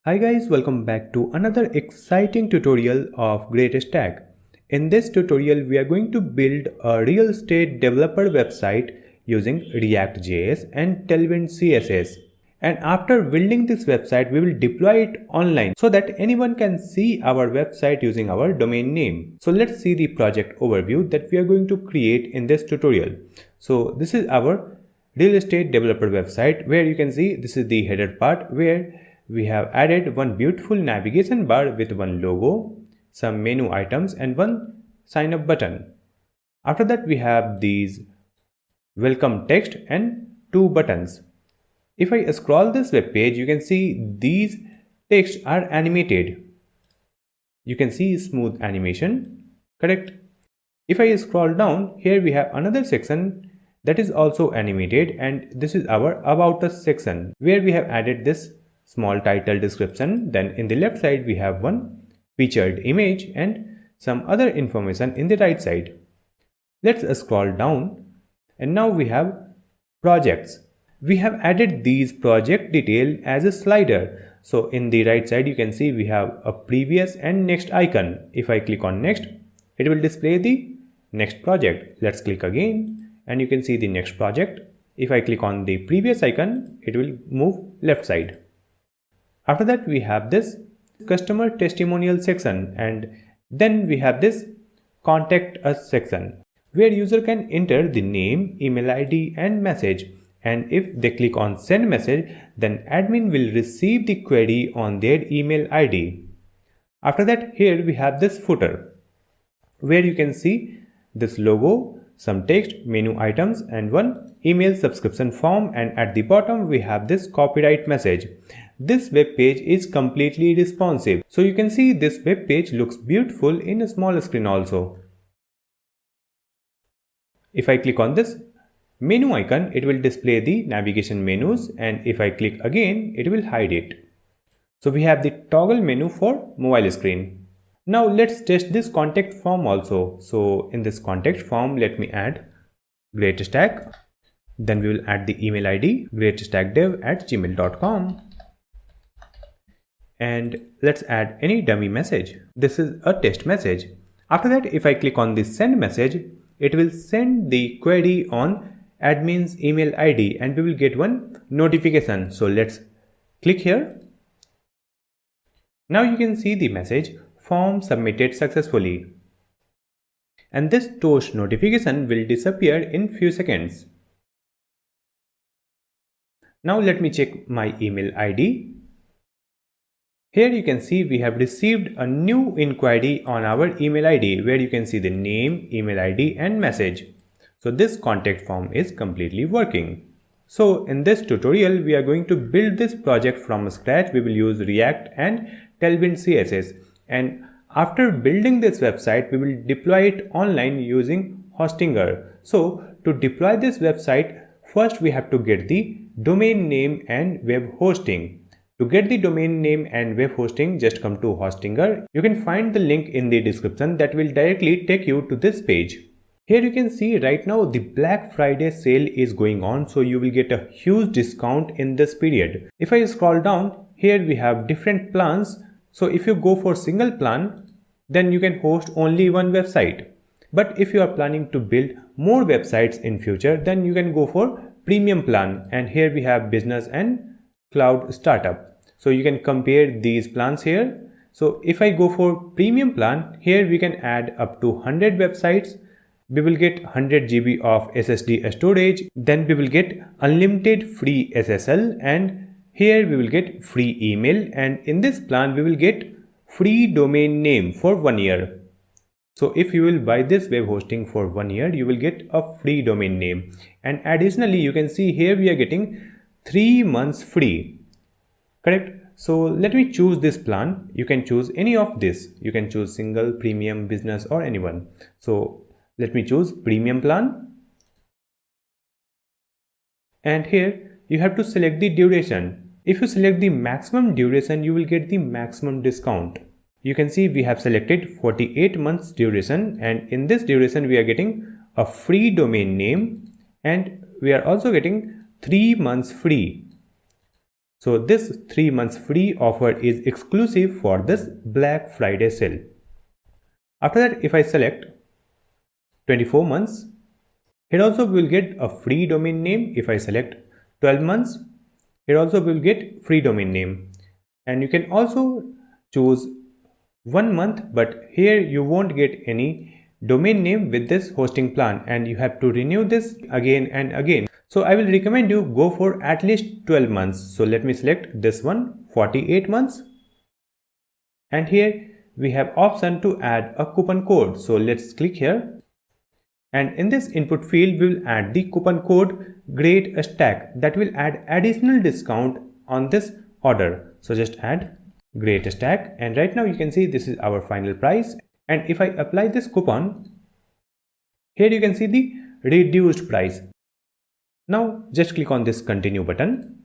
Hi guys, welcome back to another exciting tutorial of GreatStack. In this tutorial, we are going to build a real estate developer website using React.js and Tailwind CSS. And after building this website, we will deploy it online so that anyone can see our website using our domain name. So let's see the project overview that we are going to create in this tutorial. So this is our real estate developer website where you can see this is the header part where we have added one beautiful navigation bar with one logo, some menu items and one sign up button. After that we have these welcome text and two buttons. If I scroll this web page, you can see these texts are animated. You can see smooth animation, correct? If I scroll down, here we have another section that is also animated, and this is our About Us section where we have added this small title description. Then in the left side we have one featured image and some other information in the right side. Let's scroll down, and now we have projects. We have added these project detail as a slider. So in the right side you can see we have a previous and next icon. If I click on next, it will display the next project. Let's click again and you can see the next project. If I click on the previous icon, it will move left side. After that we have this customer testimonial section, and then we have this contact us section where user can enter the name, email ID and message, and if they click on send message, then admin will receive the query on their email ID. After that, here we have this footer where you can see this logo, some text, menu items and one email subscription form, and at the bottom we have this copyright message. This web page is completely responsive, so you can see this web page looks beautiful in a small screen also. If I click on this menu icon, it will display the navigation menus, and if I click again, it will hide it. So we have the toggle menu for mobile screen. Now let's test this contact form also. So in this contact form, let me add GreatStack. Then we will add the email ID greatstackdev@gmail.com. And let's add any dummy message. This is a test message. After that, if I click on the send message, it will send the query on admin's email ID and we will get one notification. So let's click here. Now you can see the message form submitted successfully. And this toast notification will disappear in few seconds. Now let me check my email ID. Here you can see we have received a new inquiry on our email ID where you can see the name, email ID and message. So this contact form is completely working. So in this tutorial, we are going to build this project from scratch. We will use React and Tailwind CSS. And after building this website, we will deploy it online using Hostinger. So to deploy this website, first we have to get the domain name and web hosting. To get the domain name and web hosting, just come to Hostinger. You can find the link in the description that will directly take you to this page. Here you can see right now the Black Friday sale is going on, so you will get a huge discount in this period. If I scroll down, here we have different plans. So if you go for single plan, then you can host only one website. But if you are planning to build more websites in future, then you can go for premium plan. And here we have business and cloud startup. So you can compare these plans here. So if I go for premium plan, here we can add up to 100 websites. We will get 100 GB of SSD storage. Then we will get unlimited free SSL, and here we will get free email, and in this plan we will get free domain name for 1 year. So if you will buy this web hosting for 1 year, you will get a free domain name. And additionally, you can see here we are getting 3 months free, correct? So let me choose this plan. You can choose any of this. You can choose single, premium, business or anyone. So let me choose premium plan. And here you have to select the duration. If you select the maximum duration, you will get the maximum discount. You can see we have selected 48 months duration, and in this duration we are getting a free domain name and we are also getting 3 months free. So this 3 months free offer is exclusive for this Black Friday sale. After that, if I select 24 months, here also we will get a free domain name. If I select 12 months, here also we will get free domain name. And you can also choose 1 month, but here you won't get any domain name with this hosting plan and you have to renew this again and again. So I will recommend you go for at least 12 months. So let me select this one, 48 months. And here we have option to add a coupon code. So let's click here. And in this input field, we will add the coupon code GreatStack that will add additional discount on this order. So just add GreatStack, and right now you can see this is our final price. And if I apply this coupon, here you can see the reduced price. Now just click on this continue button.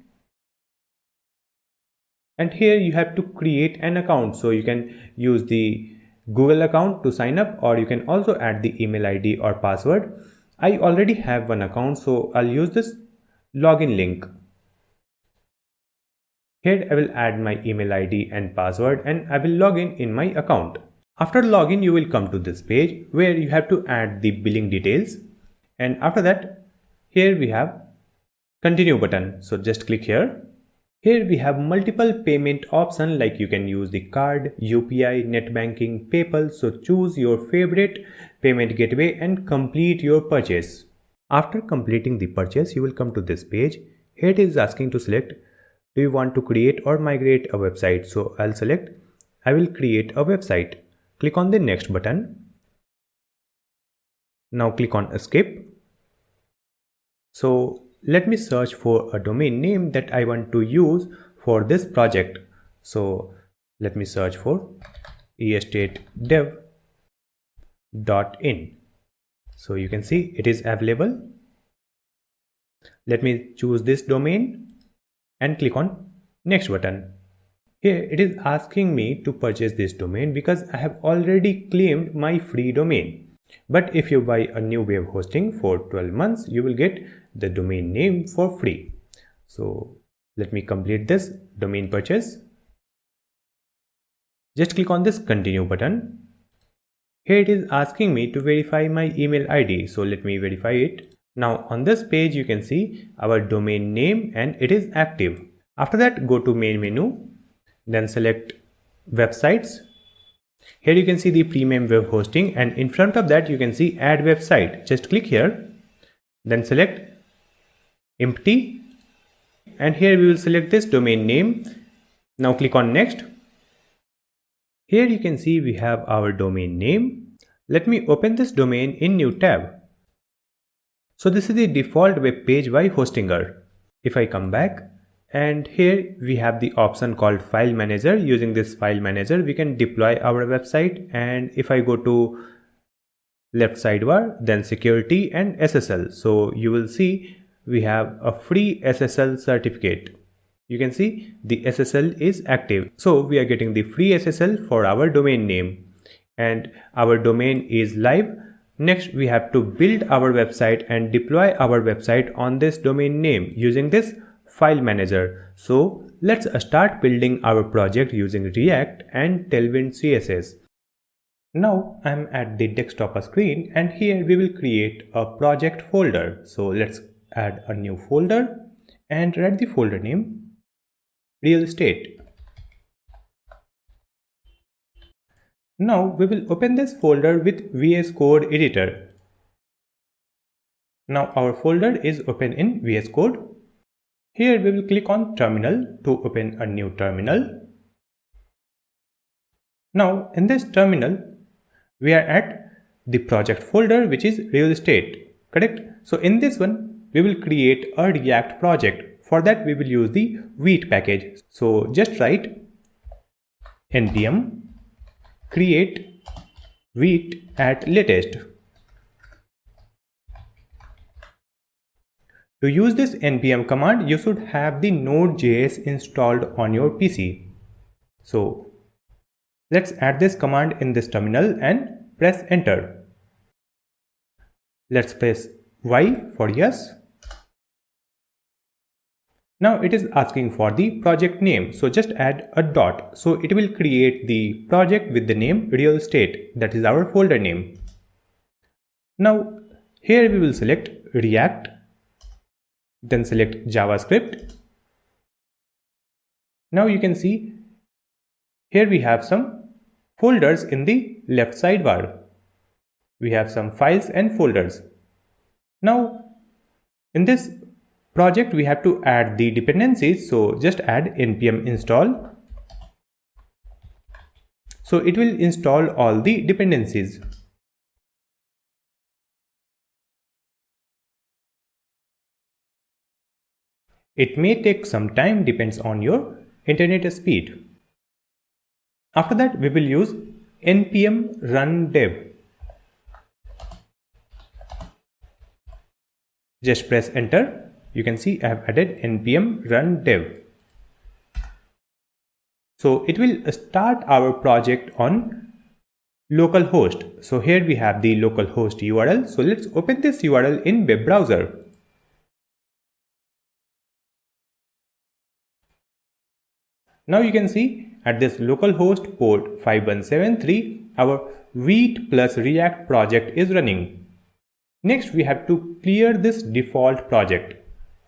And here you have to create an account. So you can use the Google account to sign up, or you can also add the email ID or password. I already have one account, so I'll use this login link. Here I will add my email ID and password and I will log in my account. After login, you will come to this page where you have to add the billing details. And after that, here we have continue button. So just click here. Here we have multiple payment options, like you can use the card, UPI, net banking, PayPal. So choose your favorite payment gateway and complete your purchase. After completing the purchase, you will come to this page. Here it is asking to select, do you want to create or migrate a website? So I'll select, I will create a website. Click on the next button. Now click on escape. So let me search for a domain name that I want to use for this project. So let me search for estatedev.in. So you can see it is available. Let me choose this domain and click on next button. Here it is asking me to purchase this domain because I have already claimed my free domain. But if you buy a new web hosting for 12 months, you will get the domain name for free. So let me complete this domain purchase. Just click on this continue button. Here it is asking me to verify my email ID. So let me verify it. Now on this page, you can see our domain name and it is active. After that, go to main menu, then select websites. Here you can see the premium web hosting, and in front of that you can see add website. Just click here, then select empty, and here we will select this domain name. Now click on next. Here you can see we have our domain name. Let me open this domain in new tab. So this is the default web page by Hostinger. If I come back, and here we have the option called file manager. Using this file manager, we can deploy our website. And if I go to left sidebar, then security and SSL. So you will see we have a free SSL certificate. You can see the SSL is active. So we are getting the free SSL for our domain name, and our domain is live. Next, we have to build our website and deploy our website on this domain name using this file manager. So let's start building our project using React and Tailwind CSS. Now I'm at the desktop screen, and here we will create a project folder. So let's add a new folder and write the folder name real estate. Now we will open this folder with VS Code editor. Now our folder is open in VS Code. Here we will click on terminal to open a new terminal. Now in this terminal, we are at the project folder, which is real estate, correct? So in this one, we will create a React project. For that, we will use the Vite package. So just write npm create Vite at latest. To use this npm command, you should have the Node.js installed on your PC. So let's add this command in this terminal and press enter. Let's press Y for yes. Now it is asking for the project name, so just add a dot. So it will create the project with the name real estate, that is our folder name. Now here we will select React, then select JavaScript. Now you can see here we have some folders in the left sidebar. We have some files and folders. Now in this project we have to add the dependencies, so just add npm install. So it will install all the dependencies. It may take some time, depends on your internet speed. After that we will use npm run dev. Just press enter. You can see I have added npm run dev. So it will start our project on localhost. So here we have the localhost URL. So let's open this URL in web browser. Now you can see at this localhost port 5173, our Vite plus React project is running. Next we have to clear this default project.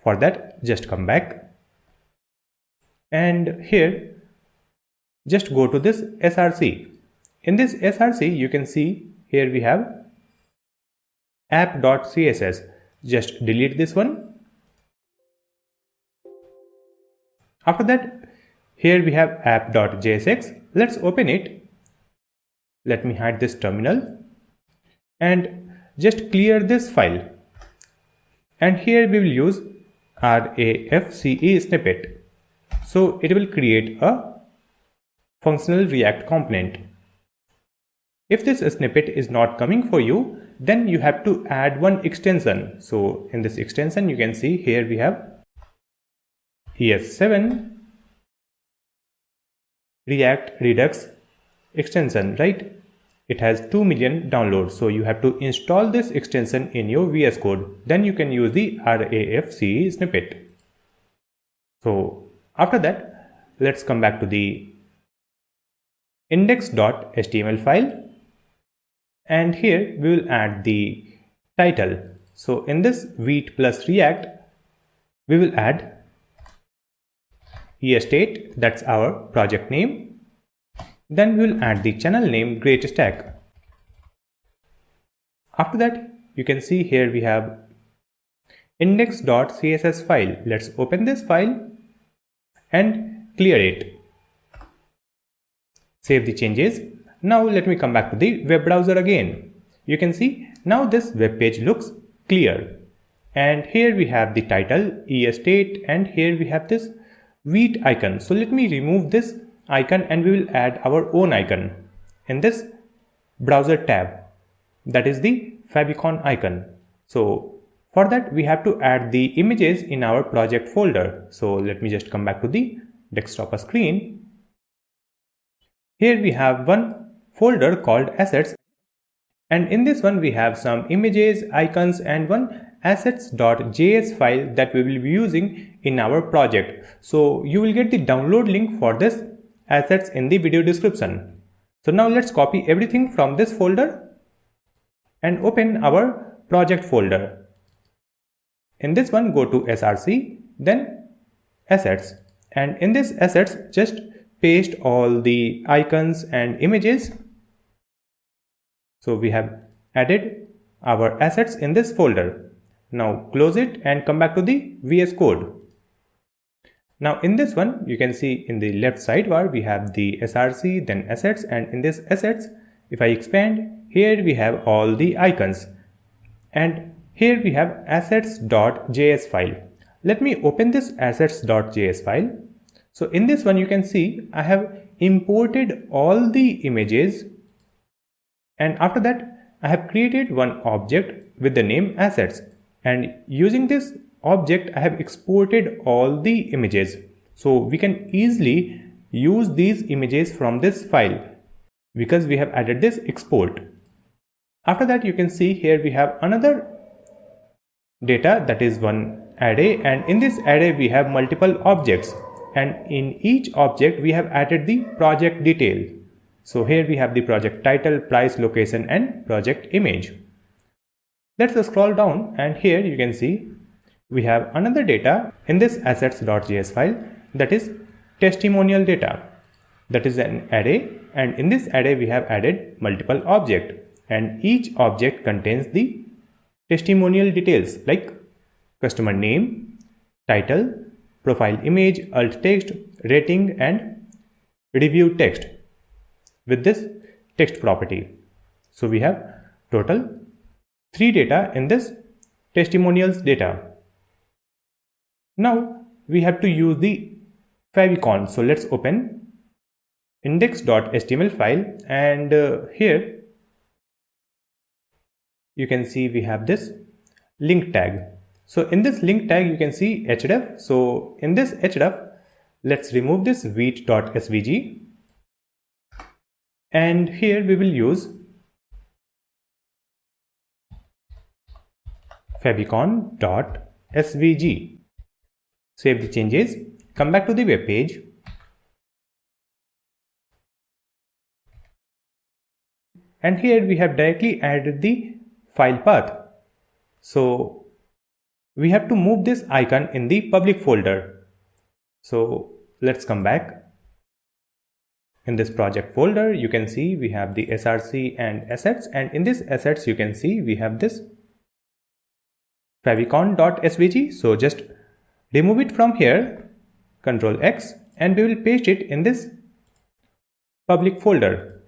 For that, just come back and here just go to this src. In this src you can see here we have app.css. Just delete this one. After that, here we have app.jsx. Let's open it. Let me hide this terminal and just clear this file. And here we will use RAFCE snippet. So it will create a functional React component. If this snippet is not coming for you, then you have to add one extension. So in this extension you can see here we have ES7 React Redux extension, right? It has 2 million downloads, so you have to install this extension in your VS Code. Then you can use the RAFCE snippet. So after that, let's come back to the index.html file, and here we will add the title. So in this Vite plus React, we will add estate, that's our project name. Then we will add the channel name GreatStack. After that, you can see here we have index.css file. Let's open this file and clear it. Save the changes. Now let me come back to the web browser again. You can see now this web page looks clear. And here we have the title, estate, and here we have this Vite icon. So let me remove this icon and we will add our own icon in this browser tab, that is the favicon icon. So for that we have to add the images in our project folder. So let me just come back to the desktop screen. Here we have one folder called assets, and in this one we have some images, icons, and one assets.js file that we will be using in our project. So you will get the download link for this assets in the video description. So now let's copy everything from this folder and open our project folder. In this one, go to src, then assets, and in this assets just paste all the icons and images. So we have added our assets in this folder. Now close it and come back to the VS Code. Now in this one, you can see in the left sidebar we have the src, then assets, and in this assets, if I expand, here we have all the icons, and here we have assets.js file. Let me open this assets.js file. So in this one you can see I have imported all the images, and after that I have created one object with the name assets, and using this object I have exported all the images. So we can easily use these images from this file because we have added this export. After that you can see here we have another data, that is one array, and in this array we have multiple objects, and in each object we have added the project detail. So here we have the project title, price, location, and project image. Let's scroll down, and here you can see we have another data in this assets.js file, that is testimonial data. That is an array, and in this array we have added multiple objects, and each object contains the testimonial details like customer name, title, profile image, alt text, rating, and review text with this text property. So we have total 3 data in this testimonials data. Now we have to use the favicon. So let's open index.html file, and here you can see we have this link tag. So in this link tag you can see href. So in this href, let's remove this wheat.svg, and here we will use favicon.svg. Save the changes, come back to the web page, and here we have directly added the file path. So we have to move this icon in the public folder. So let's come back. In this project folder you can see we have the src and assets, and in this assets you can see we have this favicon.svg. So just remove it from here, Ctrl X, and we will paste it in this public folder.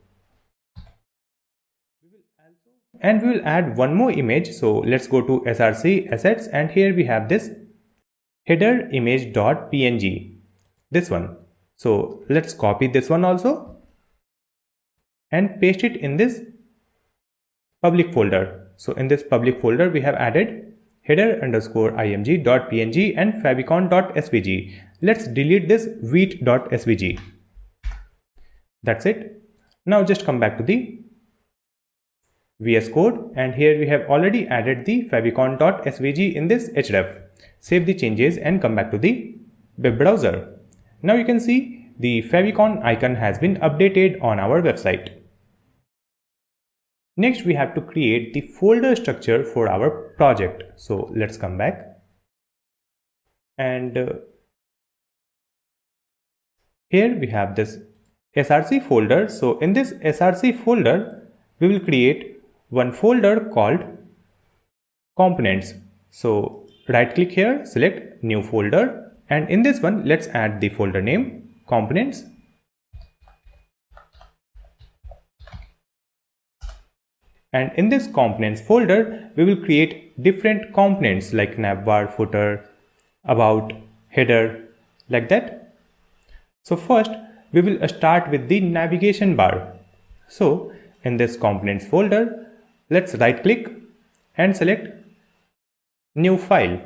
And we will add one more image. So let's go to src assets, and here we have this header image.png, this one. So let's copy this one also and paste it in this public folder. So in this public folder we have added header_img.png and favicon.svg. Let's delete this wheat.svg. That's it. Now just come back to the VS Code, and here we have already added the favicon.svg in this href. Save the changes and come back to the web browser. Now you can see the favicon icon has been updated on our website. Next we have to create the folder structure for our project. So let's come back, and here we have this src folder. So in this src folder we will create one folder called components. So right click here, select new folder, and in this one let's add the folder name components. And in this components folder we will create different components like navbar, footer, about, header, like that. So first we will start with the navigation bar. So in this components folder, let's right click and select new file,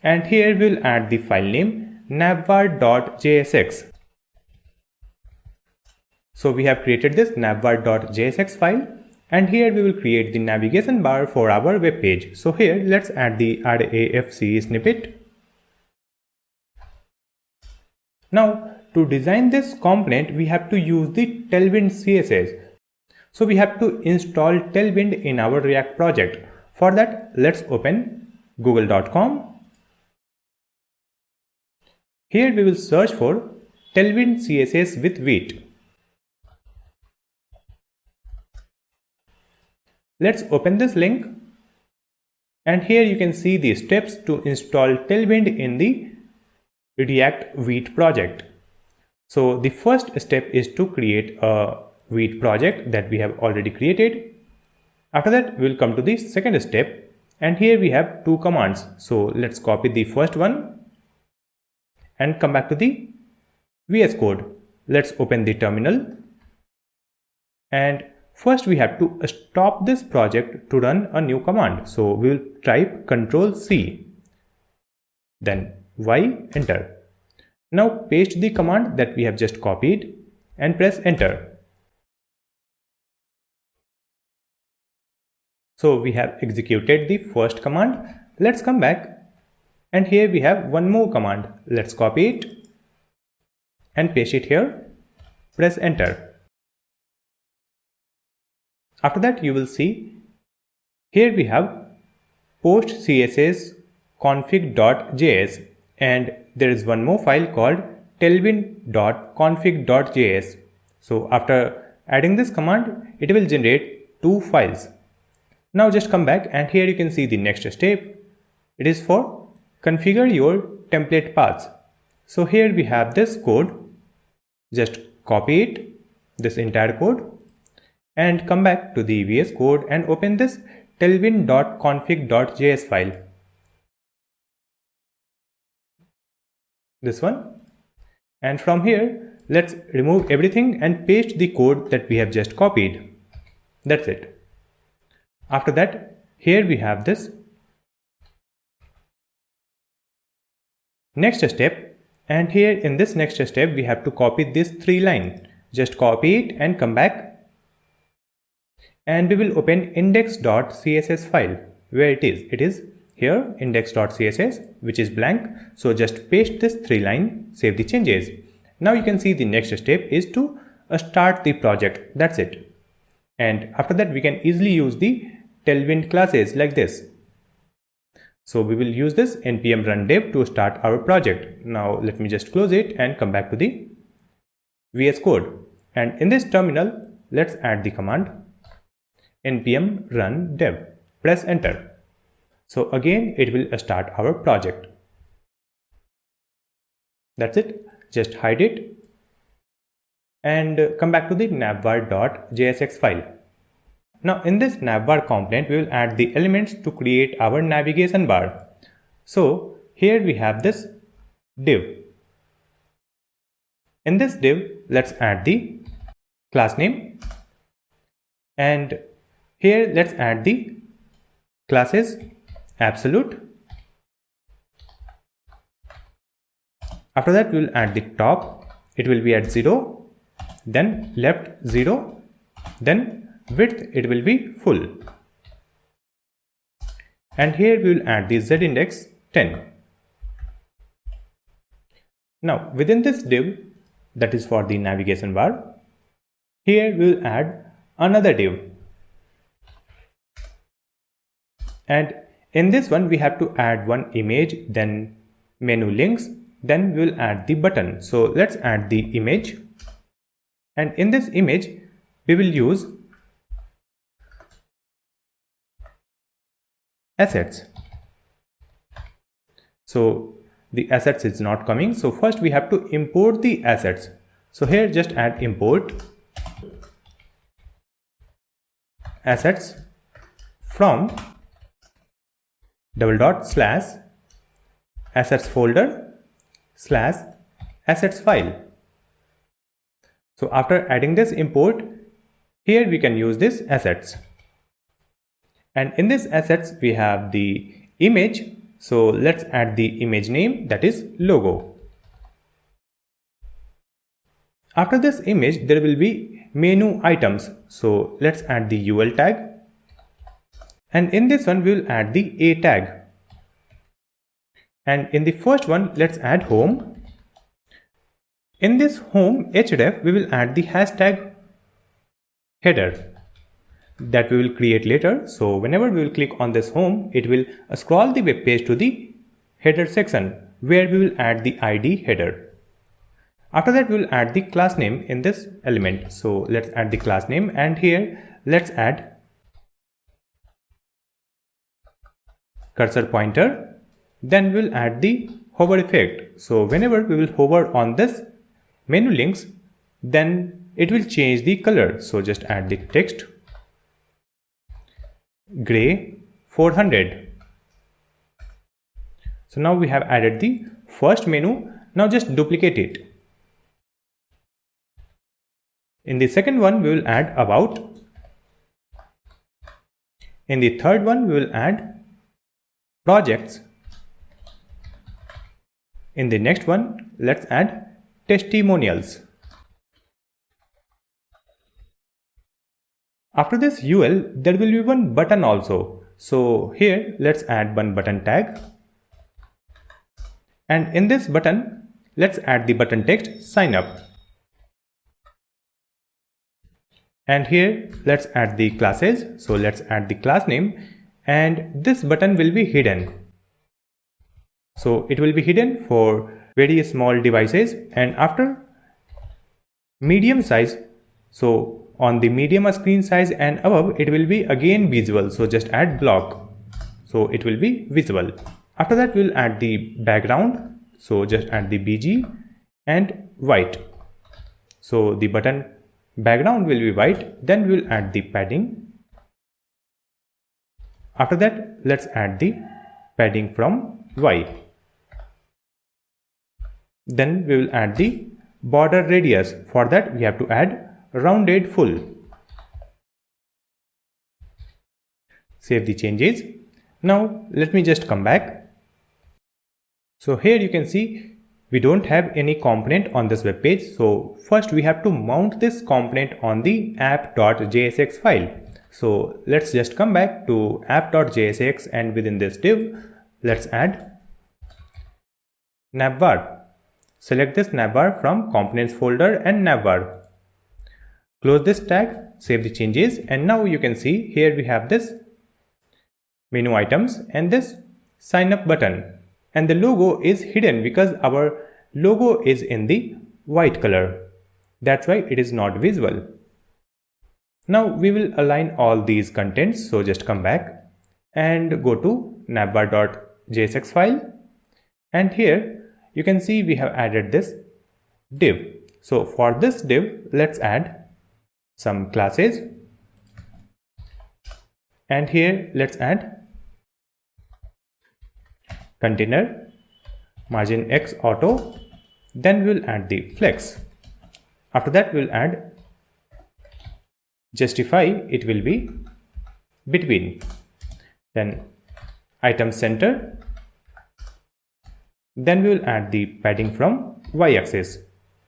and here we will add the file name navbar.jsx. So we have created this navbar.jsx file, and here we will create the navigation bar for our web page. So here let's add the add-afc snippet. Now to design this component we have to use the Tailwind CSS. So we have to install Tailwind in our React project. For that, let's open google.com. Here we will search for Tailwind CSS with Vite. Let's open this link, and here you can see the steps to install Tailwind in the React Vite project. So the first step is to create a Vite project that we have already created. After that we will come to the second step, and here we have two commands. So let's copy the first one and come back to the VS Code. Let's open the terminal, and first we have to stop this project to run a new command. So we will type Ctrl+C, then Y, enter. Now paste the command that we have just copied and press enter. So we have executed the first command. Let's come back, And here we have one more command. Let's copy it and paste it here. Press enter. After that, you will see here we have post CSS config.js, and there is one more file called tailwind.config.js. So after adding this command, it will generate two files. Now just come back, and here you can see the next step. It is for configure your template paths. So here we have this code. Just copy it, this entire code, and come back to the VS Code and open this tailwind.config.js file. This one. And from here, let's remove everything and paste the code that we have just copied. That's it. After that, here we have this. Next step, and here in this next step, we have to copy this 3 line. Just copy it and come back. And we will open index.css file. Where it is? It is here, index.css, which is blank. So just paste this 3 line, save the changes. Now you can see the next step is to start the project. That's it. And after that, we can easily use the Tailwind classes like this. So we will use this npm run dev to start our project. Now let me just close it and come back to the VS Code. And in this terminal, let's add the command npm run dev. Press enter. So again, it will start our project. That's it. Just hide it and come back to the navbar.jsx file. Now in this navbar component, we will add the elements to create our navigation bar. So here we have this div. In this div, let's add the class name, and here let's add the classes absolute. After that, we will add the top. It will be at 0, then left 0, then width it will be full. And here we will add the z index 10. Now within this div, that is for the navigation bar, here we will add another div. And in this one, we have to add one image, then menu links, then we will add the button. So let's add the image. And in this image, we will use assets. So the assets is not coming. So first we have to import the assets. So here just add import assets from /assets folder /assets file. So after adding this import, here we can use this assets. And in this assets, we have the image. So let's add the image name, that is logo. After this image, there will be menu items. So let's add the UL tag. And in this one, we will add the A tag. And in the first one, let's add home. In this home href, we will add the hashtag header that we will create later. So whenever we will click on this home, it will scroll the web page to the header section where we will add the ID header. After that, we will add the class name in this element. So let's add the class name, and here let's add cursor pointer. Then we will add the hover effect. So whenever we will hover on this menu links, then it will change the color. So just add the text gray 400. So now we have added the first menu. Now just duplicate it. In the second one, we will add about. In the third one, we will add projects. In the next one, let's add testimonials. After this UL, there will be one button also. So here let's add one button tag. And in this button, let's add the button text sign up. And here let's add the classes. So let's add the class name, and this button will be hidden. So it will be hidden for very small devices, and after medium size, so on the medium screen size and above, it will be again visible. So just add block, so it will be visible. After that, we'll add the background. So just add the BG and white. So the button background will be white. Then we'll add the padding. After that, let's add the padding from Y. Then we will add the border radius. For that, we have to add rounded full. Save the changes. Now let me just come back. So here you can see we don't have any component on this web page. So first we have to mount this component on the app.jsx file. So let's just come back to app.jsx, and within this div, let's add Navbar. Select this Navbar from components folder and Navbar. Close this tag, save the changes, and now you can see here we have this menu items and this sign up button. And the logo is hidden because our logo is in the white color. That's why it is not visible. Now we will align all these contents. So just come back and go to navbar.jsx file. And here you can see we have added this div. So for this div, let's add some classes. And here let's add container, margin X auto, then we'll add the flex. After that, we'll add justify, it will be between, then item center, then we will add the padding from Y axis,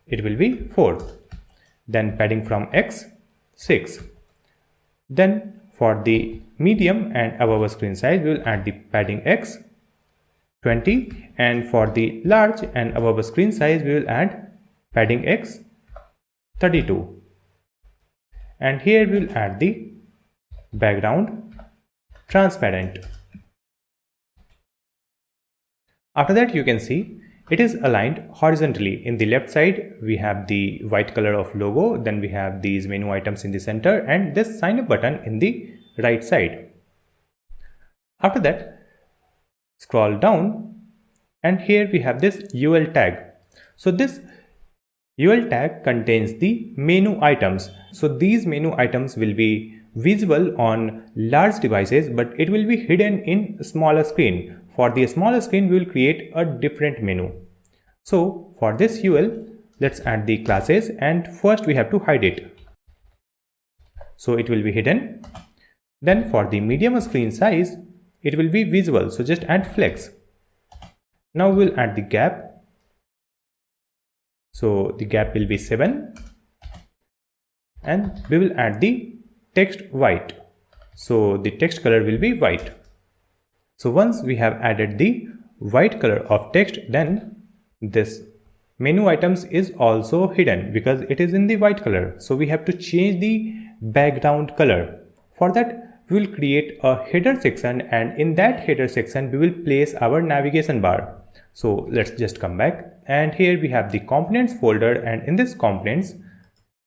it will be 4, then padding from X 6, then for the medium and above screen size, we will add the padding X 20, and for the large and above screen size, we will add padding X 32. And here we will add the background transparent. After that, you can see it is aligned horizontally. In the left side, we have the white color of logo, then we have these menu items in the center, and this sign up button in the right side. After that, scroll down, and here we have this UL tag. So this UL tag contains the menu items. So these menu items will be visible on large devices, but it will be hidden in smaller screen. For the smaller screen, we will create a different menu. So for this UL, let's add the classes, and first we have to hide it. So it will be hidden. Then for the medium screen size, it will be visible. So just add flex. Now we'll add the gap. So the gap will be 7. And we will add the text white. So the text color will be white. So once we have added the white color of text, then this menu items is also hidden because it is in the white color. So we have to change the background color. For that, we will create a header section, and in that header section we will place our navigation bar. So let's just come back, and here we have the components folder, and in this components,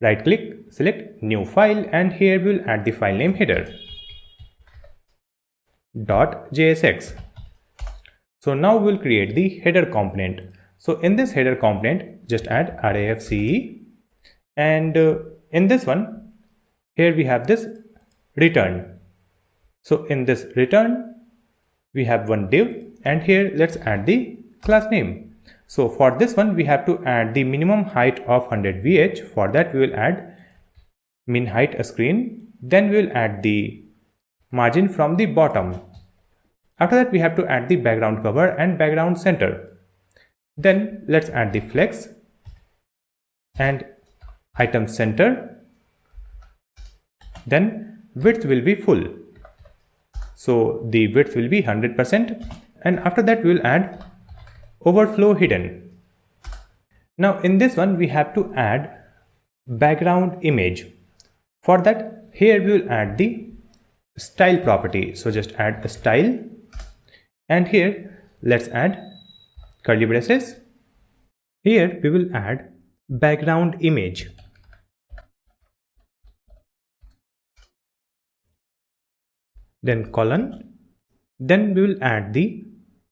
right click, select new file, and here we will add the file name header .jsx. So now we will create the header component. So in this header component, just add rafce, and in this one, here we have this return. So in this return, we have one div, and here let's add the class name. So for this one, we have to add the minimum height of 100 VH. For that, we will add min height screen. Then we will add the margin from the bottom. After that, we have to add the background cover and background center. Then let's add the flex and item center. Then width will be full. So the width will be 100%, and after that we will add overflow hidden. Now in this one we have to add background image. For that, here we will add the style property. So just add a style, and here let's add curly braces. Here we will add background image. Then colon. Then we will add the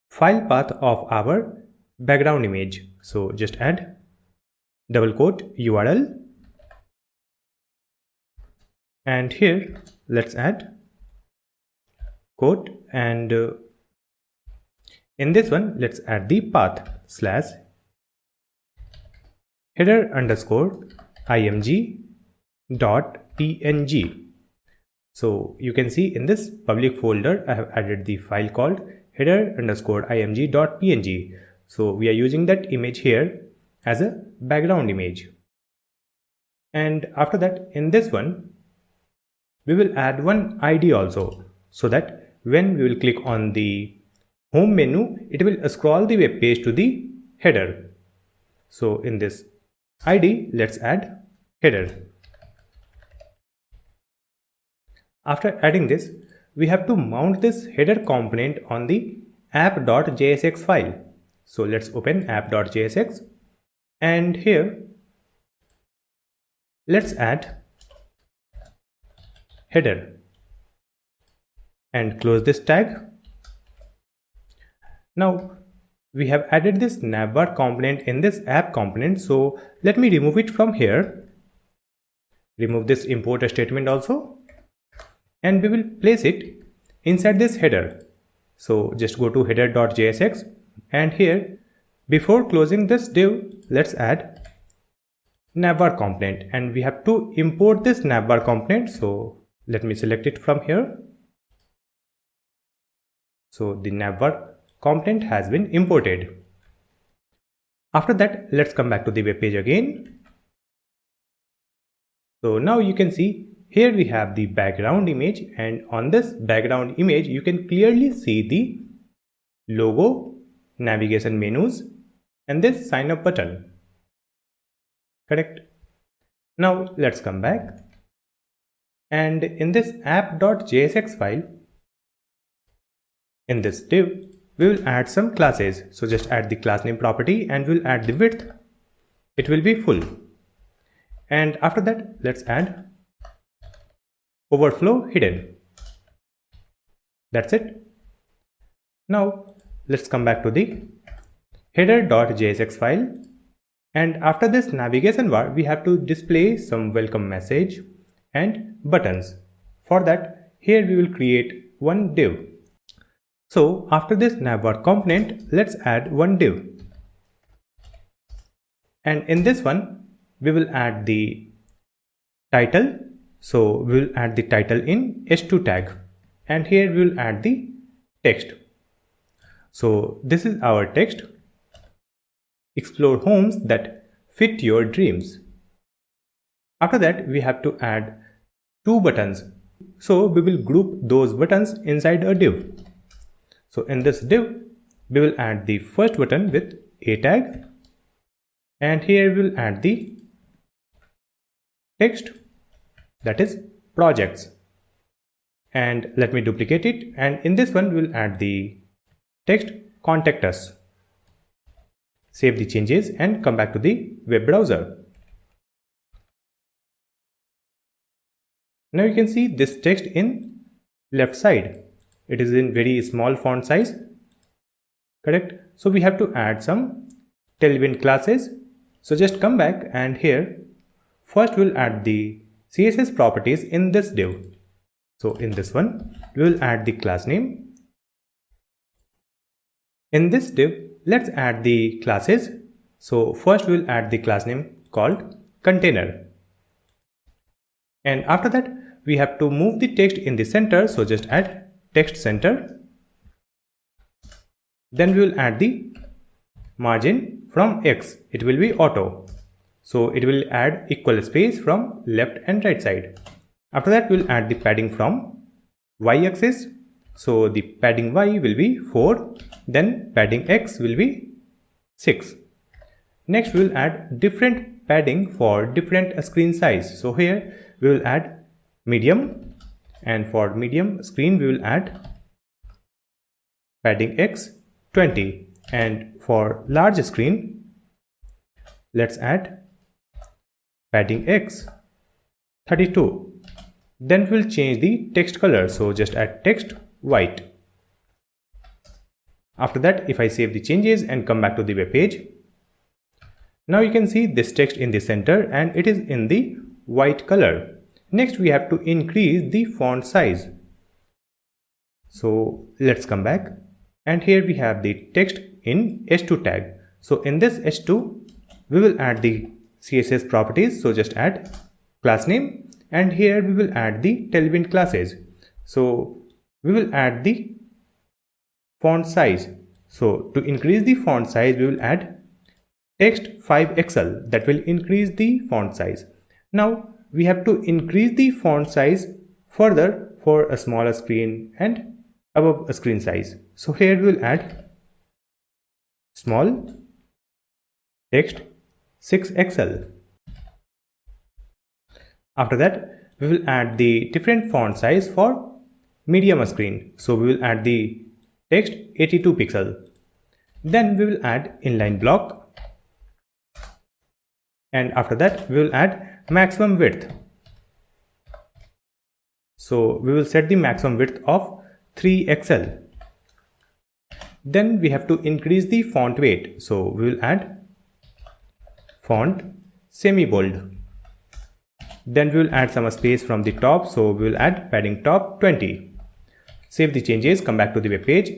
file path of our background image. So just add double quote URL. And here let's add quote, and in this one let's add the path slash header underscore img dot png. So you can see in this public folder I have added the file called header underscore img dot png. So we are using that image here as a background image. And after that, in this one we will add one ID also, so that when we will click on the home menu, it will scroll the web page to the header. So in this ID, let's add header. After adding this, we have to mount this header component on the app.jsx file. So let's open app.jsx, and here let's add header and close this tag. Now we have added this Navbar component in this app component, so let me remove it from here. Remove this import statement also, and we will place it inside this header. So just go to header.jsx, and here before closing this div, let's add Navbar component, and we have to import this Navbar component. So let me select it from here. So the Navbar component has been imported. After that, let's come back to the web page again. So now you can see here we have the background image, and on this background image you can clearly see the logo, navigation menus, and this sign up button. Correct? Now let's come back, and in this app.jsx file, in this div, we will add some classes. So just add the class name property, and we'll add the width. It will be full. And after that, let's add overflow hidden. That's it. Now let's come back to the header.jsx file, and after this navigation bar we have to display some welcome message and buttons. For that, here we will create one div. So after this Navbar component, let's add one div, and in this one we will add the title. So we will add the title in h2 tag, and here we will add the text. So this is our text: explore homes that fit your dreams. After that, we have to add two buttons. So we will group those buttons inside a div. So in this div, we will add the first button with a tag, and here we will add the text, that is projects. And let me duplicate it, and in this one we will add the text contact us. Save the changes and come back to the web browser. Now you can see this text in left side. It is in very small font size. Correct? So we have to add some Tailwind classes. So just come back, and here first we'll add the CSS properties in this div. So in this one, we will add the class name. In this div, let's add the classes. So first we will add the class name called container. And after that, we have to move the text in the center. So just add text center. Then we will add the margin from X. It will be auto. So it will add equal space from left and right side. After that, we will add the padding from Y axis. So the padding Y will be 4. Then padding X will be 6. Next we will add different padding for different screen size. So here we will add medium, and for medium screen we will add padding X 20, and for large screen let's add padding X 32. Then we'll change the text color, so just add text white. After that, if I save the changes and come back to the web page, now you can see this text in the center and it is in the white color. Next we have to increase the font size. So let's come back, and here we have the text in H2 tag. So in this H2 we will add the CSS properties, so just add class name, and here we will add the Tailwind classes. So we will add the font size. So to increase the font size we will add text 5XL, that will increase the font size. Now we have to increase the font size further for a smaller screen and above a screen size. So here we will add small text 6XL. After that we will add the different font size for medium screen. So we will add the text 82 pixel. Then we will add inline block, and after that we will add maximum width. So we will set the maximum width of 3XL. Then we have to increase the font weight, so we will add font semi bold. Then we will add some space from the top, so we will add padding top 20. Save the changes, come back to the web page.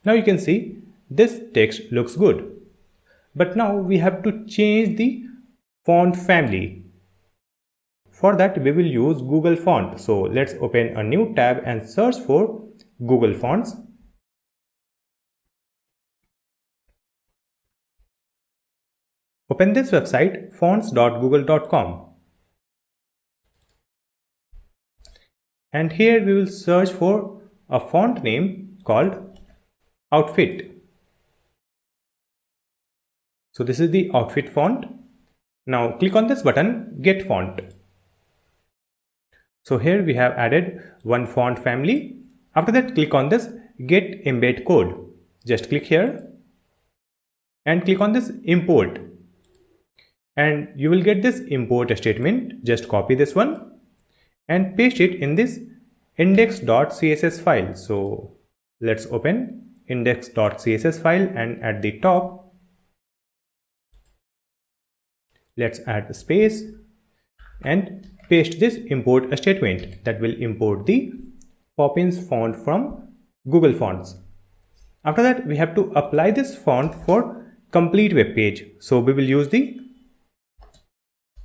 Now you can see this text looks good, but now we have to change the font family. For that we will use Google Font. So let's open a new tab and search for Google Fonts. Open this website fonts.google.com, and here we will search for a font name called Outfit. So this is the Outfit font. Now click on this button, Get Font. So here we have added one font family. After that, click on this Get Embed Code. Just click here and click on this Import, and you will get this import statement. Just copy this one and paste it in this index.css file. So let's open index.css file, and at the top let's add space and paste this import statement that will import the Poppins font from Google Fonts. After that we have to apply this font for complete web page. So we will use the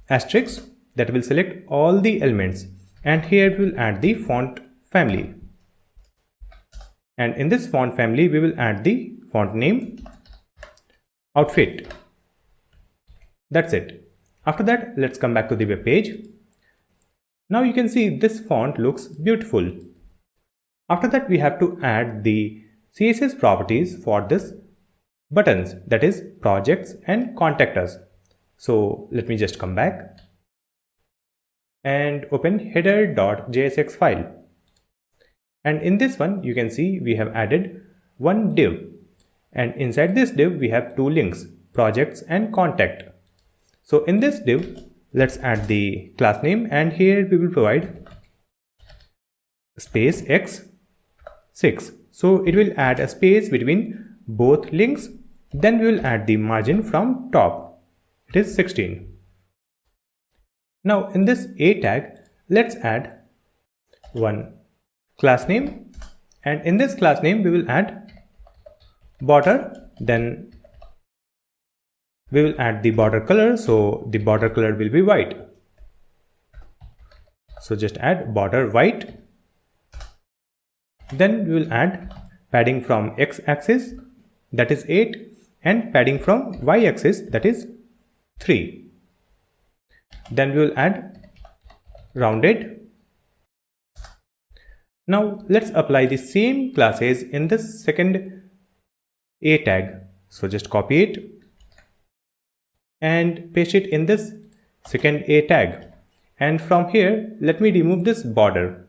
asterisk that will select all the elements, and here we will add the font family, and in this font family we will add the font name Outfit. That's it. After that, let's come back to the web page. Now you can see this font looks beautiful. After that we have to add the CSS properties for this buttons, that is projects and contact us. So let me just come back and open header.jsx file, and in this one you can see we have added one div, and inside this div we have two links, projects and contact. So in this div let's add the class name, and here we will provide space x6, so it will add a space between both links. Then we will add the margin from top, it is 16. Now in this a tag let's add one class name, and in this class name we will add border. Then we will add the border color, so the border color will be white. So just add border white. Then we will add padding from x-axis, that is 8, and padding from y-axis, that is 3. Then we will add rounded. Now let's apply the same classes in the second a tag. So just copy it and paste it in this second A tag. And from here, let me remove this border.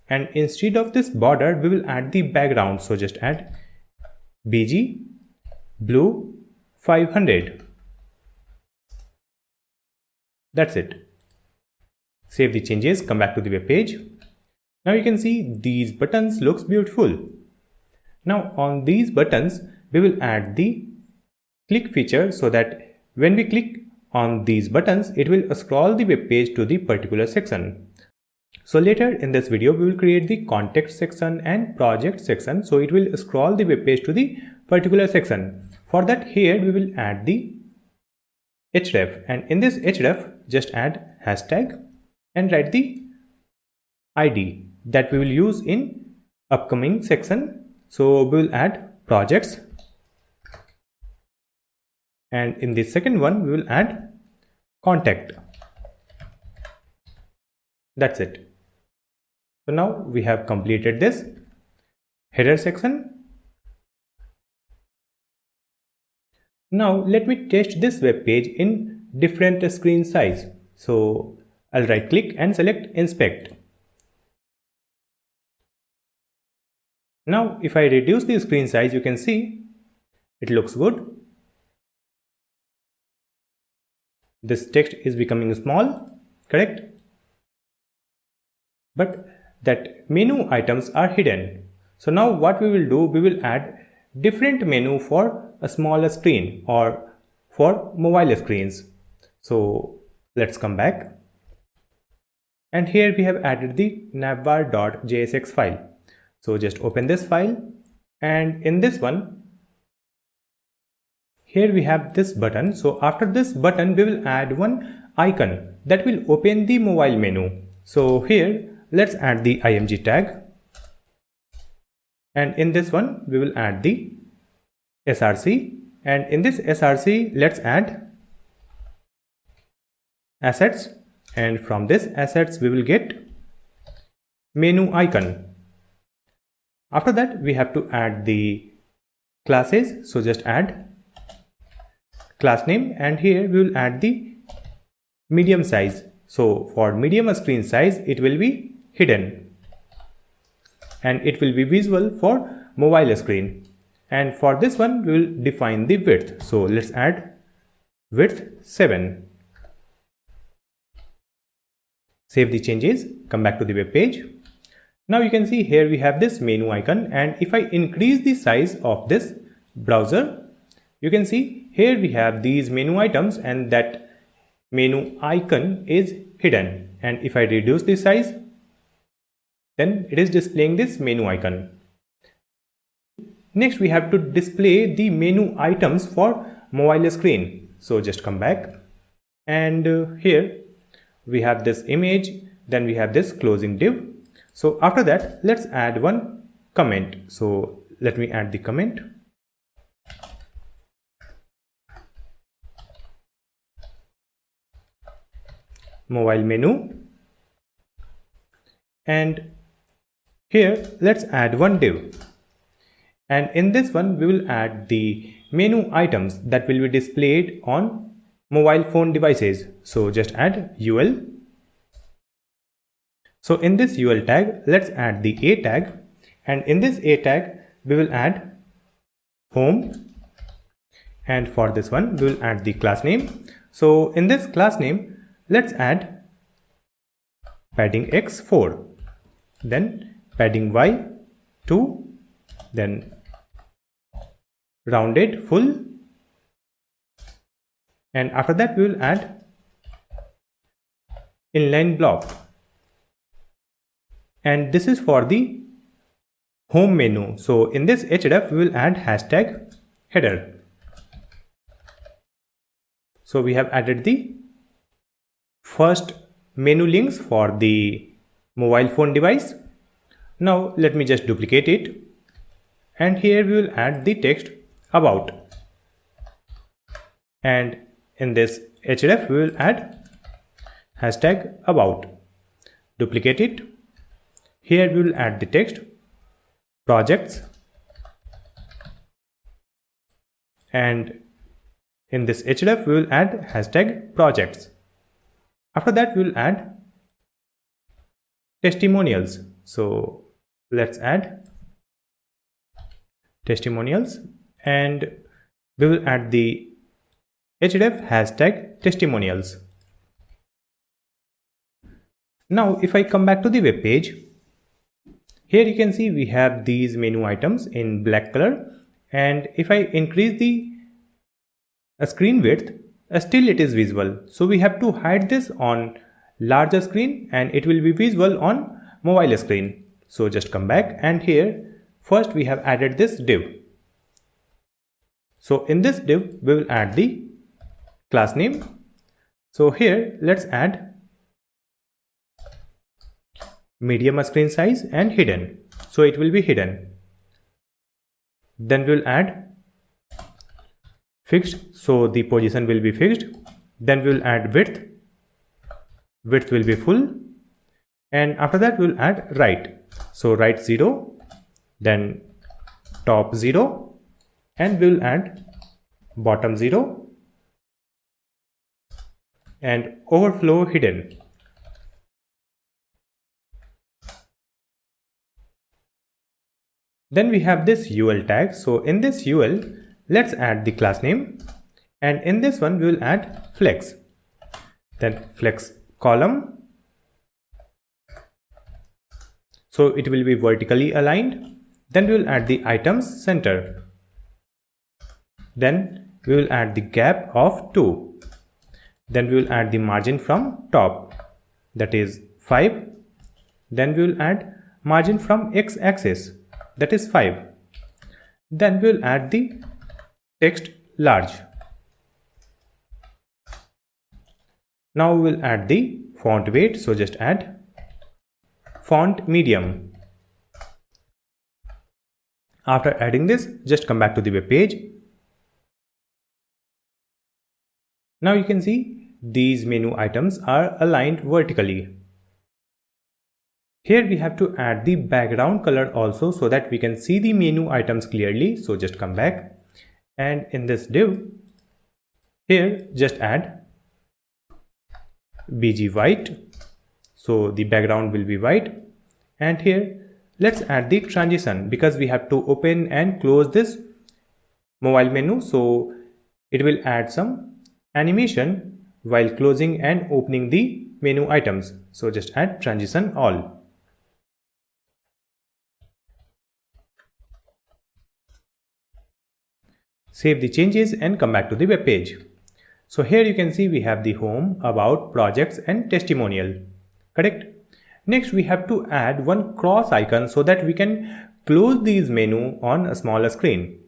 And instead of this border, we will add the background. So just add BG blue 500. That's it. Save the changes, come back to the web page. Now you can see these buttons looks beautiful. Now on these buttons, we will add the click feature so that when we click on these buttons, it will scroll the web page to the particular section. So later in this video, we will create the contact section and project section. So it will scroll the web page to the particular section. For that, here we will add the href, and in this href, just add hashtag and write the ID that we will use in upcoming section. So we will add projects, and in the second one, we will add contact. That's it. So now we have completed this header section. Now let me test this web page in different screen size. So I'll right click and select inspect. Now if I reduce the screen size, you can see it looks good. This text is becoming small, correct? But that menu items are hidden. So now what we will do, we will add different menu for a smaller screen or for mobile screens. So let's come back. And here we have added the navbar.jsx file. So just open this file, and in this one, here we have this button. So after this button, we will add one icon that will open the mobile menu. So here, let's add the img tag. And in this one, we will add the src. And in this src, let's add assets. And from this assets, we will get menu icon. After that, we have to add the classes. So just add class name, and here we will add the medium size. So for medium screen size, it will be hidden and it will be visible for mobile screen. And for this one, we will define the width. So let's add width 7. Save the changes, come back to the web page. Now you can see here we have this menu icon, and if I increase the size of this browser, you can see here we have these menu items and that menu icon is hidden. And if I reduce the size, then it is displaying this menu icon. Next, we have to display the menu items for mobile screen. So just come back, and here we have this image, then we have this closing div. So after that, let's add one comment. So let me add the comment. Mobile menu, and here let's add one div, and in this one we will add the menu items that will be displayed on mobile phone devices. So just add ul. So in this ul tag, let's add the a tag, and in this a tag we will add home, and for this one we will add the class name. So in this class name, let's add padding x 4, then padding y 2, then rounded full, and after that we will add inline block, and this is for the home menu. So in this href we will add hashtag header. So we have added the first menu links for the mobile phone device. Now let me just duplicate it, and here we will add the text about, and in this href we will add hashtag about. Duplicate it. Here we will add the text projects, and In this href, we will add hashtag projects. After that, we will add testimonials. So let's add testimonials, and we will add the href hashtag testimonials. Now, if I come back to the web page, here you can see we have these menu items in black color, and if I increase the screen width, still it is visible. So we have to hide this on larger screen and it will be visible on mobile screen. So just come back, and here first we have added this div. So in this div we will add the class name. So here let's add medium screen size and hidden. So it will be hidden. Then we will add fixed, so the position will be fixed. Then we will add width. Width will be full, and after that we will add right. So right 0, then top 0, and we will add bottom 0 and overflow hidden. Then we have this UL tag. So in this UL, let's add the class name, and in this one we will add flex. Then flex column. So it will be vertically aligned. Then we will add the items center. Then we will add the gap of 2. Then we will add the margin from top, that is 5. Then we will add margin from x-axis, that is 5. Then we will add the text large. Now we will add the font weight, so just add font medium. After adding this, just come back to the web page. Now you can see these menu items are aligned vertically. Here we have to add the background color also, so that we can see the menu items clearly. So just come back, and in this div, here just add bg white, so the background will be white. And here let's add the transition, because we have to open and close this mobile menu, so it will add some animation while closing and opening the menu items. So just add transition all. Save the changes and come back to the web page. So here you can see we have the home, about, projects and testimonial. Correct? Next we have to add one cross icon so that we can close these menu on a smaller screen.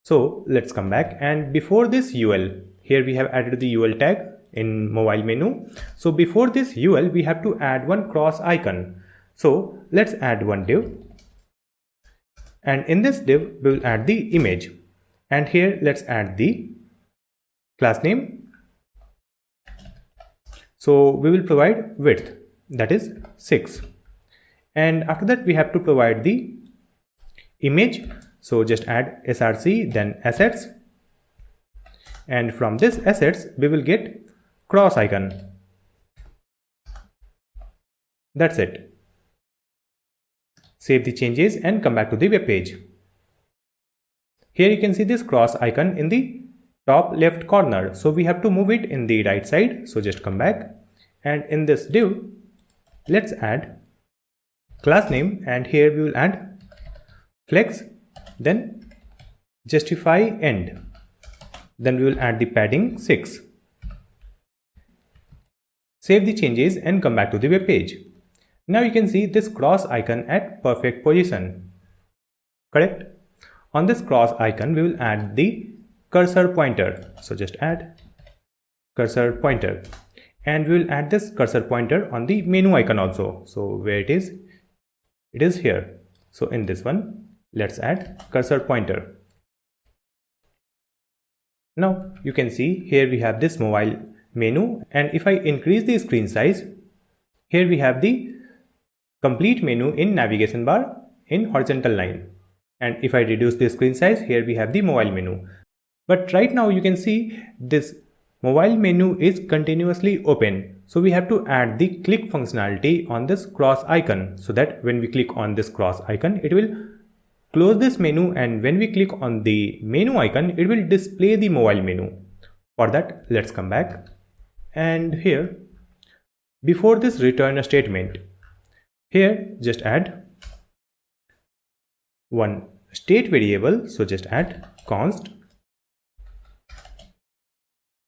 So let's come back, and before this UL, here we have added the UL tag in mobile menu. So before this UL we have to add one cross icon. So let's add one div, and in this div we will add the image. And here let's add the class name. So we will provide width, that is 6. And after that we have to provide the image. So just add src, then assets. And from this assets we will get cross icon. That's it. Save the changes and come back to the web page. Here you can see this cross icon in the top left corner. So we have to move it in the right side. So just come back, and in this div, let's add class name, and here we will add flex, then justify end. Then we will add the padding 6. Save the changes and come back to the web page. Now you can see this cross icon at perfect position. Correct? On this cross icon, we will add the cursor pointer. So just add cursor pointer, and we will add this cursor pointer on the menu icon also. So where it is? It is here. So in this one, let's add cursor pointer. Now you can see here we have this mobile menu, and if I increase the screen size, here we have the complete menu in navigation bar in horizontal line. And if I reduce the screen size, here we have the mobile menu. But right now you can see this mobile menu is continuously open. So we have to add the click functionality on this cross icon, so that when we click on this cross icon, it will close this menu, and when we click on the menu icon, it will display the mobile menu. For that, let's come back, and here before this return a statement, here just add one state variable. So just add const,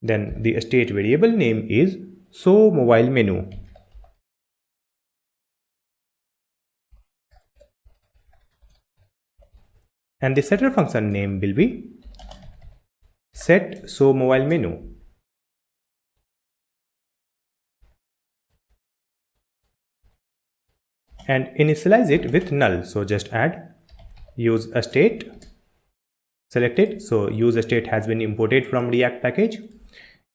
then the state variable name is show mobile menu, and the setter function name will be set show mobile menu. And initialize it with null. So just add use a state, select it. So use a state has been imported from React package,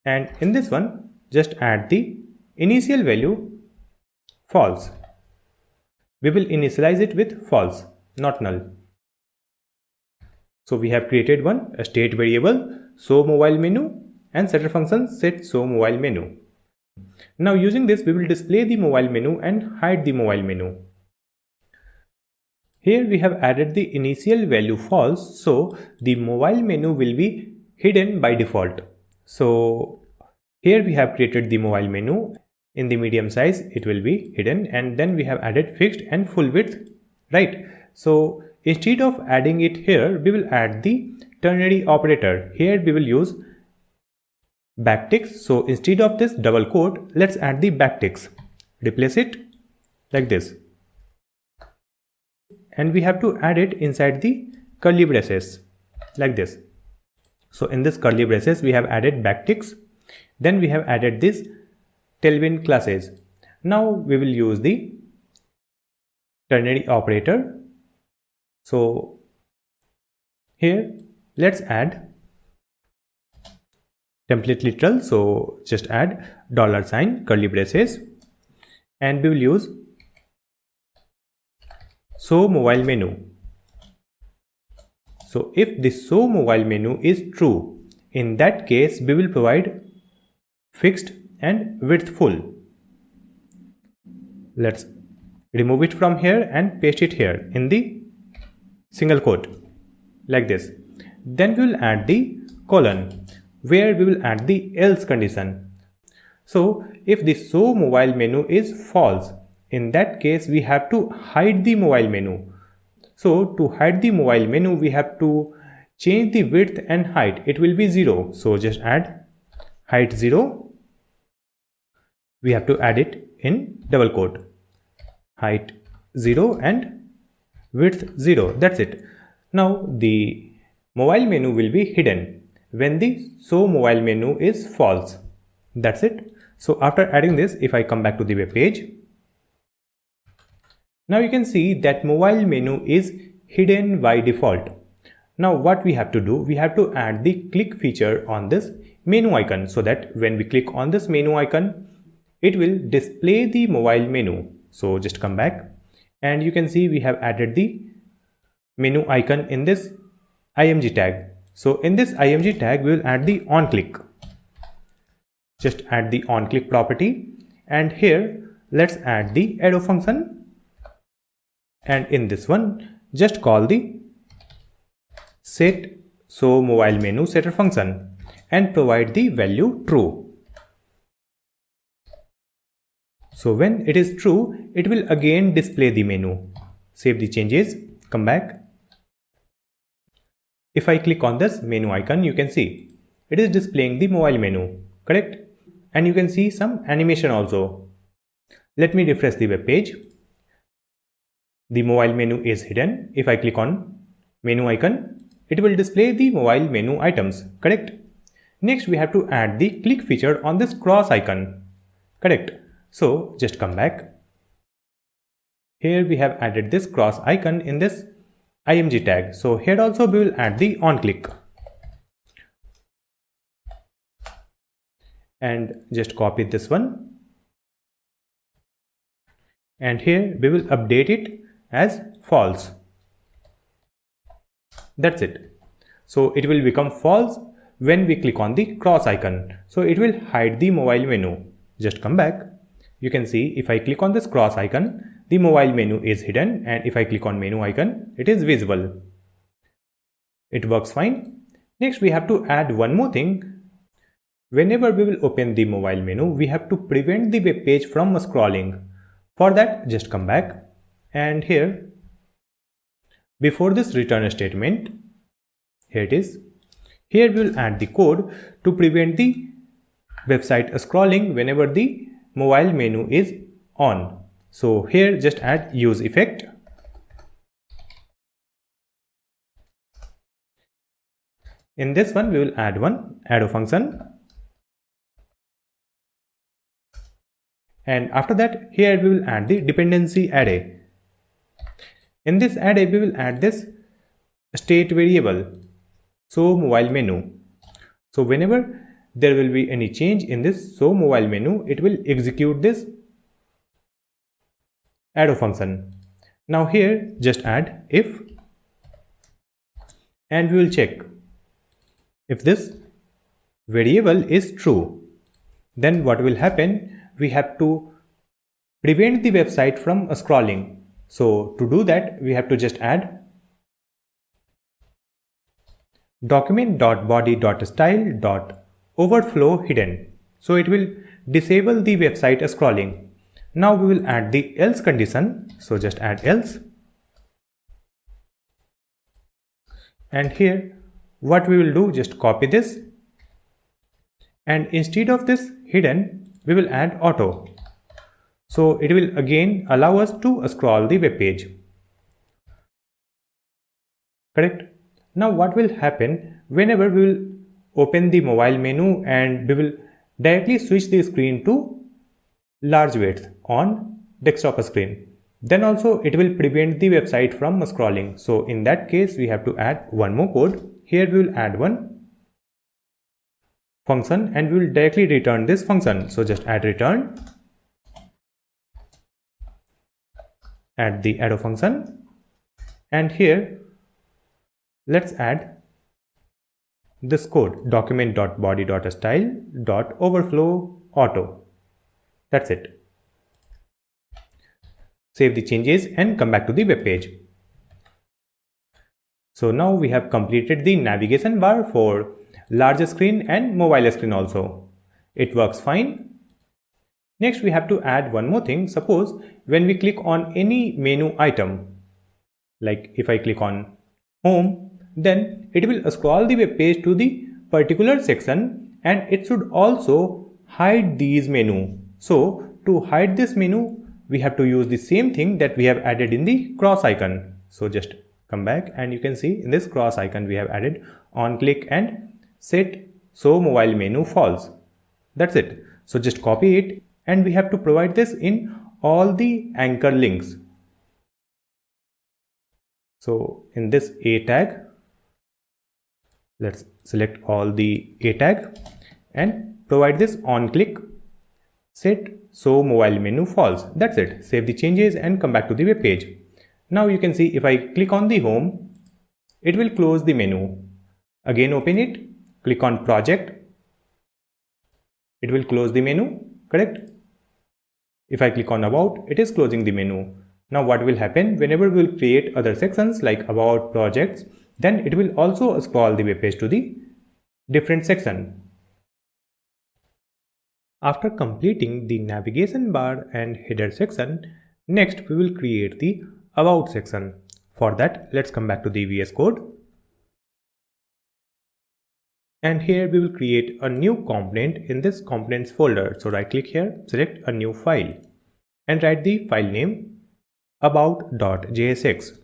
and in this one just add the initial value false. We will initialize it with false, not null. So we have created one a state variable show mobile menu and setter function set show mobile menu. Now using this, we will display the mobile menu and hide the mobile menu. Here we have added the initial value false, so the mobile menu will be hidden by default. So here we have created the mobile menu. In the medium size it will be hidden, and then we have added fixed and full width, right? So instead of adding it here, we will add the ternary operator. Here we will use backticks. So instead of this double quote, let's add the backticks. Replace it like this, and we have to add it inside the curly braces like this. So in this curly braces we have added backticks, then we have added this Tailwind classes. Now we will use the ternary operator. So here let's add template literal. So just add $sign curly braces, and we will use show mobile menu. So if the show mobile menu is true, in that case we will provide fixed and width full. Let's remove it from here and paste it here in the single quote like this. Then we will add the colon, where we will add the else condition. So if the show mobile menu is false, in that case we have to hide the mobile menu. So to hide the mobile menu, we have to change the width and height. It will be 0. So just add height 0. We have to add it in double quote, height 0 and width 0. That's it. Now the mobile menu will be hidden when the show mobile menu is false. That's it. So after adding this, if I come back to the web page, now you can see that mobile menu is hidden by default. Now what we have to do, we have to add the click feature on this menu icon, so that when we click on this menu icon, it will display the mobile menu. So just come back, and you can see we have added the menu icon in this img tag. So in this img tag, we will add the on click. Just add the on click property, and here let's add the arrow function, and in this one just call the set show mobile menu setter function and provide the value true. So when it is true, it will again display the menu. Save the changes, come back. If I click on this menu icon, you can see it is displaying the mobile menu, correct? And you can see some animation also. Let me refresh the web page. The mobile menu is hidden. If I click on menu icon, it will display the mobile menu items, correct? Next, we have to add the click feature on this cross icon, correct? So just come back. Here we have added this cross icon in this img tag. So here also we will add the on click, and just copy this one, and here we will update it as false. That's it. So it will become false when we click on the cross icon. So it will hide the mobile menu. Just come back. You can see if I click on this cross icon, the mobile menu is hidden, and if I click on menu icon, it is visible. It works fine. Next, we have to add one more thing. Whenever we will open the mobile menu, we have to prevent the web page from scrolling. For that, just come back, and here, before this return statement, here it is. Here we will add the code to prevent the website scrolling whenever the mobile menu is on. So here just add use effect. In this one, we will add one arrow function. And after that, here we will add the dependency array. In this array, we will add this state variable, so mobile menu. So whenever there will be any change in this so mobile menu, it will execute this arrow function. Now here just add if, and we will check if this variable is true. Then what will happen? We have to prevent the website from scrolling. So to do that, we have to just add document.body.style.overflow hidden. So it will disable the website scrolling. Now we will add the else condition. So just add else. And here what we will do, just copy this. And instead of this hidden, we will add auto. So it will again allow us to scroll the web page. Correct? Now what will happen whenever we will open the mobile menu and we will directly switch the screen to large width on desktop screen. Then also it will prevent the website from scrolling. So in that case, we have to add one more code. Here we will add one function and we will directly return this function. So just add return, add the arrow function, and here let's add this code document.body.style.overflow auto. That's it. Save the changes and come back to the web page. So now we have completed the navigation bar for large screen and mobile screen also. It works fine. Next, we have to add one more thing. Suppose when we click on any menu item, like if I click on home, then it will scroll the web page to the particular section, and it should also hide these menu. So to hide this menu, we have to use the same thing that we have added in the cross icon. So just come back and you can see in this cross icon we have added on click and set so mobile menu false. That's it. So just copy it, and we have to provide this in all the anchor links. So in this A tag, let's select all the A tag and provide this on click set so mobile menu false. That's it. Save the changes and come back to the web page. Now you can see if I click on the home, it will close the menu. Again open it, click on project, it will close the menu, correct? If I click on about, it is closing the menu. Now what will happen whenever we will create other sections like about, projects, then it will also scroll the web page to the different section. After completing the navigation bar and header section, next we will create the about section. For that, let's come back to the VS Code. And here we will create a new component in this components folder. So right click here, select a new file and write the file name about.jsx.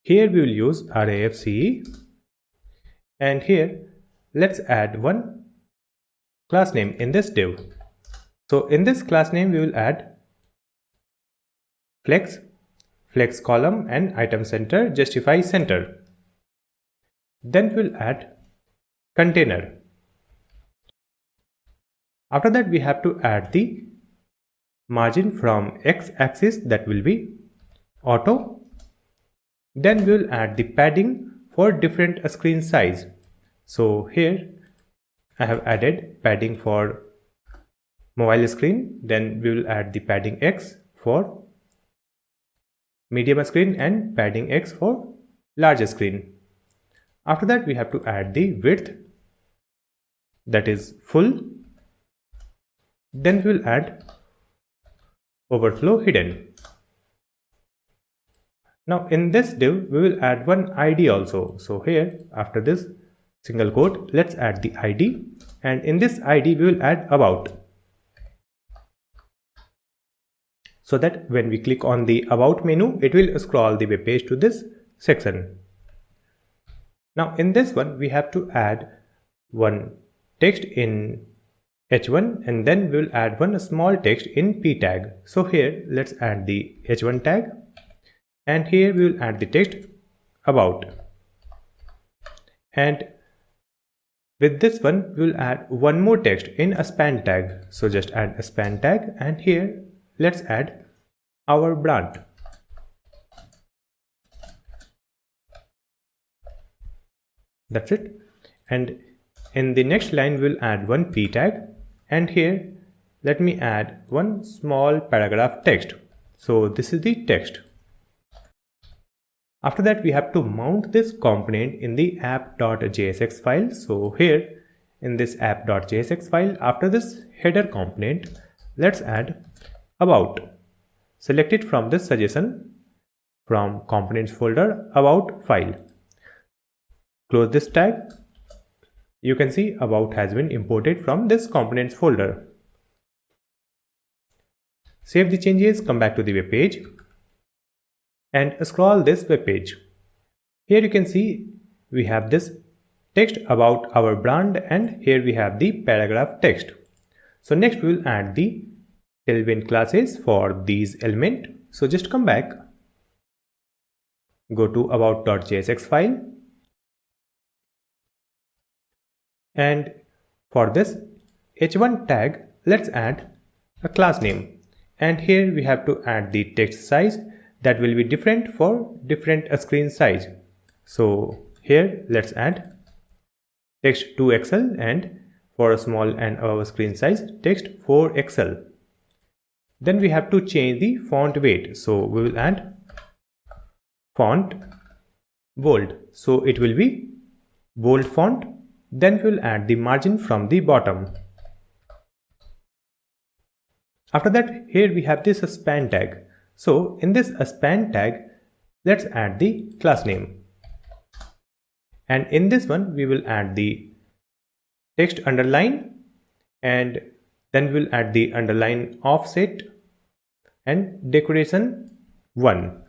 Here we will use RAFCE, and here let's add one class name in this div. So in this class name we will add flex column and item center, justify center. Then we'll add container. After that we have to add the margin from x-axis, that will be auto. Then we will add the padding for different screen size. So here I have added padding for mobile screen. Then we will add the padding X for medium screen and padding X for large screen. After that we have to add the width, that is full. Then we will add overflow hidden. Now in this div we will add one ID also. So here after this single quote, let's add the ID, and in this ID we will add about, so that when we click on the about menu it will scroll the web page to this section. Now in this one we have to add one text in h1 and then we will add one small text in p tag. So here let's add the h1 tag, and here we will add the text about, and with this one we will add one more text in a span tag. So just add a span tag, and here let's add our brand. That's it. And in the next line we'll add one p tag, and here let me add one small paragraph text. So this is the text. After that we have to mount this component in the app.jsx file. So here in this app.jsx file, after this header component, let's add about. Select it from this suggestion from components folder, about file. Close this tag. You can see about has been imported from this components folder. Save the changes, come back to the web page and scroll this web page. Here you can see we have this text about our brand, and here we have the paragraph text. So next we will add the Tailwind classes for these elements. So just come back, go to about.jsx file, and for this h1 tag let's add a class name, and here we have to add the text size that will be different for different screen size. So here let's add text 2XL, and for a small and above screen size text 4XL. Then we have to change the font weight. So we will add font bold, so it will be bold font. Then we will add the margin from the bottom. After that here we have this span tag. So in this span tag let's add the class name, and in this one we will add the text underline, and then we will add the underline offset and decoration 1.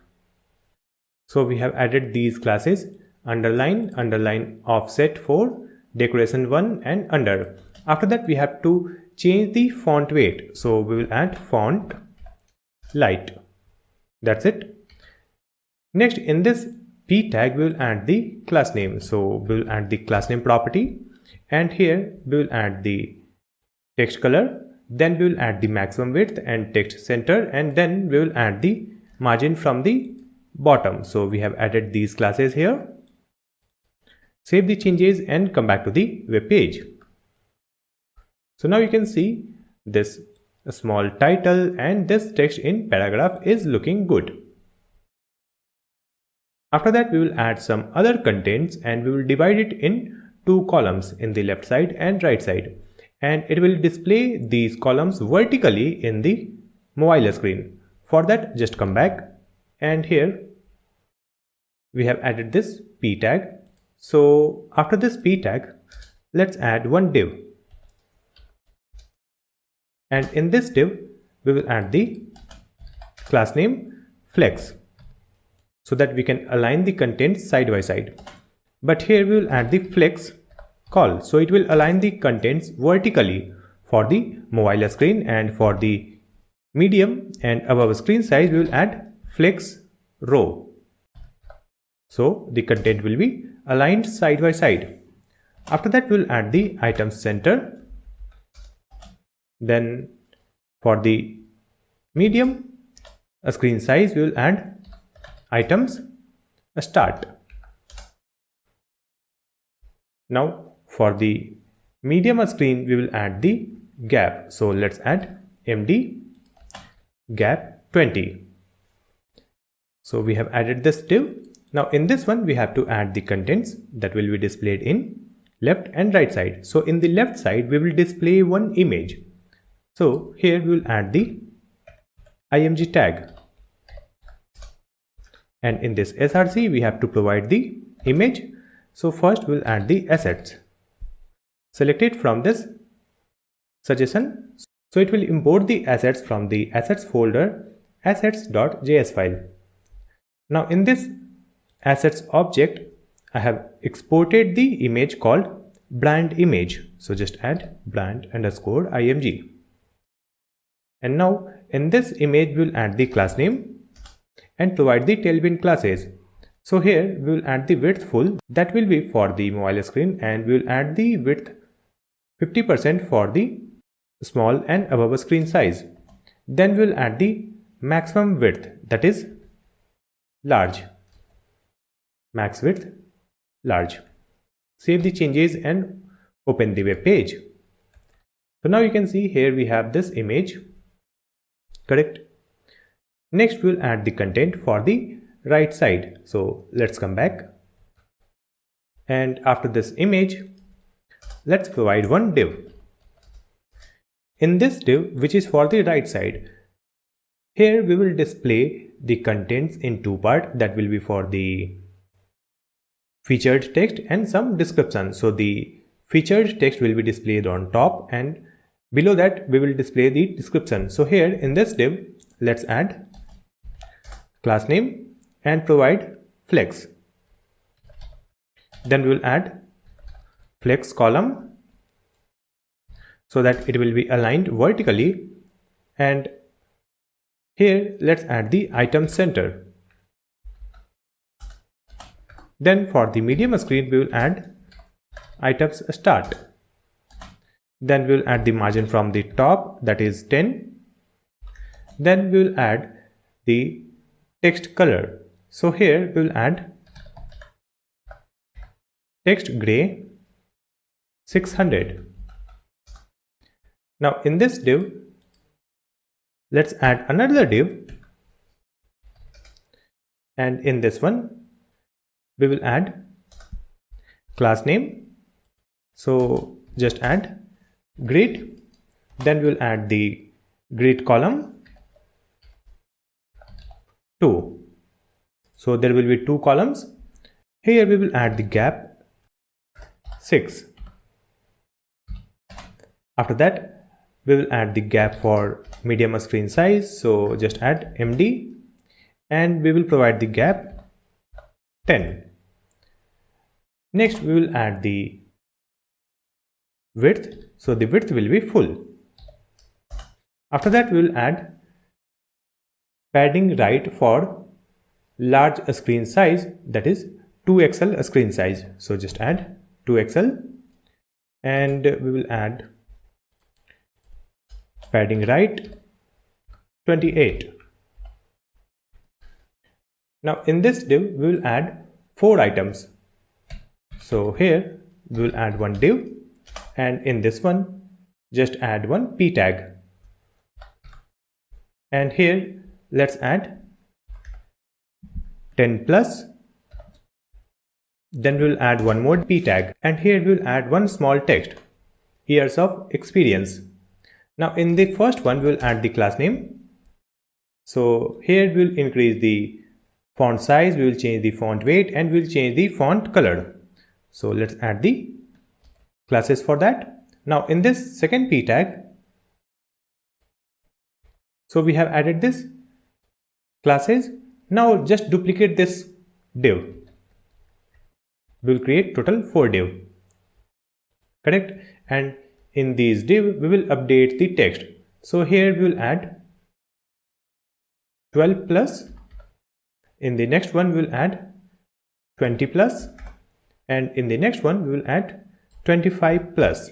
So we have added these classes underline offset for decoration 1 and under. After that we have to change the font weight. So we will add font light. That's it. Next in this p tag we will add the class name. So we will add the class name property, and here we will add the text color. Then we will add the maximum width and text center, and then we will add the margin from the bottom. So we have added these classes here. Save the changes and come back to the web page. So now you can see this small title and this text in paragraph is looking good. After that we will add some other contents, and we will divide it in two columns in the left side and right side, and it will display these columns vertically in the mobile screen. For that just come back, and here we have added this p tag. So after this p tag let's add one div, and in this div we will add the class name flex, so that we can align the contents side by side. But here we will add the flex call, so it will align the contents vertically for the mobile screen, and for the medium and above screen size we will add flex row, so the content will be aligned side by side. After that we will add the items center. Then for the medium screen size we will add items start. Now for the medium screen we will add the gap. So let's add MD gap 20. So we have added this div. Now in this one we have to add the contents that will be displayed in left and right side. So in the left side we will display one image. So here we will add the img tag. And in this src we have to provide the image. So first we'll add the assets. Select it from this suggestion. So it will import the assets from the assets folder assets.js file. Now in this assets object I have exported the image called brand image. So just add brand underscore img. And now in this image we'll add the class name and provide the Tailwind classes. So here we will add the width full, that will be for the mobile screen, and we will add the width 50% for the small and above screen size. Then we will add the maximum width, that is large, max width large. Save the changes and open the web page. So now you can see here we have this image, correct? Next we will add the content for the right side. So let's come back, and after this image let's provide one div. In this div, which is for the right side, here we will display the contents in two parts, that will be for the featured text and some description. So the featured text will be displayed on top, and below that we will display the description. So here in this div let's add class name and provide flex. Then we will add flex column so that it will be aligned vertically, and here let's add the item center. Then for the medium screen we will add items start. Then we will add the margin from the top, that is 10. Then we will add the text color. So here we will add text gray 600. Now in this div let's add another div, and in this one we will add class name. So just add great. Then we will add the great column 2. So there will be 2 columns. Here we will add the gap 6. After that we will add the gap for medium screen size. So just add MD, and we will provide the gap 10. Next we will add the width. So the width will be full. After that we will add padding right for large screen size, that is 2XL screen size. So just add 2XL, and we will add padding right 28. Now in this div we will add 4 items. So here we will add one div, and in this one just add one p tag, and here let's add 10 plus. Then we will add one more p tag, and here we will add one small text, years of experience. Now in the first one we will add the class name. So here we will increase the font size, we will change the font weight, and we will change the font color. So let's add the classes for that. Now in this second p tag, so we have added this classes. Now just duplicate this div. We will create total 4 div, correct? And in these div we will update the text. So here we will add 12 plus. In the next one we will add 20 plus, and in the next one we will add 25 plus.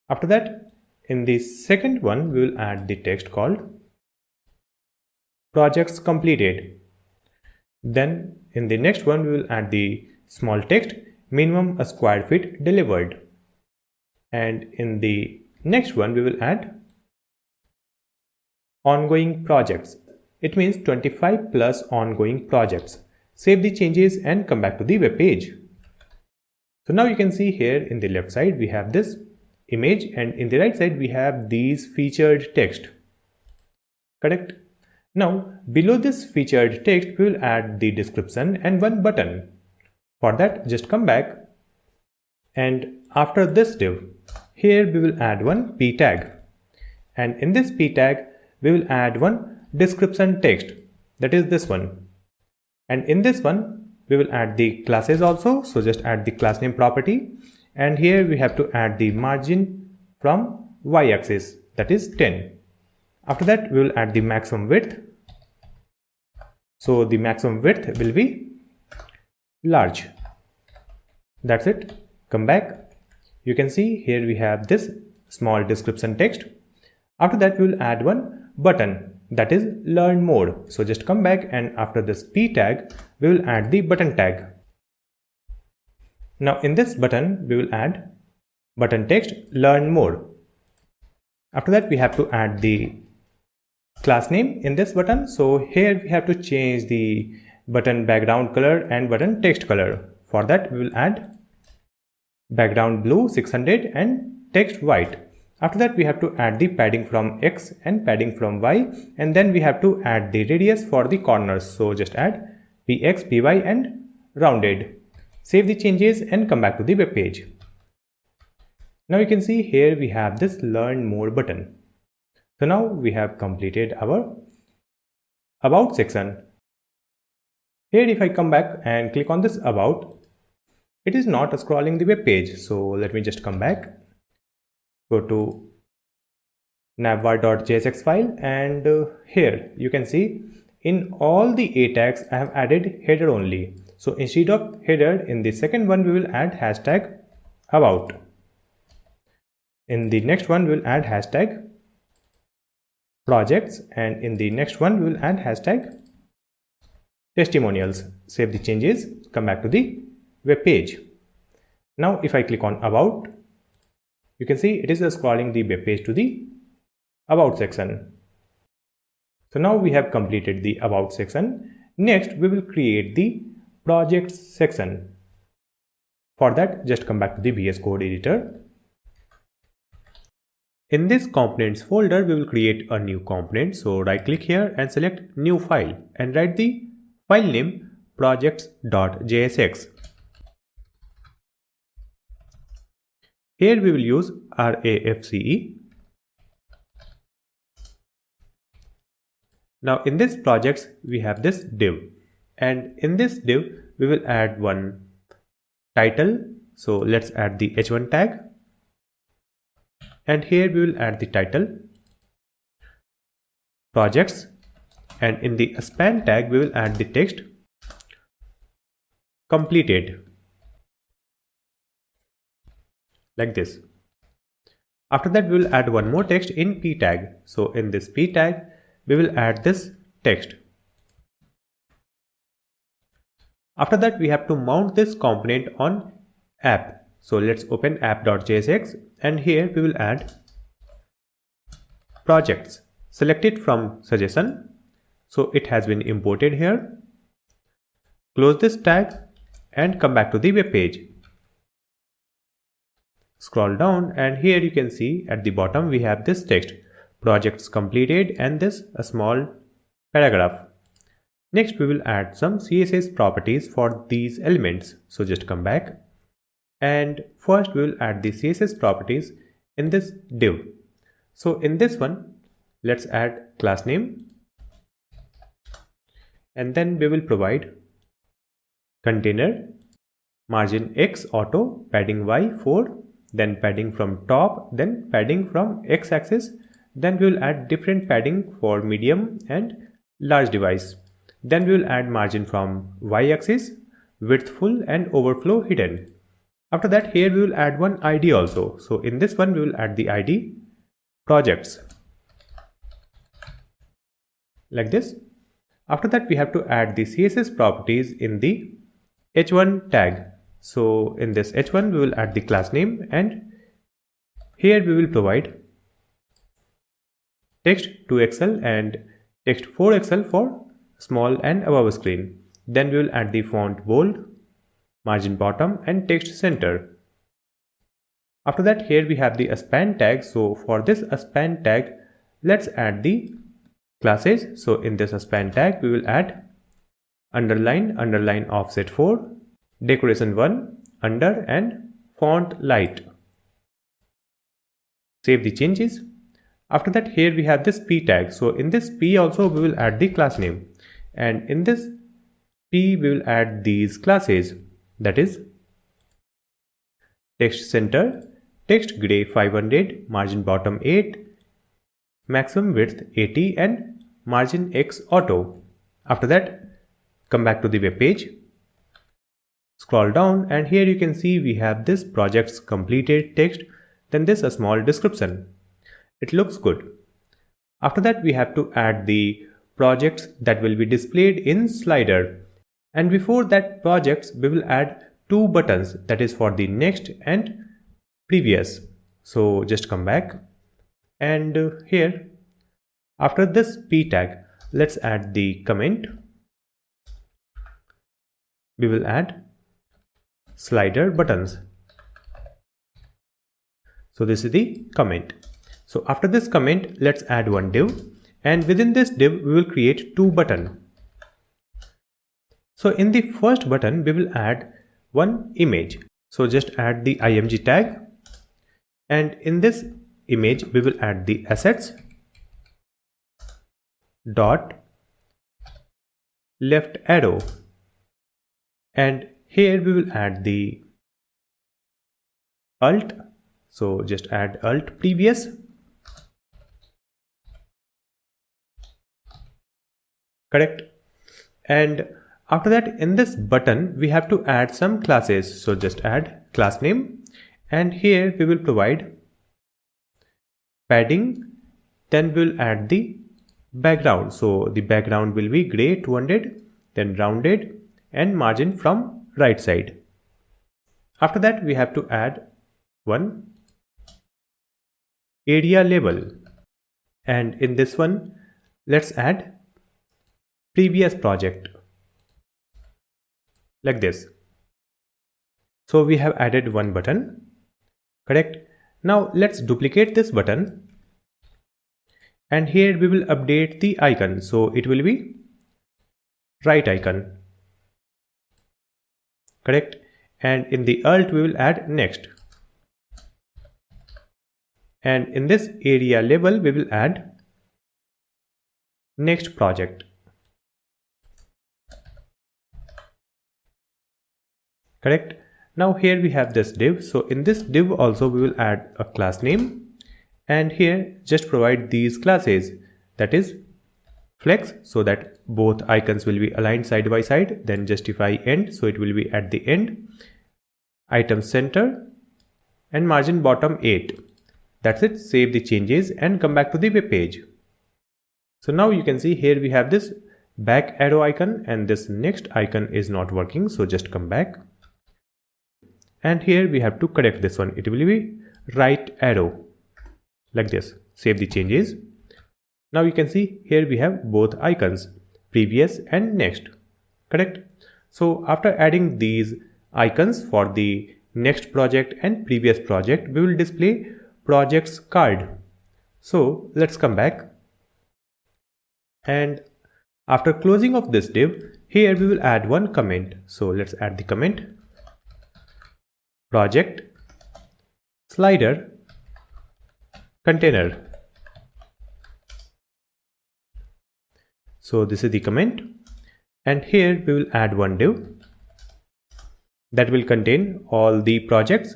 After that, in the second one we will add the text called projects completed. Then in the next one, we will add the small text, minimum a square feet delivered. And in the next one, we will add ongoing projects. It means 25 plus ongoing projects. Save the changes and come back to the web page. So now you can see here in the left side, we have this image, and in the right side, we have these featured text. Correct? Now, below this featured text, we will add the description and one button. For that, just come back, and after this div, here we will add one p tag. And in this p tag, we will add one description text, that is this one. And in this one, we will add the classes also. So just add the class name property. And here we have to add the margin from y-axis, that is 10. After that, we will add the maximum width. So the maximum width will be large. That's it. Come back. You can see here we have this small description text. After that, we will add one button, that is learn more. So just come back, and after this p tag, we will add the button tag. Now in this button, we will add button text learn more. After that, we have to add the class name in this button. So here we have to change the button background color and button text color. For that, we will add background blue 600 and text white. After that, we have to add the padding from X and padding from Y, and then we have to add the radius for the corners. So just add px, py and rounded. Save the changes and come back to the web page. Now you can see here we have this learn more button. So now we have completed our about section. Here if I come back and click on this about, it is not scrolling the web page. So let me just come back. Go to navbar.jsx file, and here you can see in all the a tags I have added header only. So instead of header, in the second one we will add hashtag about. In the next one we will add hashtag projects, and in the next one we will add hashtag testimonials. Save the changes, come back to the web page. Now if I click on about, you can see it is scrolling the web page to the about section. So now we have completed the about section. Next we will create the projects section. For that, just come back to the VS Code editor. In this components folder, we will create a new component. So right click here and select new file and write the file name projects.jsx. Here we will use RAFCE. Now in this projects, we have this div, and in this div, we will add one title. So let's add the h1 tag, and here we will add the title projects, and in the span tag, we will add the text completed, like this. After that, we will add one more text in p tag. So in this p tag, we will add this text. After that, we have to mount this component on app. So let's open app.jsx, and here we will add projects. Select it from suggestion. So it has been imported here. Close this tag and come back to the web page. Scroll down, and here you can see at the bottom we have this text projects completed and this a small paragraph. Next we will add some CSS properties for these elements. So just come back, and first we will add the CSS properties in this div. So in this one, let's add class name, and then we will provide container, margin X auto, padding Y 4, then padding from top, then padding from X axis, then we will add different padding for medium and large device. Then we will add margin from Y axis, width full and overflow hidden. After that, here we will add one ID also. So in this one, we will add the ID projects, like this. After that, we have to add the CSS properties in the h1 tag. So in this h1, we will add the class name, and here we will provide text 2XL and text 4XL for small and above screen. Then we will add the font bold, margin bottom, and text center. After that, here we have the span tag. So for this span tag, let's add the classes. So in this span tag, we will add underline, underline offset 4, decoration 1, under, and font light. Save the changes. After that, here we have this p tag. So in this p also we will add the class name, and in this p we will add these classes, that is text center, text gray 500, margin bottom 8, maximum width 80, and margin X auto. After that, come back to the web page, scroll down, and here you can see we have this project's completed text, then this a small description. It looks good. After that, we have to add the projects that will be displayed in slider, and before that projects we will add two buttons, that is for the next and previous. So just come back, and here after this p tag, let's add the comment. We will add slider buttons. So this is the comment. So after this comment, let's add one div, and within this div we will create two buttons. So in the first button, we will add one image. So just add the img tag, and in this image we will add the assets dot left arrow, and here we will add the alt. So just add alt previous, correct. And after that, in this button we have to add some classes. So just add class name, and here we will provide padding, then we will add the background. So the background will be gray 200, then rounded, and margin from right side. After that, we have to add one area label, and in this one let's add previous project, like this. So we have added one button, correct. Now let's duplicate this button, and here we will update the icon. So it will be right icon, correct. And in the alt we will add next, and in this area label we will add next project, correct. Now here we have this div. So in this div also we will add a class name, and here just provide these classes, that is flex, so that both icons will be aligned side by side, then justify end, so it will be at the end, item center, and margin bottom 8. That's it. Save the changes and come back to the web page. So now you can see here we have this back arrow icon, and this next icon is not working. So just come back, and here we have to correct this one. It will be right arrow, like this. Save the changes. Now you can see here we have both icons, previous and next, correct. So after adding these icons for the next project and previous project, we will display projects card. So let's come back, and after closing of this div, here we will add one comment. So let's add the comment, project slider container. So this is the comment, and here we will add one div that will contain all the projects.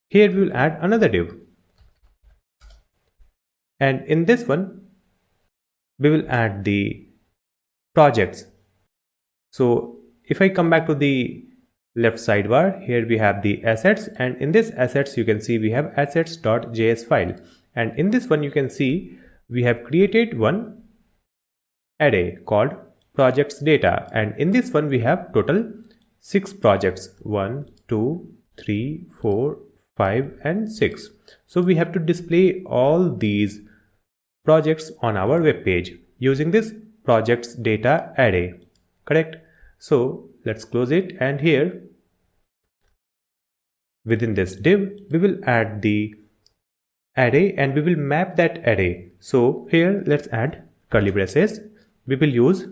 Here we will add another div, and in this one we will add the projects. So if I come back to the left sidebar, here we have the assets, and in this assets you can see we have assets.js file, and in this one you can see we have created one array called projects data, and in this one we have total 6 projects, 1 2 3 4 5 and 6. So we have to display all these projects on our web page using this projects data array, correct? So let's close it, and here within this div we will add the array and we will map that array. So here let's add curly braces. We will use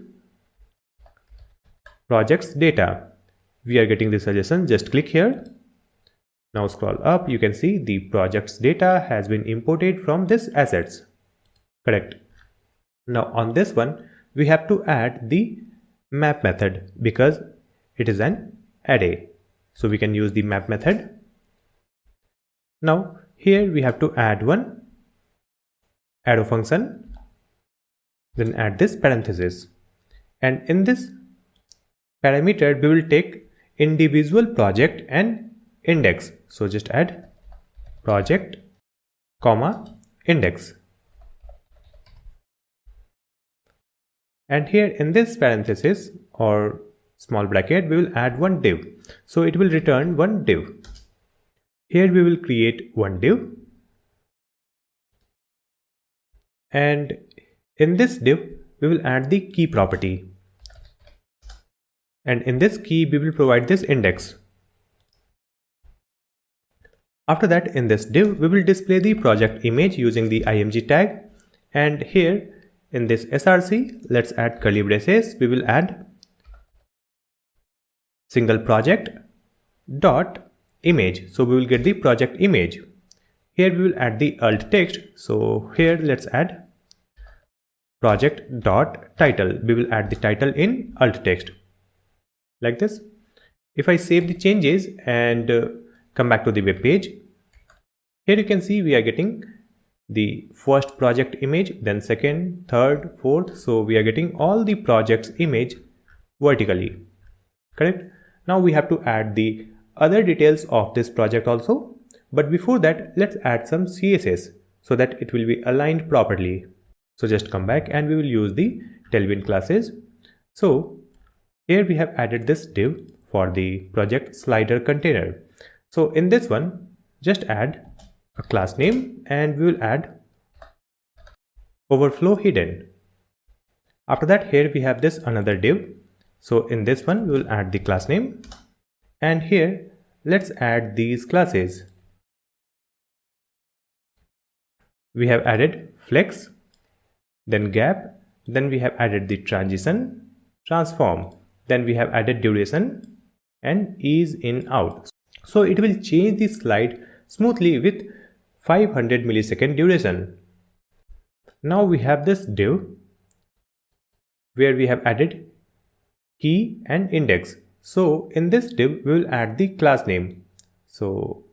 projects data. We are getting the suggestion, just click here. Now scroll up, you can see the projects data has been imported from this assets, correct? Now on this one we have to add the map method because it is an array, so we can use the map method. Now here we have to add one arrow function, then add this parenthesis, and in this parameter we will take individual project and index. So just add project comma index, and here in this parenthesis or small bracket we will add one div, so it will return one div. Here we will create one div, and in this div we will add the key property, and in this key we will provide this index. After that, in this div we will display the project image using the img tag, and here in this src let's add curly braces. We will add single project dot image, so we will get the project image. Here we will add the alt text, so here let's add project dot title. We will add the title in alt text like this. If I save the changes and come back to the web page, here you can see we are getting the first project image, then second, third, fourth, so we are getting all the projects image vertically, correct? Now we have to add the other details of this project also, but before that let's add some CSS so that it will be aligned properly. So just come back and we will use the Tailwind classes. So here we have added this div for the project slider container. So in this one just add a class name and we will add overflow hidden. After that, here we have this another div. So in this one we will add the class name, and here let's add these classes. We have added flex, then gap, then we have added the transition, transform, then we have added duration and ease in out. So it will change the slide smoothly with 500 millisecond duration. Now we have this div where we have added key and index. So in this div we will add the class name. So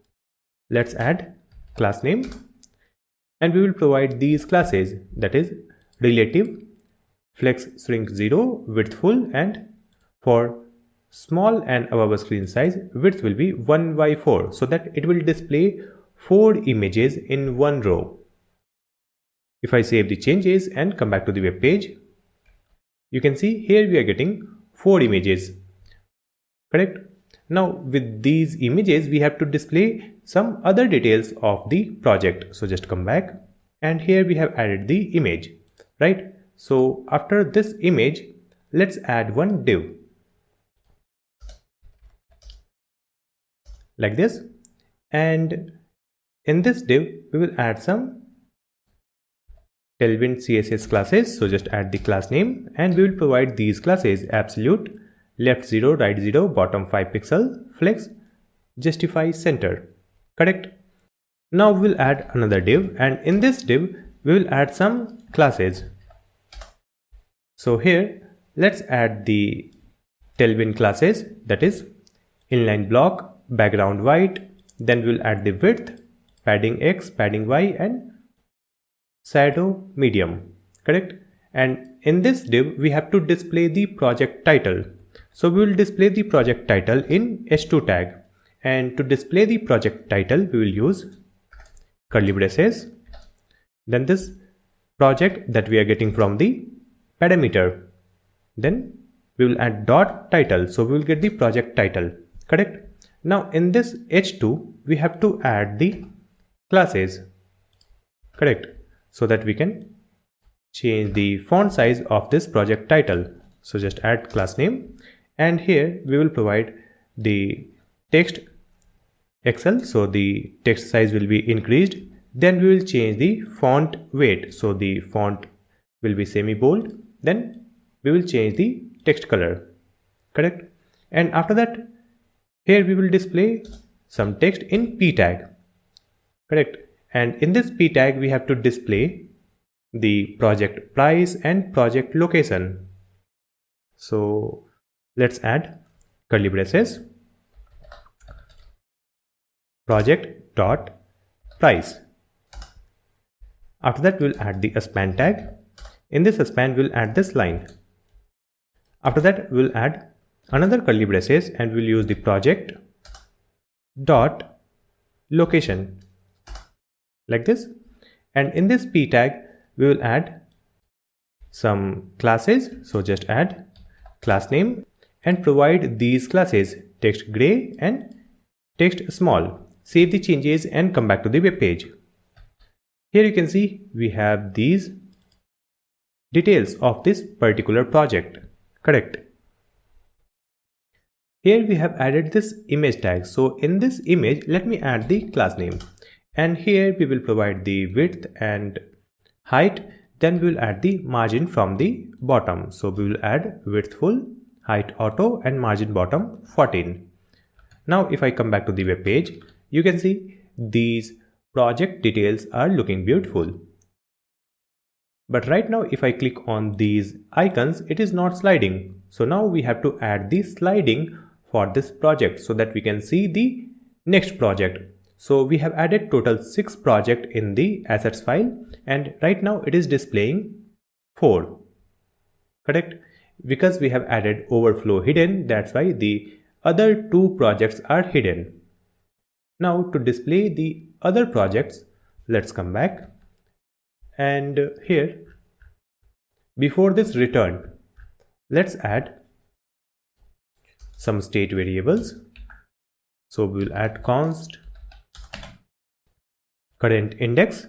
let's add class name, and we will provide these classes, that is relative, flex shrink 0, width full, and for small and above screen size width will be 1/4, so that it will display 4 images in one row. If I save the changes and come back to the web page, you can see here we are getting 4 images, correct? Now with these images we have to display some other details of the project. So just come back, and here we have added the image, right? So after this image let's add one div like this, and in this div we will add some Tailwind CSS classes. So just add the class name, and we will provide these classes: absolute, left 0, right 0, bottom 5 pixel, flex, justify, center, correct? Now we will add another div, and in this div we will add some classes. So here let's add the Tailwind classes, that is inline block, background white, then we will add the width, padding X, padding Y, and shadow medium, correct? And in this div we have to display the project title. So we will display the project title in h2 tag, and to display the project title we will use curly braces, then this project that we are getting from the parameter, Then we will add dot title, so we will get the project title, correct? Now in this h2 we have to add the classes, correct, so that we can change the font size of this project title. So just add class name, and here we will provide the text Excel, so the text size will be increased. Then we will change the font weight, so the font will be semi bold. Then we will change the text color, correct? And after that, here we will display some text in p tag, correct? And in this p tag we have to display the project price and project location. So let's add curly braces, project dot price. After that we'll add the span tag. In this span we'll add this line. After that we'll add another curly braces and we'll use the project dot location, like this. And in this p tag we will add some classes, so just add class name and provide these classes text gray and text small. Save the changes and come back to the web page. Here you can see we have these details of this particular project, correct? Here we have added this image tag. So in this image, let me add the class name, and here we will provide the width and height. Then we will add the margin from the bottom. So we will add width full, height auto, and margin bottom 14. Now if I come back to the web page, you can see these project details are looking beautiful. But right now if I click on these icons, it is not sliding. So now we have to add the sliding for this project so that we can see the next project. So we have added total 6 projects in the assets file, and right now it is displaying 4, correct? Because we have added overflow hidden, that's why the other 2 projects are hidden. Now to display the other projects, let's come back, and here before this return, let's add some state variables. So we will add const current index,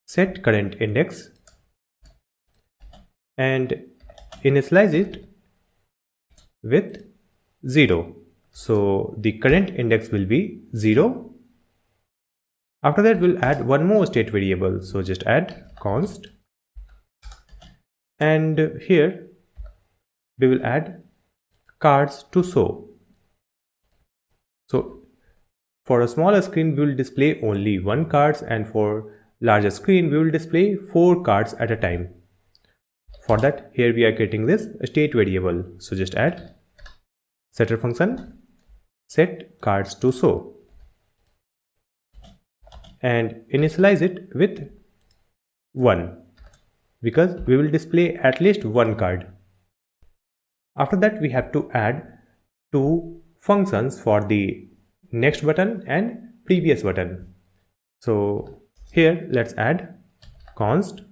set current index, and initialize it with 0. So the current index will be 0. After that we'll add one more state variable, so just add const, and here we will add cards to show. So for a smaller screen we will display only 1 cards, and for larger screen we will display 4 cards at a time. For that, here we are getting this state variable, so just add setter function set cards to show and initialize it with 1, because we will display at least 1 card. After that we have to add 2 functions for the next button and previous button. So here let's add const,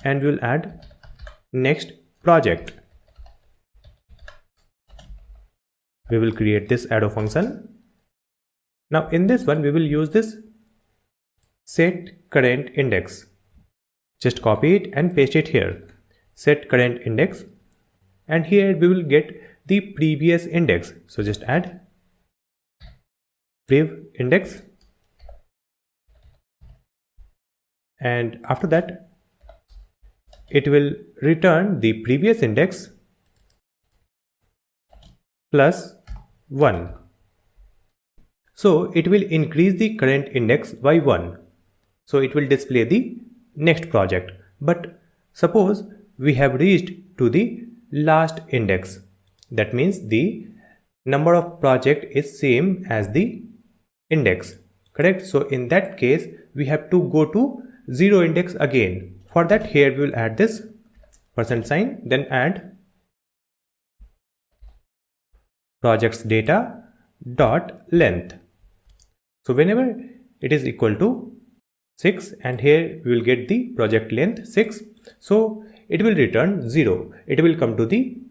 and we'll add next project. We will create this arrow function. Now in this one we will use this set current index. Just copy it and paste it here. Set current index, and here we will get the previous index. So just add prev index, and after that it will return the previous index plus 1. So it will increase the current index by 1. So it will display the next project. But suppose we have reached to the last index. That means the number of project is same as the index, correct? So in that case we have to go to 0 index again. For that, here we will add this %, then add projects data dot length. So whenever it is equal to 6, and here we will get the project length 6. So it will return 0. It will come to the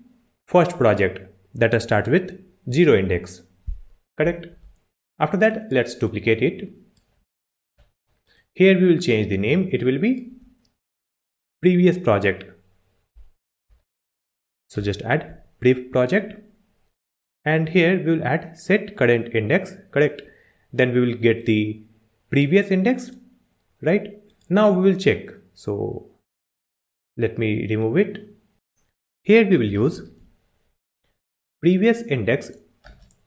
first project that starts with 0 index. Correct? After that, let's duplicate it. Here we will change the name. It will be previous project. So just add prev project, and here we will add set current index. Correct? Then we will get the previous index. Right? Now we will check. So let me remove it. Here we will use previous index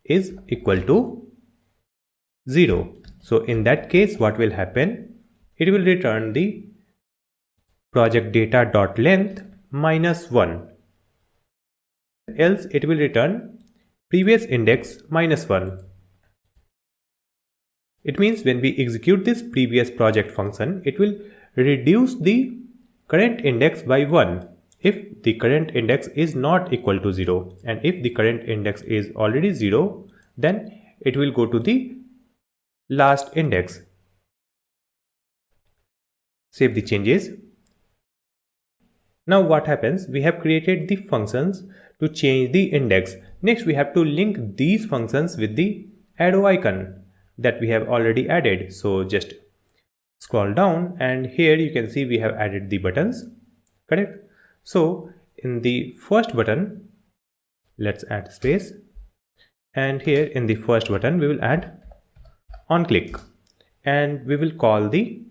is equal to 0. So in that case, what will happen? It will return the project data dot length minus 1. Else it will return previous index minus 1. It means when we execute this previous project function, it will reduce the current index by 1 if the current index is not equal to 0, and if the current index is already 0, then it will go to the last index. Save the changes. Now what happens? We have created the functions to change the index. Next we have to link these functions with the arrow icon that we have already added. So just scroll down, and here you can see we have added the buttons. Correct? So in the first button, let's add space, and here in the first button we will add on click, and we will call the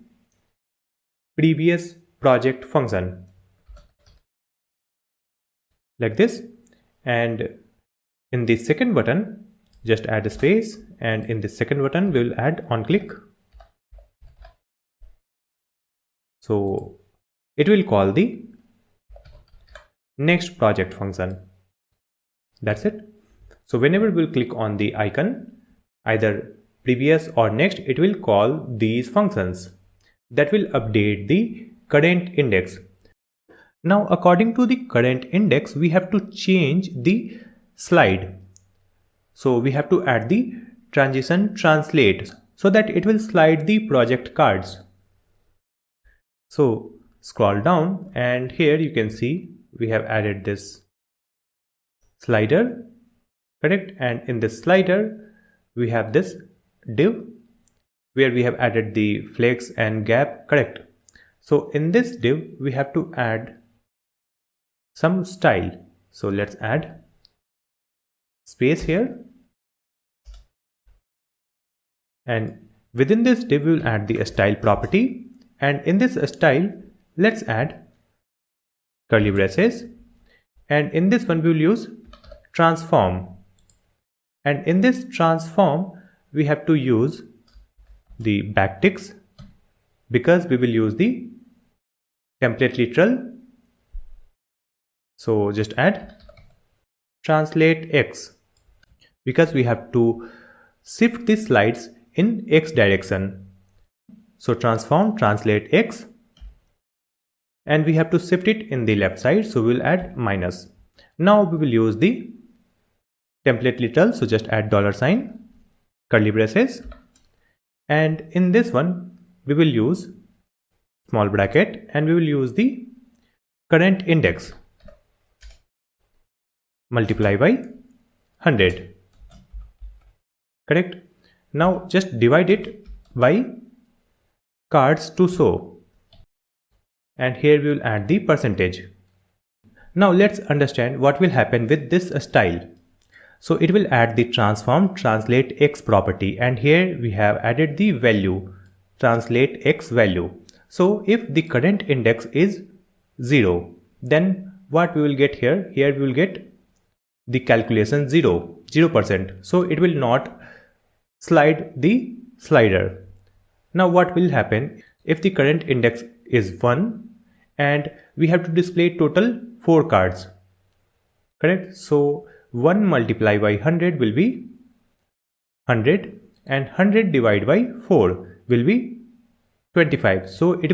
previous project function like this. And in the second button, just add a space, and in the second button we will add on click. So it will call the next project function. That's it. So whenever we'll click on the icon, either previous or next, it will call these functions that will update the current index. Now according to the current index, we have to change the slide. So we have to add the transition translate so that it will slide the project cards. So scroll down, and here you can see we have added this slider. Correct? And in this slider we have this div where we have added the flex and gap. Correct? So in this div we have to add some style. So let's add space here, and within this div we will add the style property, and in this style let's add curly braces, and in this one we will use transform, and in this transform we have to use the backticks because we will use the template literal. So just add translate X because we have to shift the slides in X direction. So transform translate X, and we have to shift it in the left side, so we'll add minus. Now we will use the template literal, so just add $, curly braces, and in this one we will use small bracket, and we will use the current index multiply by 100. Correct? Now just divide it by cards to show, and here we will add the percentage. Now let's understand what will happen with this style. So it will add the transform translate X property, and here we have added the value translate X value. So if the current index is 0, then what we will get here? Here we will get the calculation 0%. So it will not slide the slider. Now what will happen if the current index is 1 and we have to display total 4 cards? Correct? So 1 multiplied by 100 will be 100, and 100 divided by 4 will be 25. So it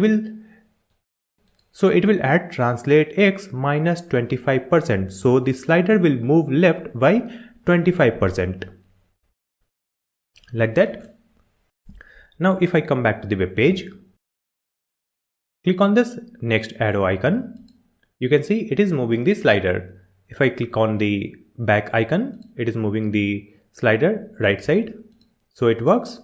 will add translate X minus 25%. So the slider will move left by 25%. Like that. Now if I come back to the web page, Click on this next arrow icon. You can see it is moving the slider. If I click on the back icon, it is moving the slider right side. So it works.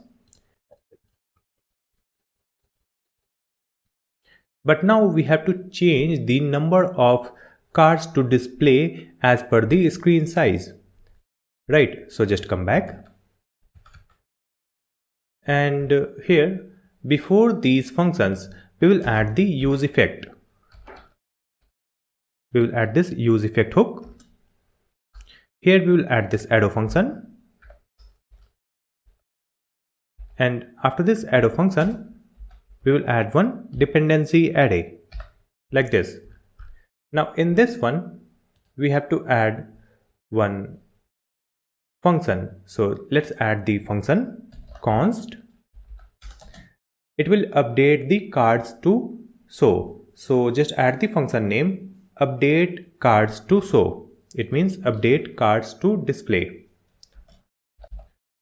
But now we have to change the number of cards to display as per the screen size. Right, so just come back. And here, before these functions, we will add the use effect. We will add this use effect hook. Here we will add this arrow function. And after this arrow function, we will add one dependency array like this. Now in this one, we have to add one function. So let's add the function const. It will update the cards to show. So just add the function name update cards to show. It means update cards to display.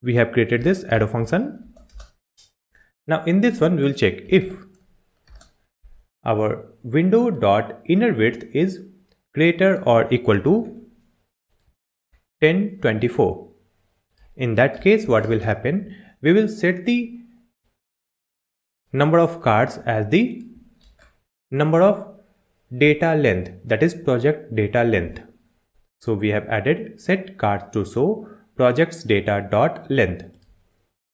We have created this arrow function. Now in this one we will check if our window.inner width is greater or equal to 1024. In that case, what will happen? We will set the number of cards as the number of data length, that is project data length. So we have added set cards to show projects data dot length.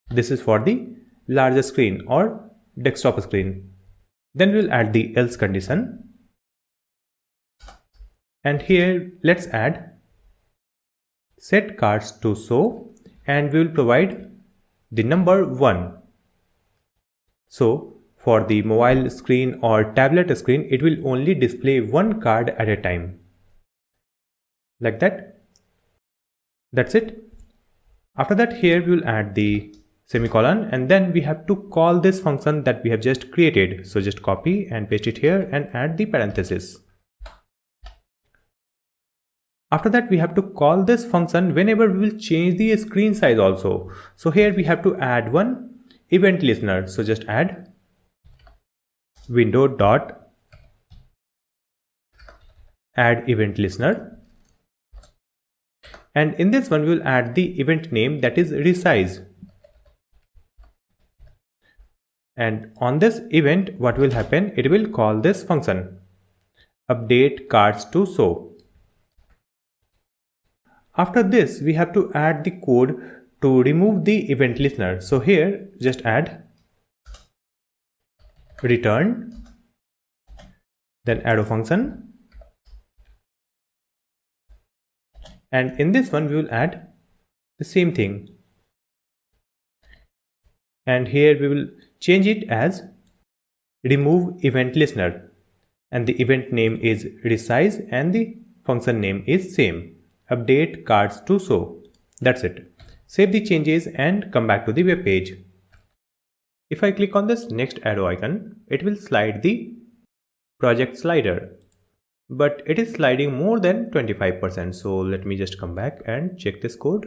This is for the larger screen or desktop screen. Then we will add the else condition. And here let's add set cards to show, and we will provide the number 1. So for the mobile screen or tablet screen, it will only display one card at a time. Like that. That's it. After that, here we will add the semicolon, and then we have to call this function that we have just created. So just copy and paste it here and add the parenthesis. After that, we have to call this function whenever we will change the screen size also. So here we have to add one event listener. So just add window dot add event listener. And in this one, we will add the event name, that is resize. And on this event, what will happen? It will call this function update cards to show. After this, we have to add the code to remove the event listener. So here just add return, then arrow function, and in this one we will add the same thing, and here we will change it as remove event listener, and the event name is resize and the function name is same, update cards to show. That's it. Save the changes and come back to the web page. If I click on this next arrow icon, it will slide the project slider, but it is sliding more than 25%. So let me just come back and check this code.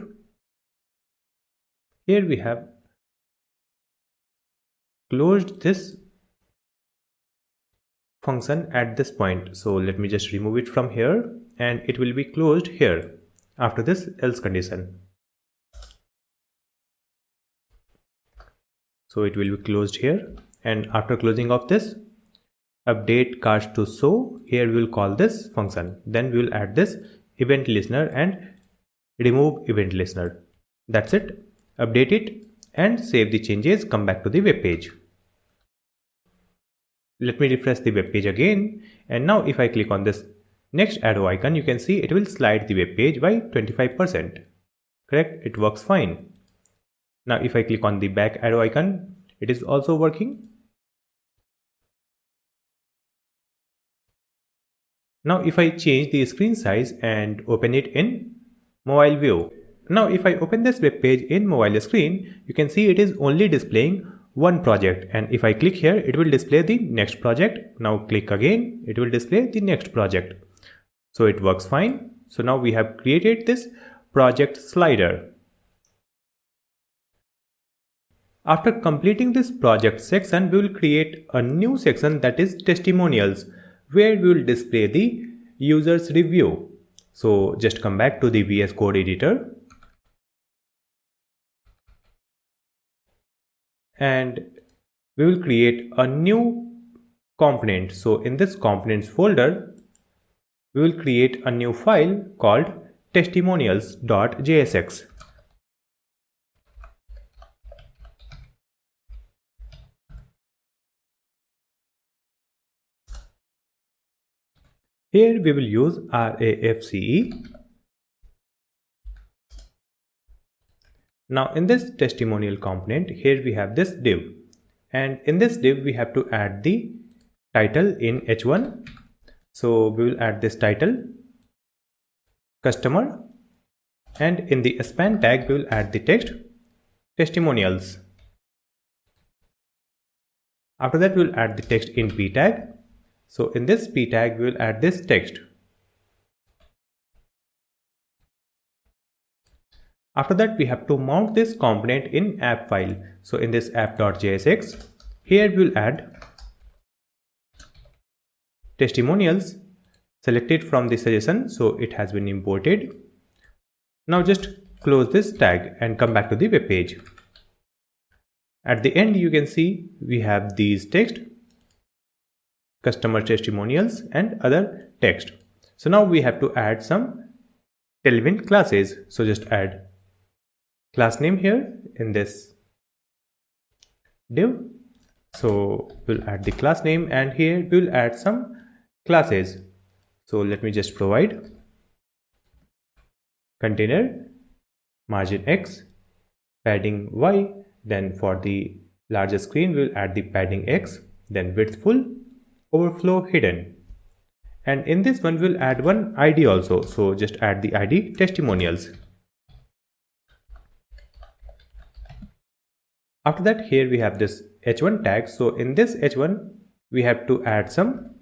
Here we have closed this function at this point. So let me just remove it from here, and it will be closed here after this else condition. So it will be closed here, and after closing of this update cards to show, here we will call this function. Then we will add this event listener and remove event listener. That's it. Update it and save the changes. Come back to the web page. Let me refresh the web page again, and now if I click on this next arrow icon, you can see it will slide the web page by 25%. Correct? It works fine. Now if I click on the back arrow icon, it is also working. Now if I change the screen size and open it in mobile view. Now if I open this web page in mobile screen, you can see it is only displaying one project, and if I click here, it will display the next project. Now click again, it will display the next project. So it works fine. So now we have created this project slider. After completing this project section, we will create a new section, that is testimonials, where we will display the user's review. So just come back to the VS Code editor and we will create a new component. So in this components folder, we will create a new file called testimonials.jsx. Here we will use RAFCE. Now in this testimonial component, here we have this div, and in this div we have to add the title in H1. So we will add this title, customer, and in the span tag we will add the text testimonials. After that we will add the text in p tag. So in this p tag we will add this text. After that we have to mount this component in app file. So in this app.jsx, here we will add testimonials selected from the suggestion, so it has been imported. Now just close this tag and come back to the web page. At the end you can see we have these text, customer testimonials and other text. So now we have to add some Tailwind classes. So just add class name here in this div. So we'll add the class name and here we'll add some classes. So let me just provide container, margin X, padding Y, then for the larger screen we'll add the padding X, then width full, overflow hidden. And in this one we'll add one ID also. So just add the ID testimonials. After that, here we have this H1 tag. So in this H1 we have to add some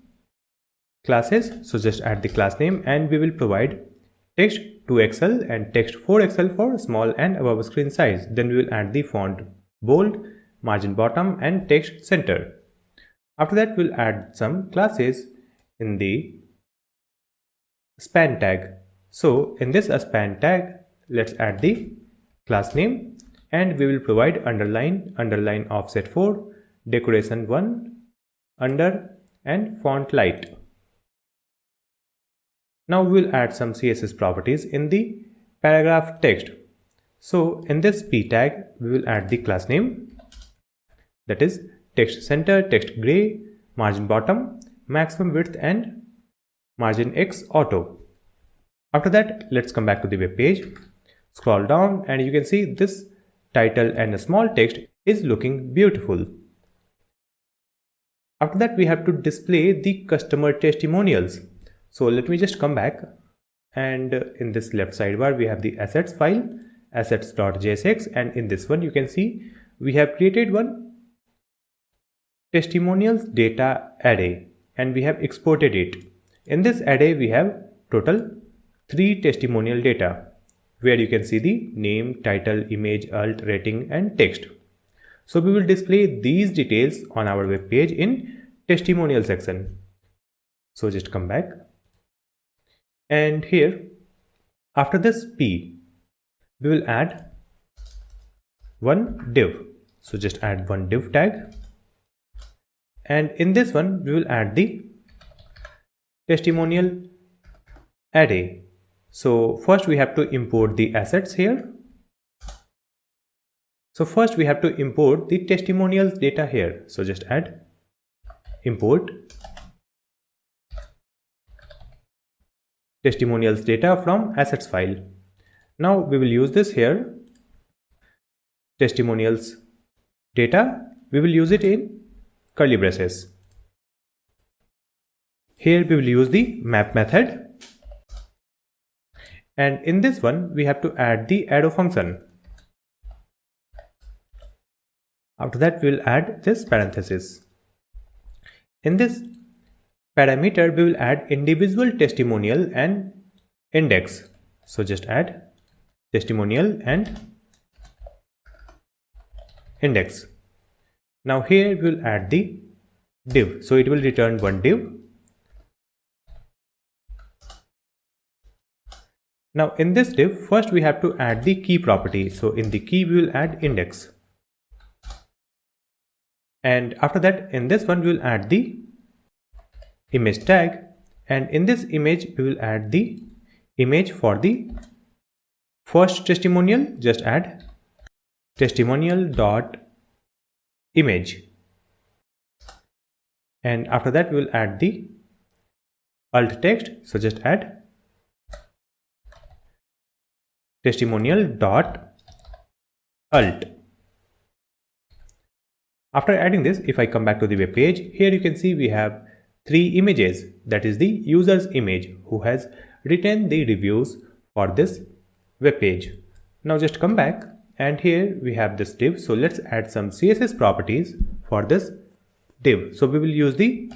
classes. So just add the class name and we will provide text 2XL and text 4XL for small and above screen size. Then we will add the font bold, margin bottom and text center. After that we'll add some classes in the span tag. So in this span tag, let's add the class name and we will provide underline offset 4, decoration 1, under and font light. Now we will add some CSS properties in the paragraph text. So in this p tag we will add the class name, that is text center, text gray, margin bottom, maximum width and margin X auto. After that let's come back to the web page, scroll down and you can see this title and a small text is looking beautiful. After that we have to display the customer testimonials. So let me just come back and in this left sidebar we have the assets file, assets.jsx, and in this one you can see we have created one testimonials data array and we have exported it. In this array we have total 3 testimonial data, where you can see the name, title, image, alt, rating and text. So we will display these details on our web page in testimonial section. So just come back and here after this p we will add one div. So just add one div tag and in this one we will add the testimonial array. So first we have to import the assets here. So first we have to import the testimonials data here. So just add import testimonials data from assets file. Now we will use this here, testimonials data, we will use it in curly braces. Here we will use the map method. And in this one we have to add the arrow function. After that we will add this parenthesis. In this parameter we will add individual testimonial and index. So just add testimonial and index. Now here we'll add the div, so it will return one div. Now in this div, first we have to add the key property, so in the key we will add index, and after that in this one we will add the image tag, and in this image we will add the image for the first testimonial. Just add testimonial dot image, and after that we will add the alt text, so just add testimonial dot alt. After adding this, if I come back to the web page, here you can see we have three images. That is the user's image who has written the reviews for this web page. Now just come back, and here we have this div, so let's add some CSS properties for this div. So we will use the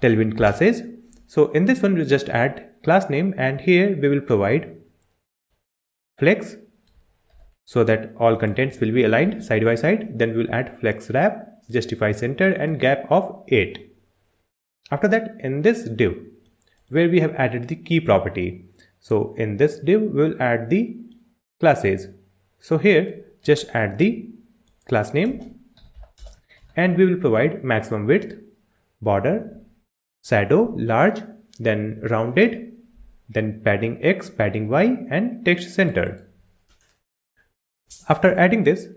Tailwind classes. So in this one we'll just add class name, and here we will provide flex so that all contents will be aligned side by side. Then we'll add flex wrap, justify center, and gap of 8. After that, in this div where we have added the key property, so in this div we'll add the classes. So here just add the class name, and we will provide maximum width, border, shadow, large, then rounded, then padding X, padding Y, and text center. After adding this,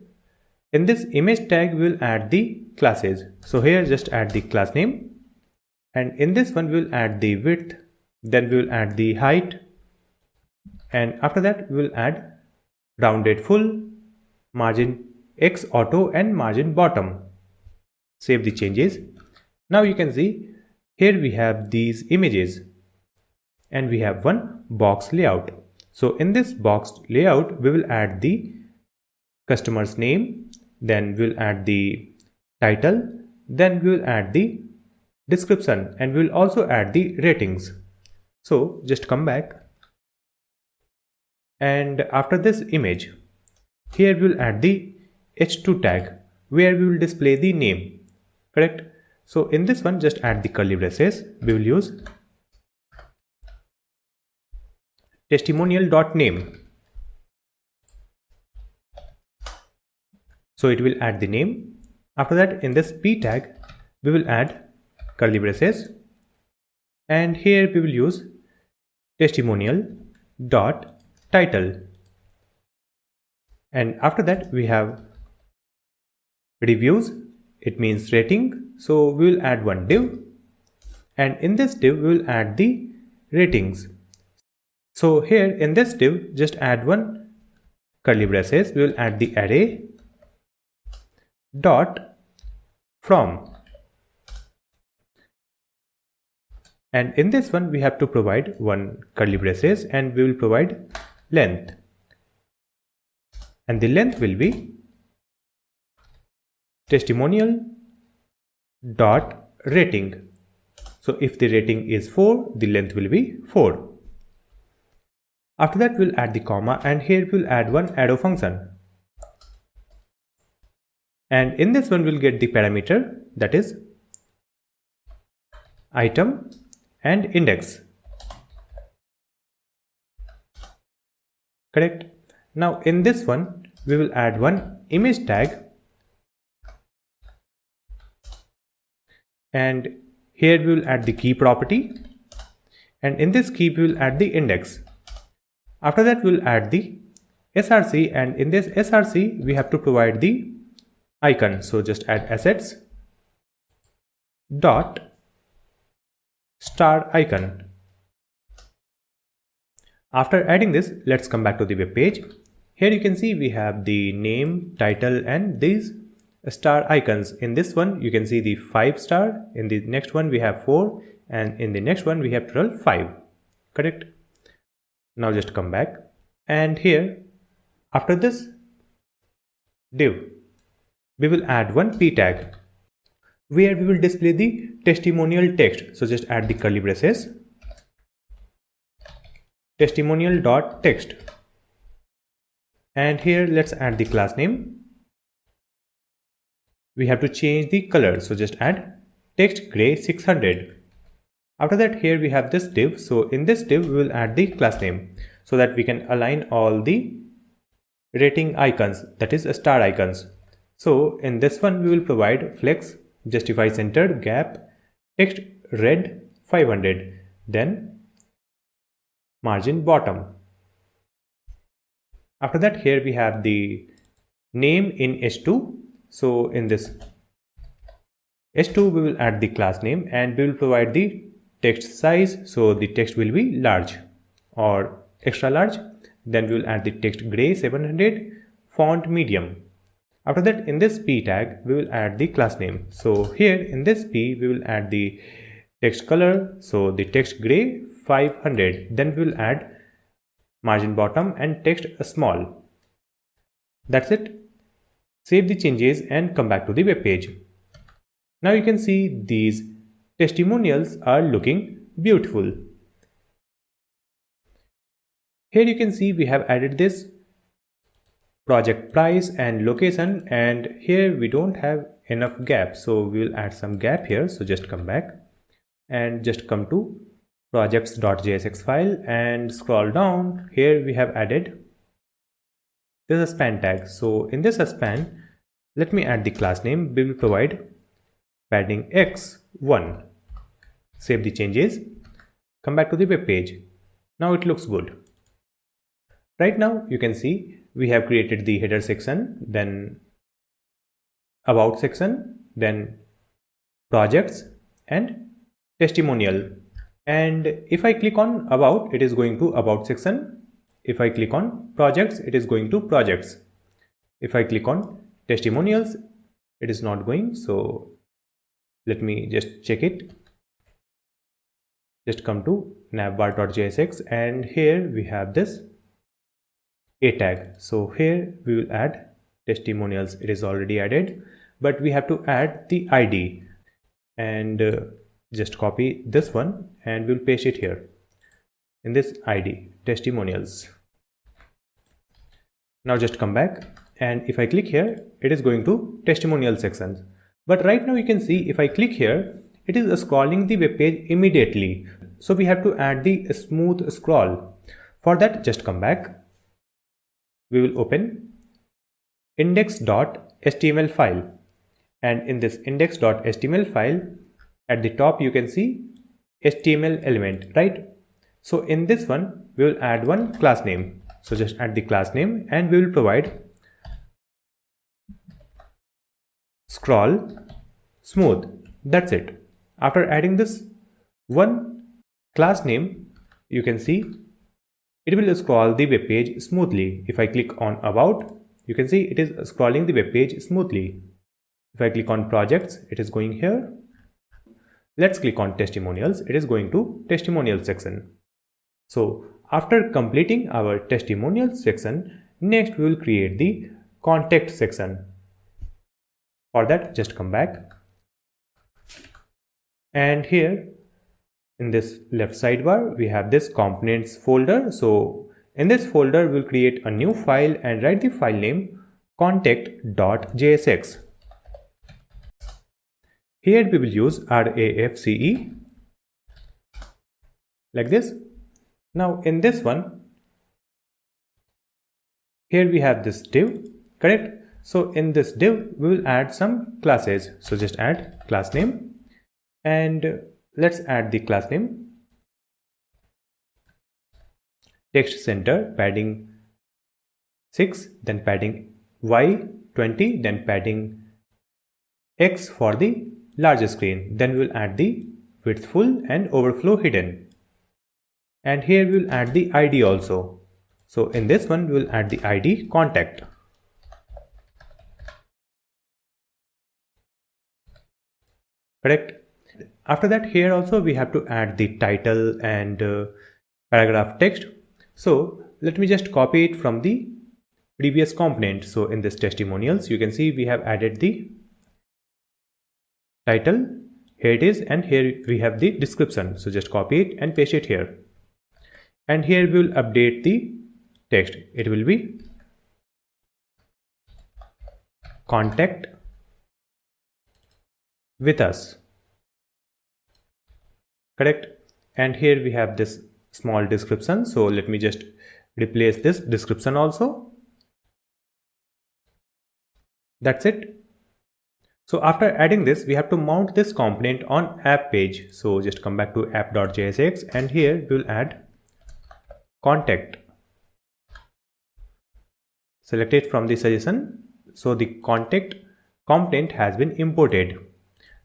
in this image tag we will add the classes. So here just add the class name, and in this one we will add the width, then we will add the height, and after that we will add rounded full, margin X auto, and margin bottom. Save the changes. Now you can see here we have these images, and we have one box layout. So in this box layout we will add the customer's name, then we'll add the title, then we will add the description, and we will also add the ratings. So just come back, and after this image, here we will add the h2 tag where we will display the name, correct? So in this one just add the curly braces. We will use testimonial.name. So it will add the name. After that, in this p tag we will add curly braces, and here we will use testimonial dot title, and after that we have reviews, it means rating, so we will add one div, and in this div we will add the ratings. So here in this div just add one curly braces, we will add the array dot from, and in this one we have to provide one curly braces, and we will provide length, and the length will be testimonial dot rating. So if the rating is 4, the length will be 4. After that we'll add the comma, and here we'll add one arrow function, and in this one we'll get the parameter, that is item and index, correct? Now in this one we will add one image tag, and here we will add the key property, and in this key we will add the index. After that we will add the src, and in this src we have to provide the icon, so just add assets dot star icon. After adding this, let's come back to the web page. Here you can see we have the name, title, and these star icons. In this one you can see the 5 star, in the next one we have 4, and in the next one we have total 5, correct? Now just come back, and here after this div we will add one p tag where we will display the testimonial text. So just add the curly braces, testimonial dot text, and here let's add the class name, we have to change the color. So just add text gray 600. After that, here we have this div. So in this div, we will add the class name so that we can align all the rating icons, that is star icons. So in this one, we will provide flex, justify centered, gap, text red 500, then margin bottom. After that, here we have the name in h2. So in this h2, we will add the class name and we will provide the text size. So the text will be large or extra large. Then we will add the text gray 700, font medium. After that, in this p tag, we will add the class name. So here in this p, we will add the text color. So the text gray 500. Then we will add margin bottom and text small. That's it. Save the changes and come back to the web page. Now you can see these testimonials are looking beautiful. Here you can see we have added this project price and location, and here we don't have enough gap, so we will add some gap here. So just come back and just come to projects.jsx file and scroll down. Here we have added this span tag. So in this span, let me add the class name. We will provide padding x1. Save the changes, come back to the web page. Now it looks good. Right now you can see we have created the header section, then about section, then projects and testimonial. And if I click on about, it is going to about section. If I click on projects, it is going to projects. If I click on testimonials, it is not going. So let me just check it. Just come to navbar.jsx and here we have this a tag. So here we will add testimonials. It is already added, but we have to add the ID and just copy this one and we'll paste it here in this ID testimonials. Now just come back and if I click here, it is going to testimonial sections. But right now you can see if I click here, it is scrolling the web page immediately. So we have to add the smooth scroll. For that, just come back. We will open index.html file, and in this index.html file at the top you can see HTML element, right? So in this one we will add one class name. So just add the class name and we will provide scroll smooth. That's it. After adding this one class name, you can see it will scroll the web page smoothly. If I click on about, you can see it is scrolling the web page smoothly. If I click on projects, it is going here. Let's click on testimonials. It is going to testimonial section. So after completing our testimonial section, next we will create the contact section. For that, just come back. And here in this left sidebar, we have this components folder. So in this folder, we'll create a new file and write the file name contact.jsx. Here we will use RAFCE like this. Now in this one, here we have this div, correct? So in this div, we will add some classes. So just add class name and let's add the class name text center, padding 6, then padding y 20, then padding x for the larger screen. Then we will add the width full and overflow hidden. And here we will add the ID also. So in this one, we will add the ID contact. Correct? After that, here also we have to add the title and paragraph text. So let me just copy it from the previous component. So in this testimonials, you can see we have added the title. Here it is, and here we have the description. So just copy it and paste it here. And here we will update the text. It will be contact with us. Correct? And here we have this small description. So let me just replace this description also. That's it. So after adding this, we have to mount this component on app page. So just come back to app.jsx and here we will add contact. Select it from the suggestion. So the contact component has been imported.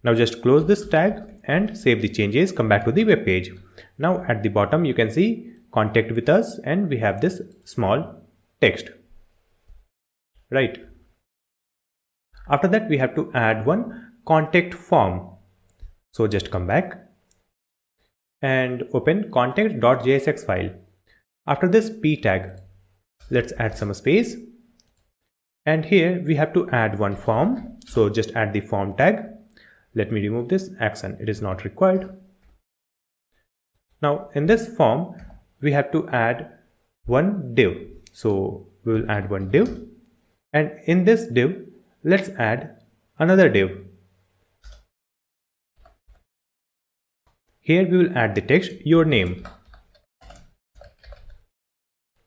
Now just close this tag and save the changes. Come back to the web page. Now at the bottom you can see contact with us and we have this small text. Right. After that we have to add one contact form. So just come back and open contact.jsx file. After this p tag, let's add some space. And here we have to add one form. So just add the form tag. Let me remove this action. It is not required. Now in this form, we have to add one div. So we will add one div. And in this div, let's add another div. Here we will add the text, your name.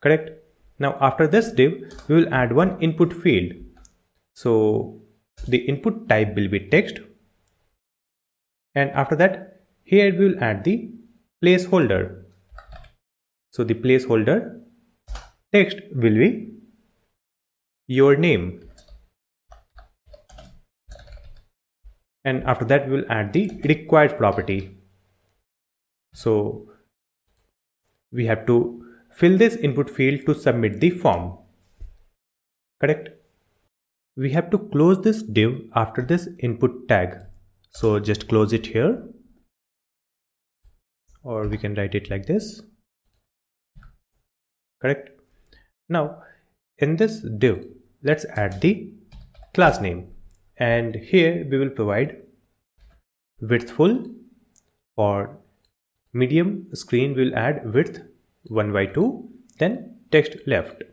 Correct? Now after this div, we will add one input field. So the input type will be text. And after that, here we will add the placeholder. So the placeholder text will be your name. And after that, we will add the required property. So we have to fill this input field to submit the form. Correct? We have to close this div after this input tag. So just close it here. Or we can write it like this. Correct? Now in this div, let's add the class name. And here we will provide width full. For medium screen we will add width 1/2, then text left.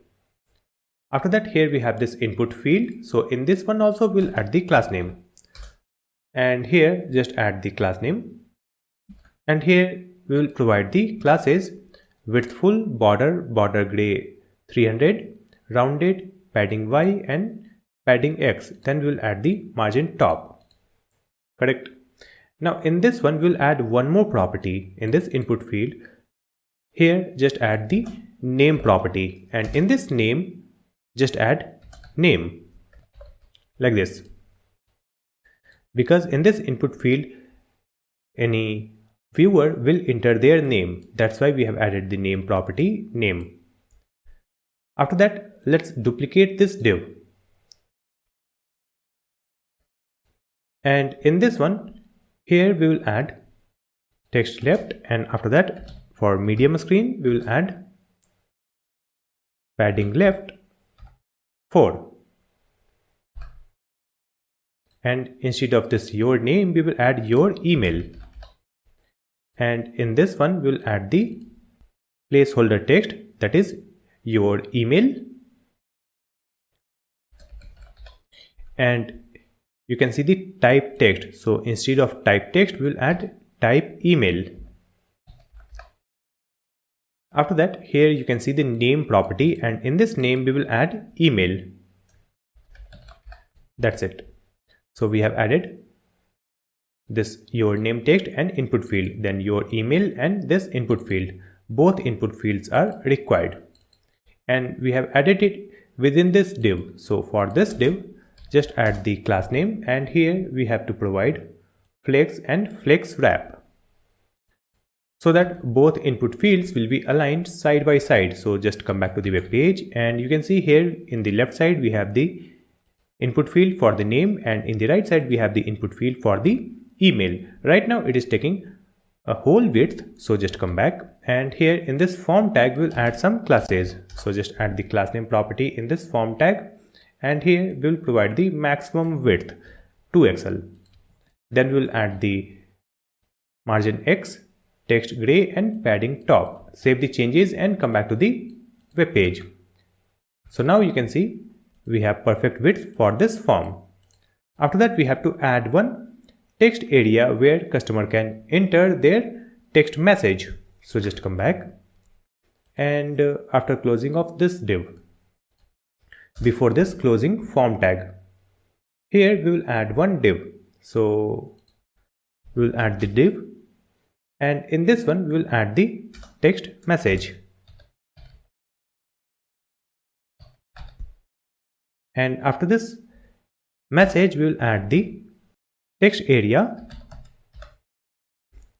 After that, here we have this input field. So in this one also we'll add the class name. And here just add the class name. And here we will provide the classes width full, border gray 300, rounded, padding y and padding x. Then we will add the margin top. Correct? Now in this one we will add one more property in this input field. Here just add the name property, and in this name just add name like this. Because in this input field any viewer will enter their name. That's why we have added the name property, name. After that, let's duplicate this div. And in this one, here we will add text left, and after that, for medium screen, we will add padding left 4. And instead of this your name, we will add your email. And in this one, we will add the placeholder text, that is your email. And you can see the type text. So instead of type text, we will add type email. After that, here you can see the name property, and in this name we will add email. That's it. So we have added this your name text and input field, then your email and this input field. Both input fields are required. And we have added it within this div. So for this div, just add the class name, and here we have to provide flex and flex wrap, so that both input fields will be aligned side by side. So just come back to the web page, and you can see here in the left side we have the input field for the name, and in the right side we have the input field for the email. Right now it is taking a whole width, so just come back, and here in this form tag we'll add some classes. So just add the class name property in this form tag, and here we'll provide the maximum width 2 XL. Then we'll add the margin X, text gray and padding top. Save the changes and come back to the web page. So now you can see we have perfect width for this form. After that, we have to add one text area where customer can enter their text message. So just come back, and after closing of this div, before this closing form tag, here we will add one div. So we will add the div, and in this one we will add the text message, and after this message we will add the text area,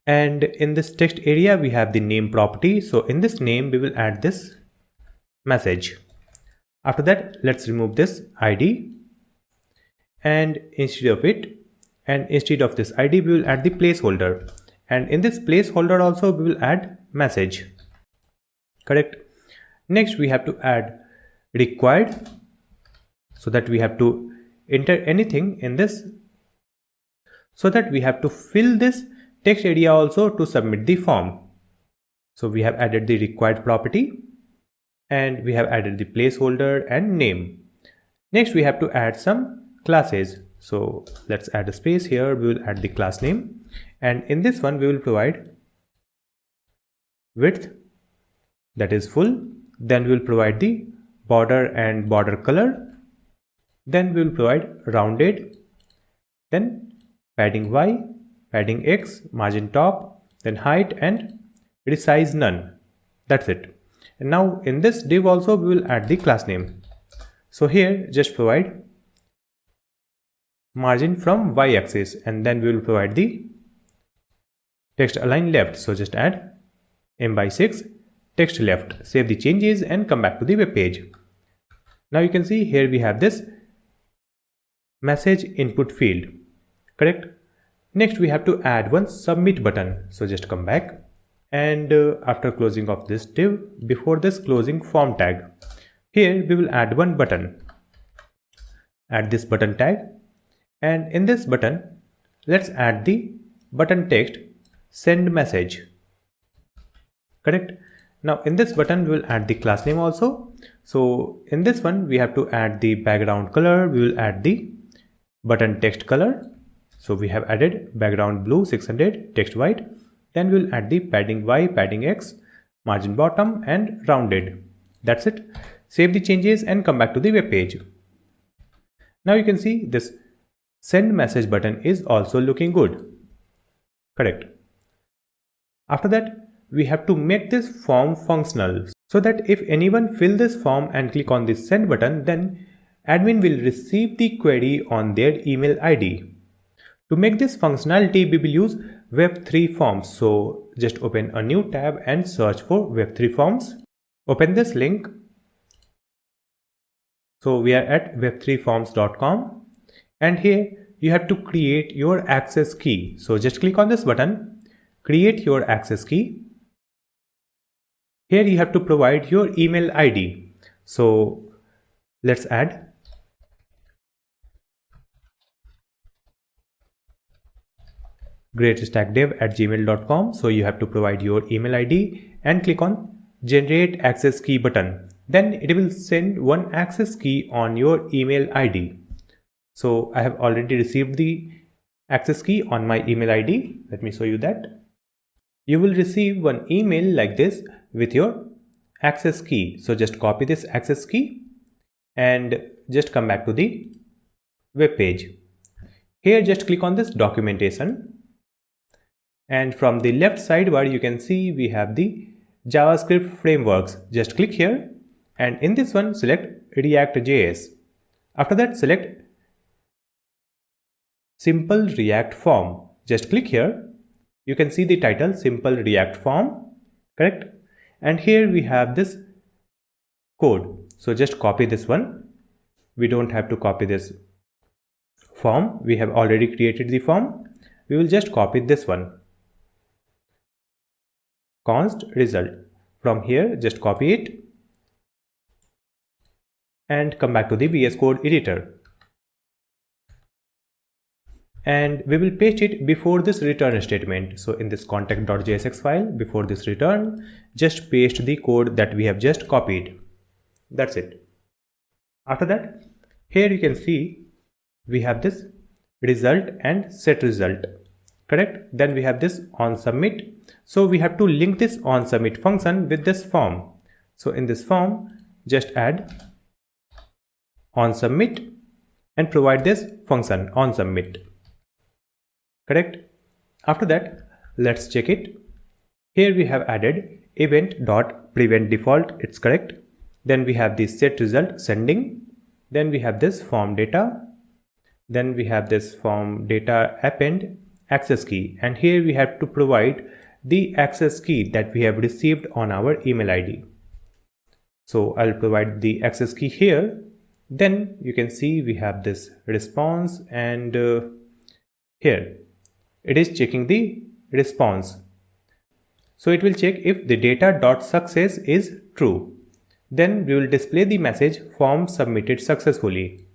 and in this text area we have the name property. So in this name we will add this message. After that, let's remove this ID, and instead of this ID we will add the placeholder, and in this placeholder also we will add message. Correct. Next we have to add required, so that we have to enter anything in this, so that we have to fill this text area also to submit the form. So we have added the required property, and we have added the placeholder and name. Next we have to add some classes. So let's add a space here. We will add the class name, and in this one we will provide width, that is full. Then we will provide the border and border color. Then we will provide rounded, then padding Y, padding X, margin top, then height, and resize none. That's it. And now in this div also we will add the class name. So here just provide margin from Y axis, and then we will provide the text align left. So just add M/6 text left, save the changes and come back to the web page. Now you can see here we have this message input field. Correct. Next we have to add one submit button. So just come back, and after closing of this div, before this closing form tag, here we will add one button. Add this button tag, and in this button let's add the button text send message. Correct. Now in this button we will add the class name also. So in this one we have to add the background color. We will add the button text color. So we have added background blue 600, text white. Then we will add the padding Y, padding X, margin bottom, and rounded. That's it. Save the changes and come back to the web page. Now you can see this send message button is also looking good. Correct. After that, we have to make this form functional, so that if anyone fill this form and click on this send button, then admin will receive the query on their email ID. To make this functionality, we will use Web3 forms. So just open a new tab and search for Web3 forms. Open this link. So we are at web3forms.com, and here you have to create your access key. So just click on this button, create your access key. Here you have to provide your email ID. So let's add greatstackdev@gmail.com. So you have to provide your email ID and click on generate access key button. Then it will send one access key on your email ID. So I have already received the access key on my email ID. Let me show you that. You will receive one email like this with your access key. So just copy this access key and just come back to the web page. Here just click on this documentation, and from the left side where you can see we have the JavaScript frameworks. Just click here, and in this one select React.js. After that select Simple React Form. Just click here. You can see the title Simple React Form. Correct. And here we have this code. So just copy this one. We don't have to copy this form. We have already created the form. We will just copy this one. Const result. From here just copy it and come back to the VS Code editor. And we will paste it before this return statement. So in this contact.jsx file, before this return, just paste the code that we have just copied. That's it. After that, here you can see we have this result and set result. Correct? Then we have this on submit. So we have to link this on submit function with this form. So in this form, just add on submit and provide this function on submit. Correct? After that, let's check it. Here we have added event.prevent default. It's correct. Then we have the set result sending. Then we have this form data. Then we have this form data append access key, and here we have to provide the access key that we have received on our email ID. So I'll provide the access key here. Then you can see we have this response, and here it is checking the response. So it will check if the data.success is true. Then we will display the message form submitted successfully.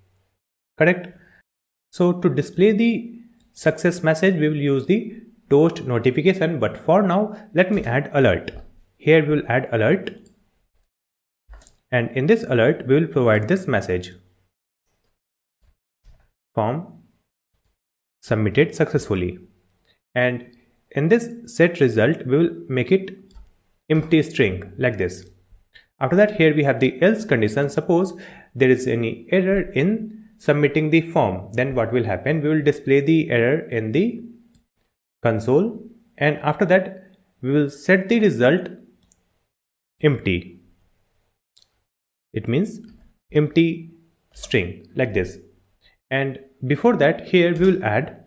Correct? So to display the success message, we will use the toast notification, but for now let me add alert. Here we will add alert, and in this alert we will provide this message form submitted successfully, and in this set result we will make it empty string like this. After that, here we have the else condition. Suppose there is any error in submitting the form, then what will happen? We will display the error in the console, and after that we will set the result empty. It means empty string like this. And before that, here we will add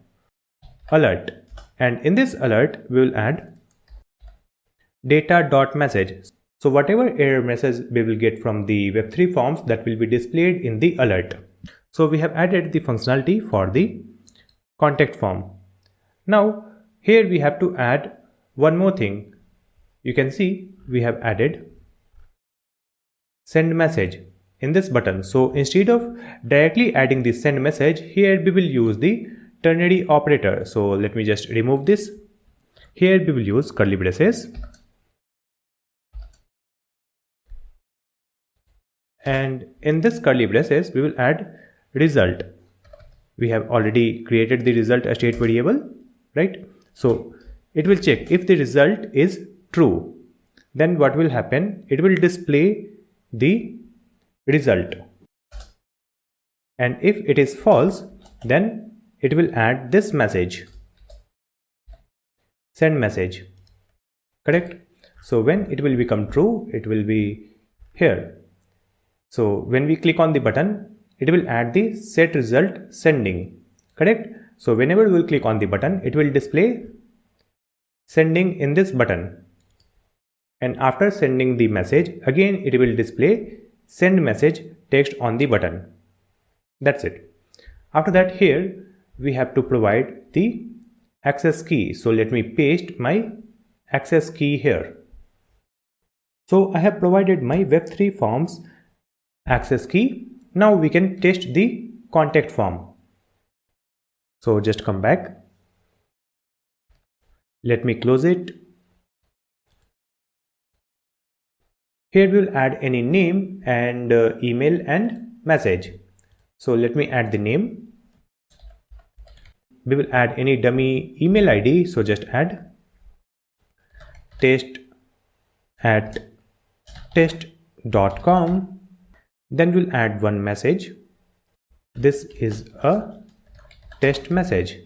alert, and in this alert we will add data.message. So whatever error message we will get from the Web3 forms, that will be displayed in the alert. So we have added the functionality for the contact form. Now here we have to add one more thing. You can see we have added send message in this button. So instead of directly adding the send message, here we will use the ternary operator. So let me just remove this. Here we will use curly braces, and in this curly braces we will add result. We have already created the result a state variable, right? So it will check if the result is true. Then what will happen? It will display the result, and if it is false, then it will add this message send message. Correct? So when it will become true, it will be here. So when we click on the button, it will add the set result sending. Correct? So whenever we will click on the button, it will display sending in this button, and after sending the message, again it will display send message text on the button. That's it. After that, here we have to provide the access key. So let me paste my access key here. So I have provided my Web3 forms access key. Now we can test the contact form. So just come back. Let me close it. Here we will add any name and email and message. So let me add the name. We will add any dummy email ID. So just add test@test.com. Then we'll add one message. This is a test message.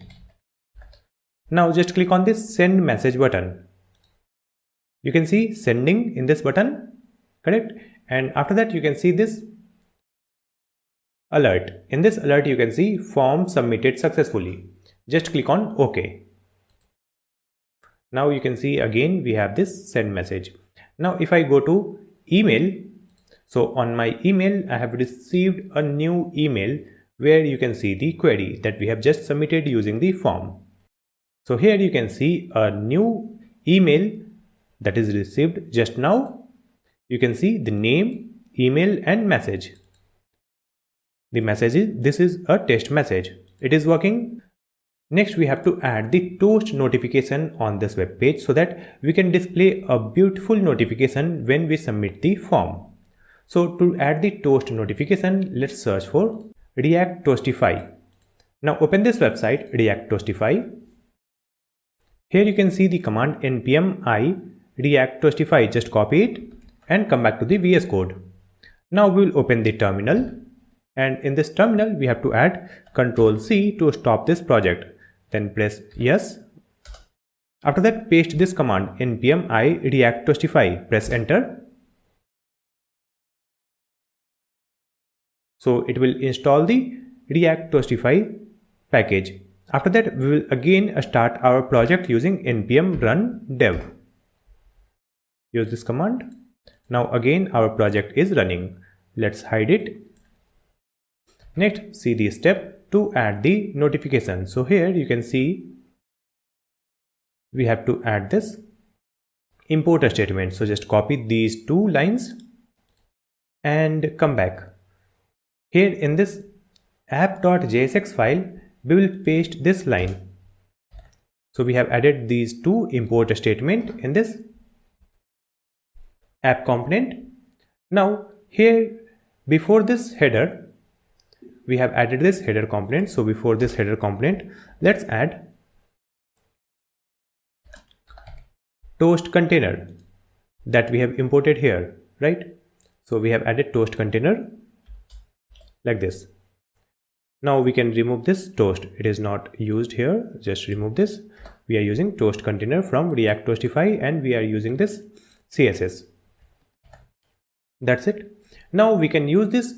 Now just click on this send message button. You can see sending in this button. Correct? And after that, you can see this alert. In this alert, you can see form submitted successfully. Just click on OK. Now you can see again we have this send message. Now if I go to email, so on my email I have received a new email where you can see the query that we have just submitted using the form. So here you can see a new email that is received just now. You can see the name, email and message. The message is, this is a test message. It is working. Next we have to add the toast notification on this web page so that we can display a beautiful notification when we submit the form. So to add the toast notification, let's search for React Toastify. Now open this website React Toastify. Here you can see the command npm I React Toastify. Just copy it and come back to the VS Code. Now we will open the terminal, and in this terminal we have to add Ctrl+C to stop this project. Then press yes. After that, paste this command npm I React Toastify. Press enter. So it will install the React Toastify package. After that, we will again start our project using npm run dev. Use this command. Now again our project is running. Let's hide it. Next, see the step to add the notification. So here you can see we have to add this import statement. So just copy these two lines and come back. Here in this app.jsx file, we will paste this line. So we have added these two import statement in this app component. Now here, before this header, we have added this header component. So before this header component, let's add toast container that we have imported here, right? So we have added toast container like this. Now we can remove this toast. It is not used here. Just remove this. We are using toast container from React Toastify, and we are using this CSS. That's it. Now we can use this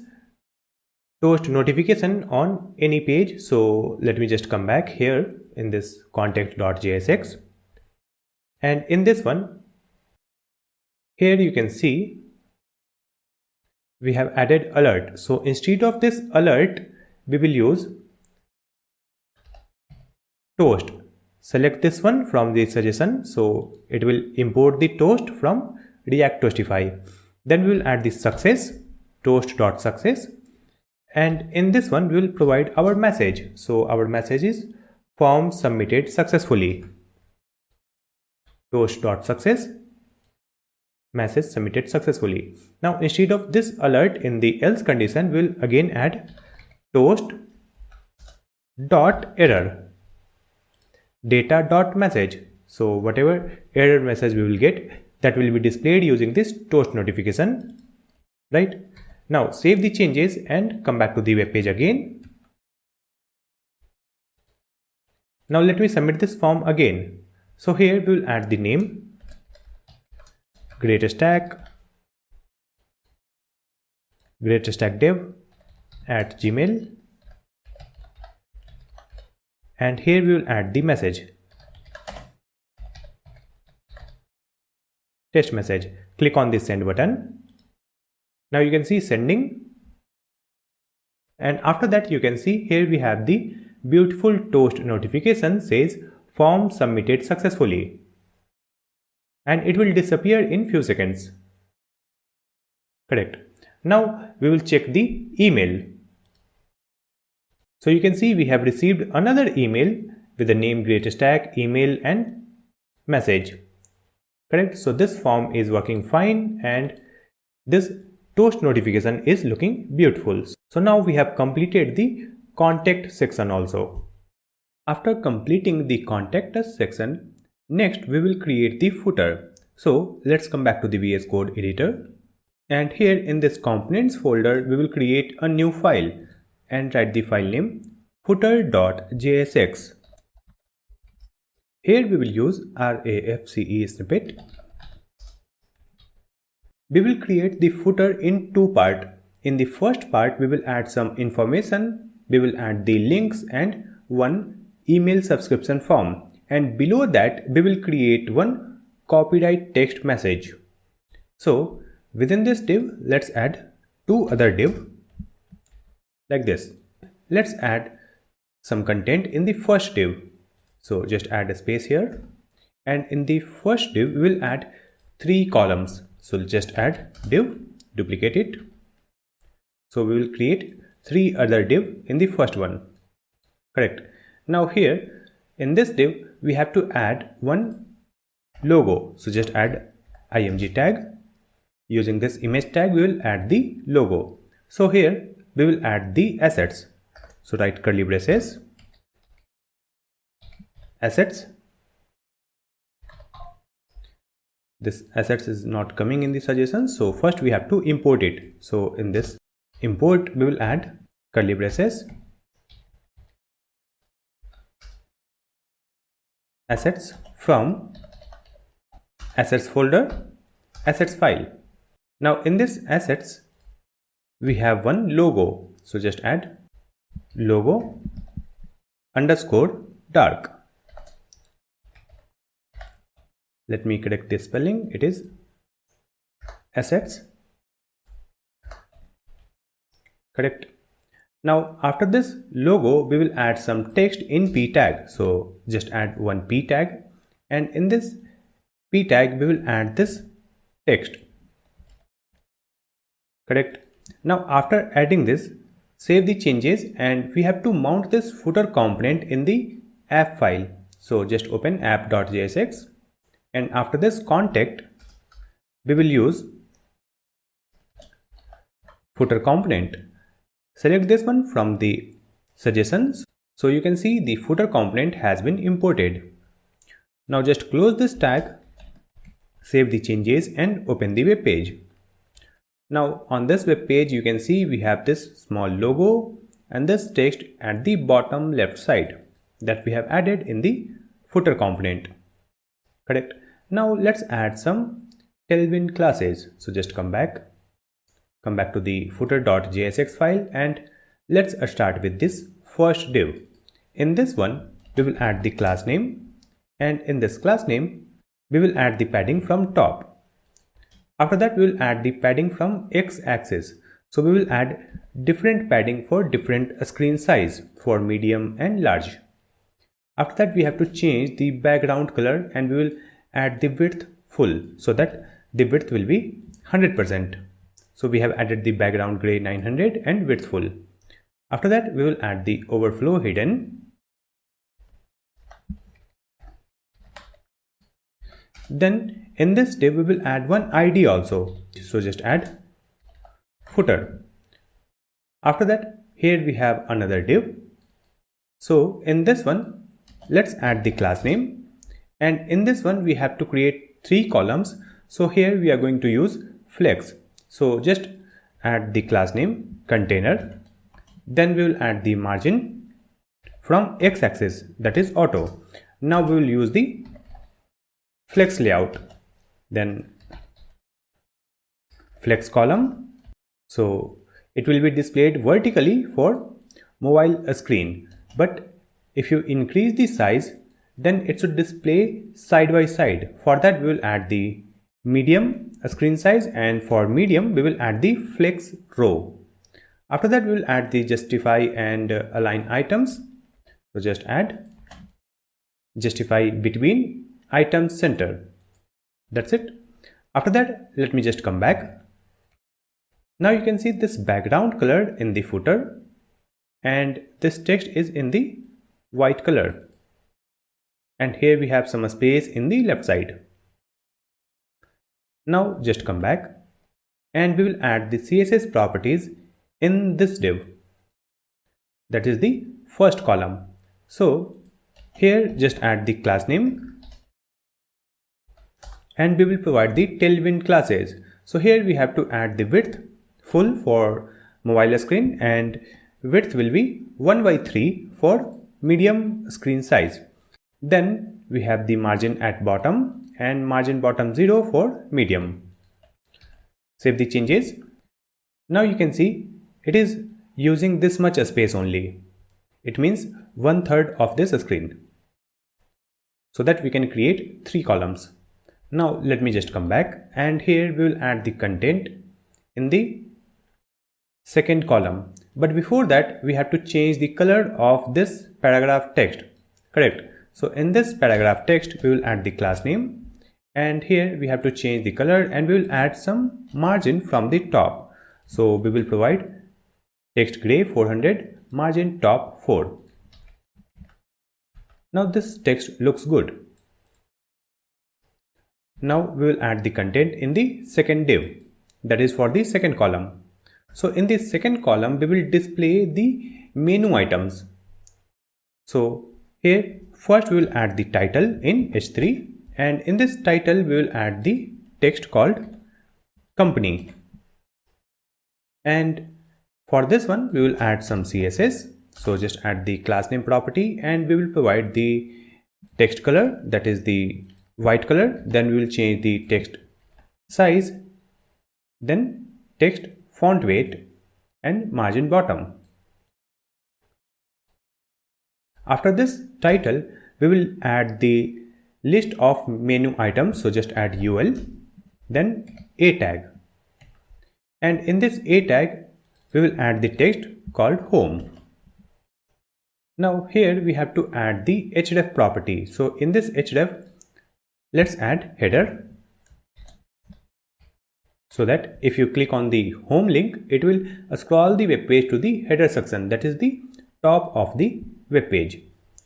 toast notification on any page. So let me just come back here in this content.jsx, and in this one, here you can see we have added alert. So instead of this alert, we will use toast. Select this one from the suggestion. So it will import the toast from React Toastify. Then we will add the success, toast.success, and in this one we will provide our message. So our message is form submitted successfully. Toast.success, message submitted successfully. Now instead of this alert in the else condition, we will again add toast.error, data.message. So whatever error message we will get, that will be displayed using this toast notification, right? Now save the changes and come back to the web page again. Now let me submit this form again. So here we will add the name, GreatStack dev at Gmail, and here we will add the message, test message. Click on the send button. Now you can see sending, and after that you can see here we have the beautiful toast notification says form submitted successfully, and it will disappear in few seconds. Correct. Now we will check the email. So you can see we have received another email with the name GreatStack, email and message. Correct. So this form is working fine, and this toast notification is looking beautiful. So now we have completed the contact section also. After completing the contact us section, next we will create the footer. So let's come back to the VS Code editor, and here in this components folder we will create a new file and write the file name footer.jsx. Here we will use RAFCE snippet. We will create the footer in two parts. In the first part we will add some information. We will add the links and one email subscription form, and below that we will create one copyright text message. So within this div, let's add two other div like this. Let's add some content in the first div. So just add a space here, and in the first div we will add 3 columns. So just add div, duplicate it. So we will create 3 other div in the first one. Correct. Now here in this div we have to add one logo. So just add img tag. Using this image tag we will add the logo. So here we will add the assets. So write curly braces assets. This assets is not coming in the suggestions, so first we have to import it. So in this import we will add curly braces assets from assets folder assets file. Now in this assets we have one logo, so just add logo underscore dark. Let me correct the spelling, it is assets, correct. Now after this logo we will add some text in p tag, so just add one p tag, and in this p tag we will add this text, correct. Now after adding this, save the changes, and we have to mount this footer component in the app file. So just open app.jsx, and after this contact we will use footer component. Select this one from the suggestions, so you can see the footer component has been imported. Now just close this tag, save the changes, and open the web page. Now on this web page you can see we have this small logo and this text at the bottom left side that we have added in the footer component, correct. Now let's add some Tailwind classes. So just come back to the footer.jsx file, and let's start with this first div. In this one we will add the class name, and in this class name we will add the padding from top. After that we will add the padding from x-axis. So we will add different padding for different screen size, for medium and large. After that we have to change the background color, and we will add the width full, so that the width will be 100%. So we have added the background gray 900 and width full. After that we will add the overflow hidden. Then in this div we will add one ID also, so just add footer. After that here we have another div. So in this one let's add the class name, and in this one we have to create 3 columns. So here we are going to use flex. So just add the class name container, then we will add the margin from x-axis, that is auto. Now we will use the flex layout, then flex column, so it will be displayed vertically for mobile screen, but if you increase the size then it should display side by side. For that we will add the medium screen size, and for medium we will add the flex row. After that we will add the justify and align items, so just add justify between items center, that's it. After that let me just come back. Now you can see this background color in the footer, and this text is in the white color, and here we have some space in the left side. Now just come back, and we will add the CSS properties in this div, that is the first column. So here just add the class name, and we will provide the Tailwind classes. So here we have to add the width full for mobile screen, and width will be 1/3 for medium screen size. Then we have the margin at bottom and margin bottom 0 for medium. Save the changes. Now you can see it is using this much space only. It means 1/3 of this screen, so that we can create 3 columns. Now let me just come back, and here we will add the content in the second column. But before that we have to change the color of this paragraph text, correct. So in this paragraph text we will add the class name, and here we have to change the color, and we will add some margin from the top. So we will provide text gray 400, margin top 4. Now this text looks good. Now we will add the content in the second div, that is for the second column. So in the second column we will display the menu items. So here first we will add the title in H3, and in this title we will add the text called company. And for this one we will add some CSS. So just add the class name property, and we will provide the text color, that is the white color. Then we will change the text size, then text font weight and margin bottom. After this title, we will add the list of menu items. So just add UL, then A tag. And in this A tag, we will add the text called home. Now here we have to add the href property. So in this href, let's add header, so that if you click on the home link, it will scroll the web page to the header section, that is the top of the web page.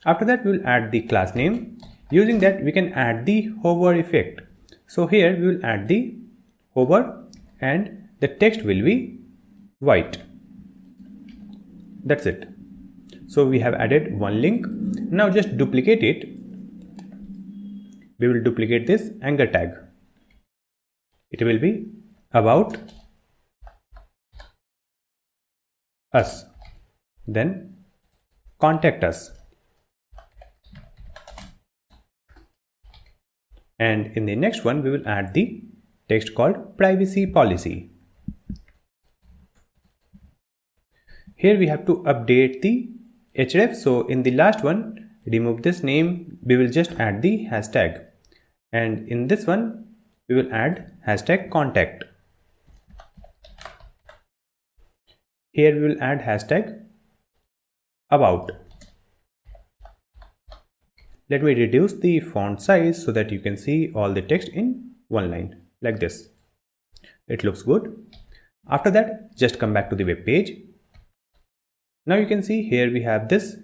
After that, we will add the class name. Using that, we can add the hover effect. So here we will add the hover, and the text will be white. That's it. So we have added one link. Now just duplicate it. We will duplicate this anchor tag. It will be about us, then contact us, and in the next one we will add the text called privacy policy. Here we have to update the href. So in the last one, remove this name, we will just add the hashtag, and in this one we will add hashtag contact. Here we will add hashtag about. Let me reduce the font size so that you can see all the text in one line like this. It looks good. After that, just come back to the web page. Now you can see here we have this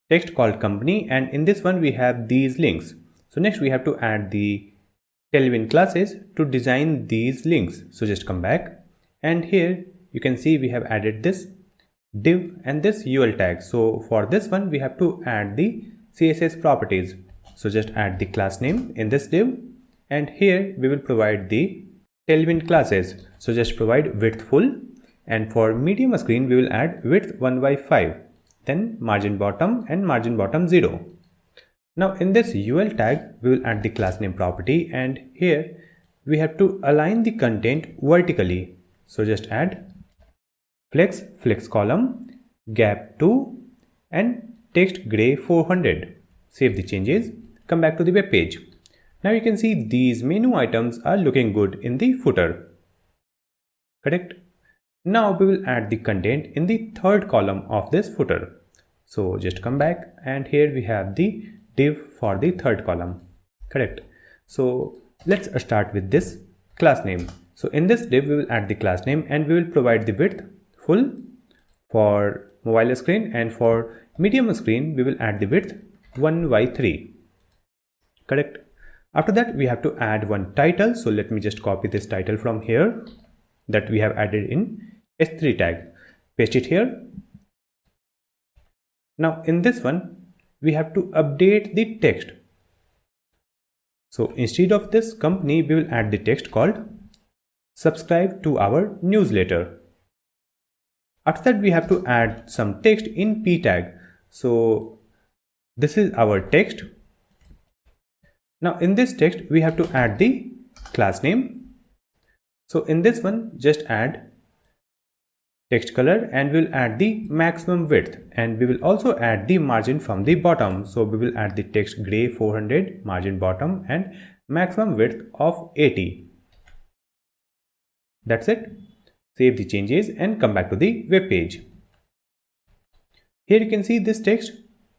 text called company, and in this one we have these links. So next we have to add the Tailwind classes to design these links. So just come back, and here you can see we have added this div and this UL tag. So for this one we have to add the CSS properties. So just add the class name in this div, and here we will provide the Tailwind classes. So just provide width full, and for medium screen we will add width 1/5, then margin bottom and margin bottom 0. Now in this UL tag we will add the class name property, and here we have to align the content vertically. So just add flex column, gap 2 and text gray 400. Save the changes, come back to the web page. Now you can see these menu items are looking good in the footer. Correct? Now we will add the content in the third column of this footer. So just come back, and here we have the div for the third column. Correct? So let's start with this class name. So in this div we will add the class name, and we will provide the width full for mobile screen, and for medium screen we will add the width 1/3. Correct? After that we have to add one title. So let me just copy this title from here that we have added in S3 tag, paste it here. Now in this one we have to update the text. So instead of this company we will add the text called subscribe to our newsletter. After that we have to add some text in p tag. So this is our text. Now in this text we have to add the class name. So in this one just add text color, and we will add the maximum width, and we will also add the margin from the bottom. So we will add the text gray 400, margin bottom and maximum width of 80. That's it. Save the changes and come back to the web page. Here you can see this text,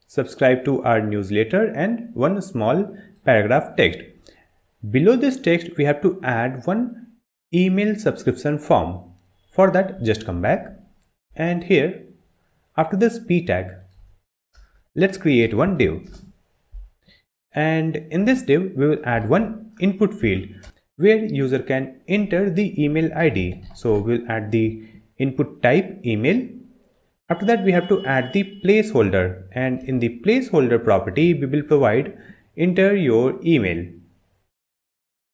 subscribe to our newsletter, and one small paragraph text. Below this text we have to add one email subscription form. For that just come back, and here after this p tag let's create one div, and in this div we will add one input field where user can enter the email ID. So we'll add the input type email, After that, we have to add the placeholder, and in the placeholder property, we will provide enter your email.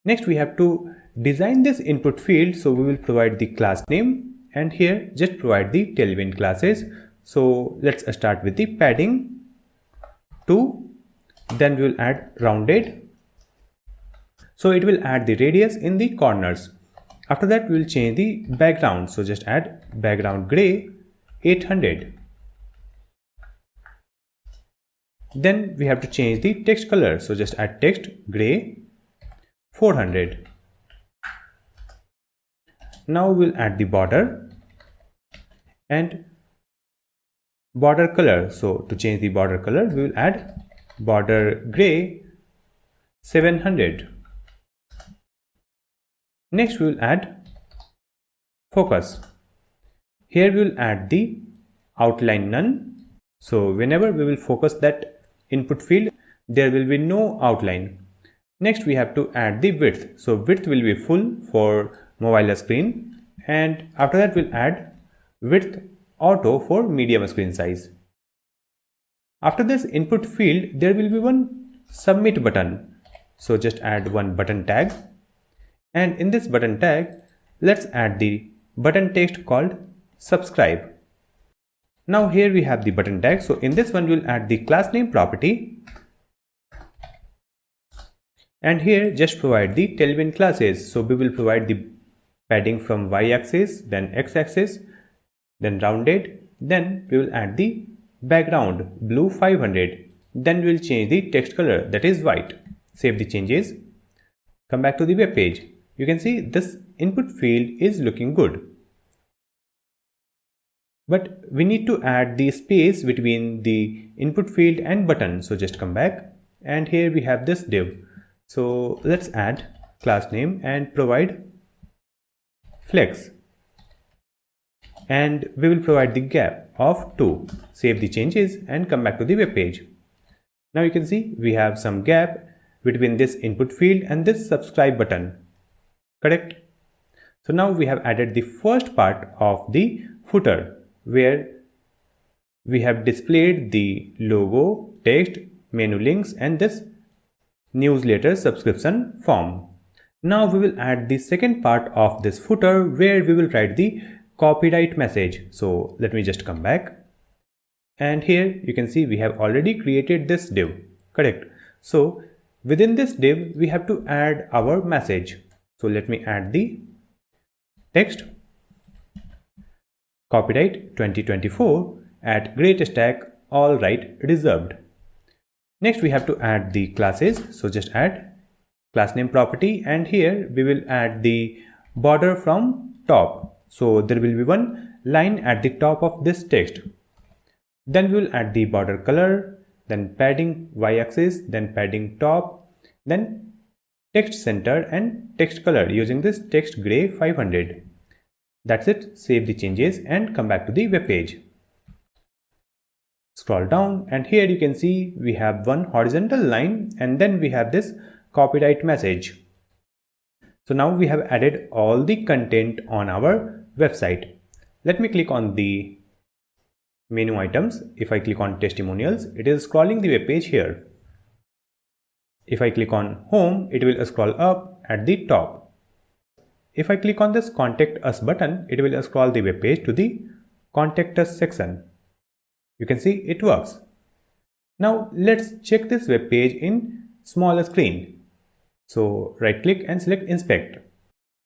Next, we have to design this input field, so we will provide the class name, and here just provide the Tailwind classes. So let's start with the padding 2, then we will add rounded, so it will add the radius in the corners. After that, we will change the background, so just add background gray 800. Then we have to change the text color, so just add text gray 400. Now we'll add the border and border color. So to change the border color, we will add border gray 700. Next, we will add focus. Here we will add the outline none. So whenever we will focus that input field, there will be no outline. Next, we have to add the width. So width will be full for mobile screen, and after that we'll add width auto for medium screen size. After this input field, there will be one submit button. So just add one button tag, and in this button tag, let's add the button text called subscribe. Now here we have the button tag. So in this one, we'll add the class name property, and here just provide the Tailwind classes. So we will provide the padding from y-axis, then x-axis, then rounded, then we will add the background blue 500, then we will change the text color, that is white. Save the changes, come back to the web page. You can see this input field is looking good, but we need to add the space between the input field and button. So just come back, and here we have this div. So let's add class name and provide flex, and we will provide the gap of 2. Save the changes and come back to the web page. Now you can see we have some gap between this input field and this subscribe button, correct? So now we have added the first part of the footer, where we have displayed the logo, text, menu links, and this newsletter subscription form. Now we will add the second part of this footer, where we will write the copyright message. So let me just come back, and here you can see we have already created this div, correct? So within this div, we have to add our message. So let me add the text copyright 2024 at GreatStack, all right reserved. Next, we have to add the classes. So just add class name property, and here we will add the border from top. So there will be one line at the top of this text. Then we will add the border color, then padding y-axis, then padding top, then text center and text color using this text gray 500. That's it. Save the changes and come back to the web page. Scroll down, and here you can see we have one horizontal line, and then we have this copyright message. So now we have added all the content on our website. Let me click on the menu items. If I click on testimonials, it is scrolling the web page here. If I click on home, it will scroll up at the top. If I click on this contact us button, it will scroll the web page to the contact us section. You can see it works. Now let's check this web page in small screen. So right click and select inspect.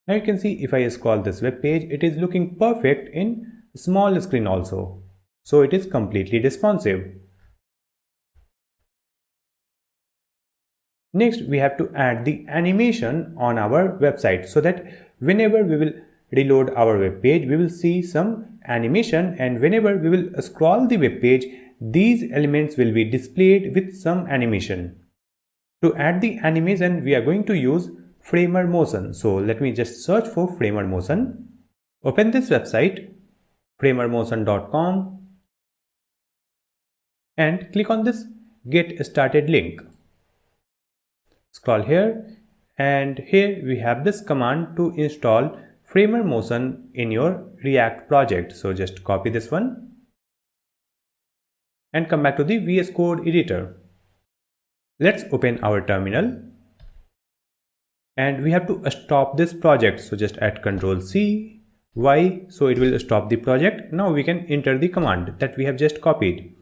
Now you can see if I scroll this web page, it is looking perfect in small screen also. So it is completely responsive. Next, we have to add the animation on our website, so that whenever we will reload our web page, we will see some animation, and whenever we will scroll the web page, these elements will be displayed with some animation. To add the animation, we are going to use Framer Motion. So let me just search for Framer Motion. Open this website, framermotion.com, and click on this Get Started link. Scroll here, and here we have this command to install Framer Motion in your React project. So just copy this one and come back to the VS Code editor. Let's open our terminal and we have to stop this project. So just add Ctrl C, Y, so it will stop the project. Now we can enter the command that we have just copied.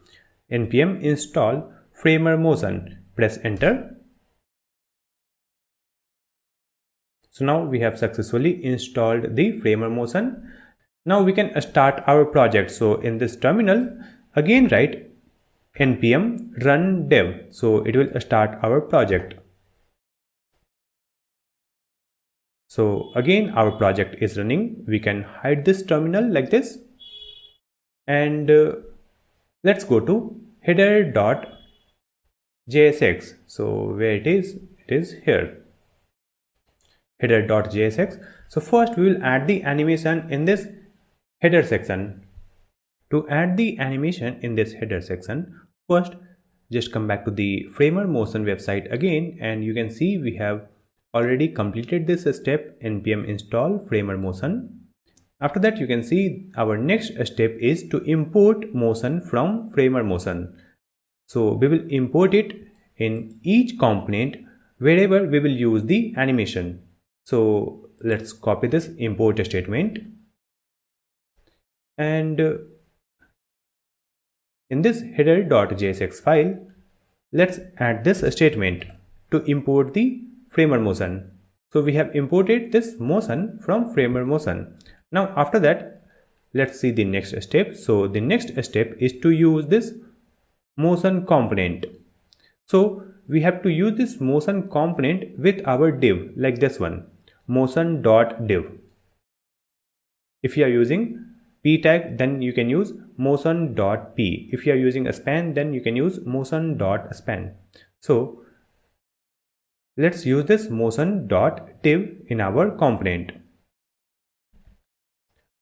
npm install framer motion. Press enter. So now we have successfully installed the framer motion. Now we can start our project. So in this terminal, again write npm run dev. So it will start our project. So again our project is running. We can hide this terminal like this. And let's go to header.jsx. So where it is here. Header.jsx. So first we will add the animation in this header section. To add the animation in this header section, first just come back to the framer motion website again, and you can see we have already completed this step, npm install framer motion. After that you can see our next step is to import motion from framer motion. So we will import it in each component wherever we will use the animation. So let's copy this import statement, and in this header.jsx file, let's add this statement to import the framer motion. So we have imported this motion from framer motion. Now after that, let's see the next step. So the next step is to use this motion component. So we have to use this motion component with our div like this one, motion.div. If you are using p tag, then you can use motion.p. If you are using a span, then you can use motion.span. So let's use this motion.div in our component.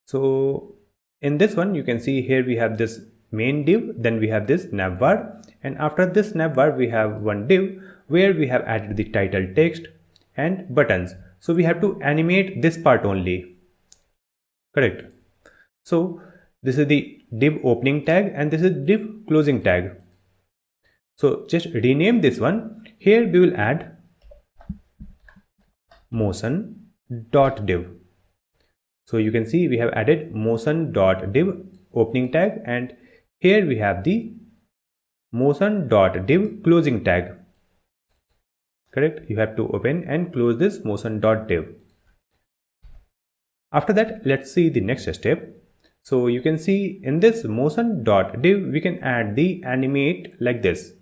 So in this one, you can see here we have this main div, then we have this navbar, and after this navbar we have one div where we have added the title text and buttons. So we have to animate this part only. Correct. So this is the div opening tag and this is div closing tag. So just rename this one. Here we will add motion.div. So you can see we have added motion.div opening tag, and here we have the motion.div closing tag. Correct. You have to open and close this motion.div. After that, let's see the next step. So you can see in this motion.div we can add the animate like this.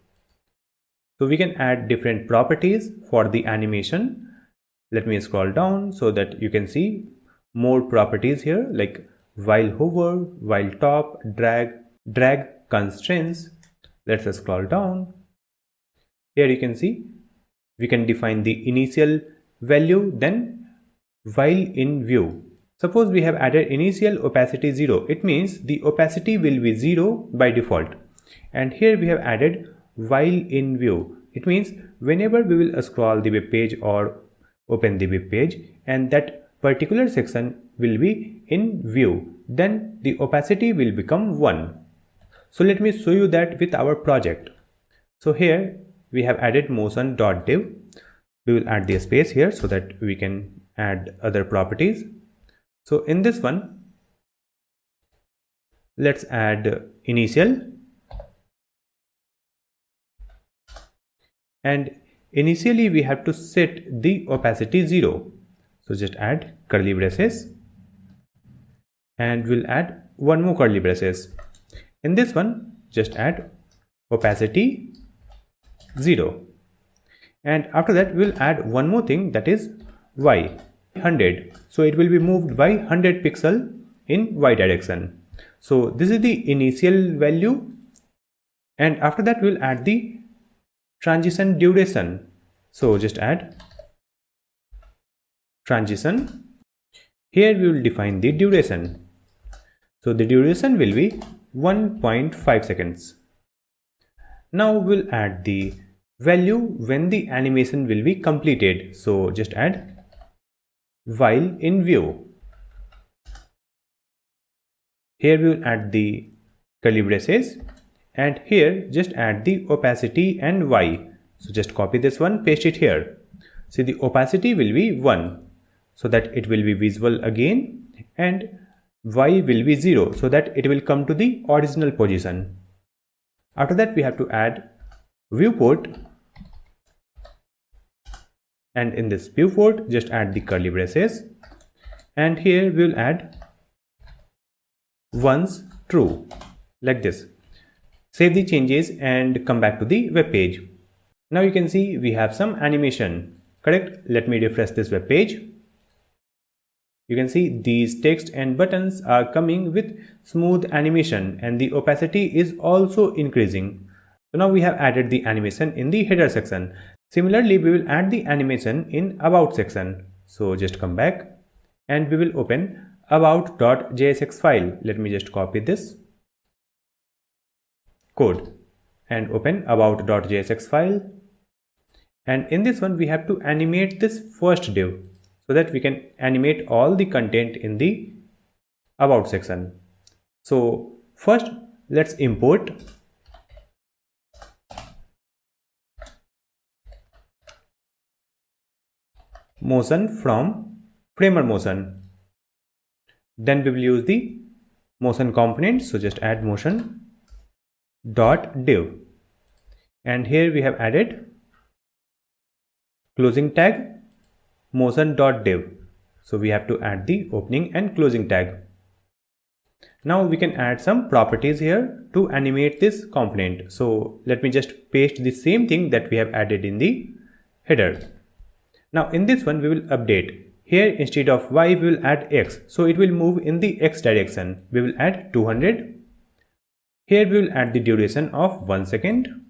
So we can add different properties for the animation. Let me scroll down so that you can see more properties here, like while hover, while top, drag constraints. Let's scroll down. Here you can see we can define the initial value, then while in view. Suppose we have added initial opacity 0, it means the opacity will be 0 by default. And here we have added while in view. It means whenever we will scroll the web page or open the web page and that particular section will be in view, then the opacity will become 1. So let me show you that with our project. So here we have added motion.div. We will add the space here so that we can add other properties. So in this one, let's add initial, and initially we have to set the opacity 0. So just add curly braces and we'll add one more curly braces. In this one, just add opacity 0. And after that, we'll add one more thing, that is y, 100. So it will be moved by 100 pixel in y direction. So this is the initial value. And after that, we'll add the transition duration. So just add transition. Here we will define the duration. So the duration will be 1.5 seconds. Now we'll add the value when the animation will be completed. So just add while in view. Here we will add the curly braces and here just add the opacity and Y. So just copy this one, paste it here. See, the opacity will be 1 so that it will be visible again, and Y will be 0 so that it will come to the original position. After that we have to add viewport, and in this viewport just add the curly braces, and here we will add once true, like this. Save the changes and come back to the web page. Now you can see we have some animation, correct? Let me refresh this web page. You can see these text and buttons are coming with smooth animation, and the opacity is also increasing. So now we have added the animation in the header section. Similarly, we will add the animation in about section. So just come back and we will open about.jsx file. Let me just copy this code and open about.jsx file. And in this one we have to animate this first div so that we can animate all the content in the about section. So first let's import motion from framer motion. Then we will use the motion component. So just add motion dot div, and here we have added closing tag motion dot div. So we have to add the opening and closing tag. Now we can add some properties here to animate this component. So let me just paste the same thing that we have added in the header. Now in this one we will update. Here instead of Y we will add X, so it will move in the X direction. We will add 200. Here we will add the duration of 1 second,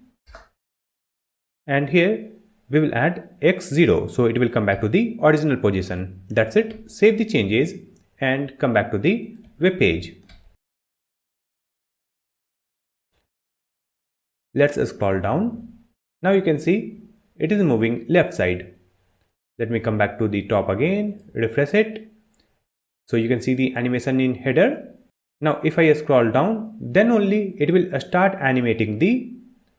and here we will add X0, so it will come back to the original position. That's it. Save the changes and come back to the web page. Let's scroll down. Now you can see it is moving left side. Let me come back to the top again, refresh it. So you can see the animation in header. Now if I scroll down, then only it will start animating the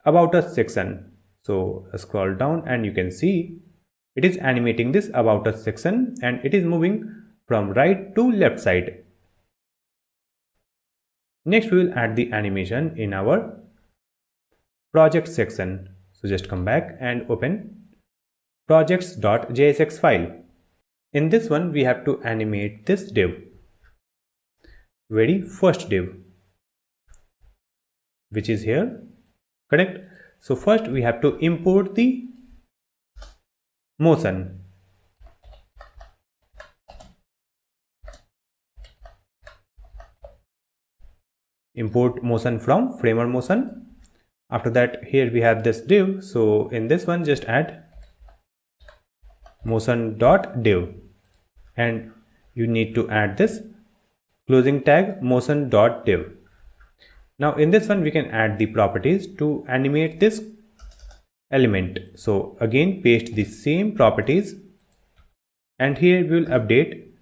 about us section. So scroll down and you can see it is animating this about us section, and it is moving from right to left side. Next we will add the animation in our project section. So just come back and open projects.jsx file. In this one we have to animate this div, very first div, which is here, correct? So first we have to import the motion. Import motion from framer motion. After that here we have this div. So in this one just add motion.div, and you need to add this closing tag motion.div. Now in this one we can add the properties to animate this element. So again paste the same properties, and here we will update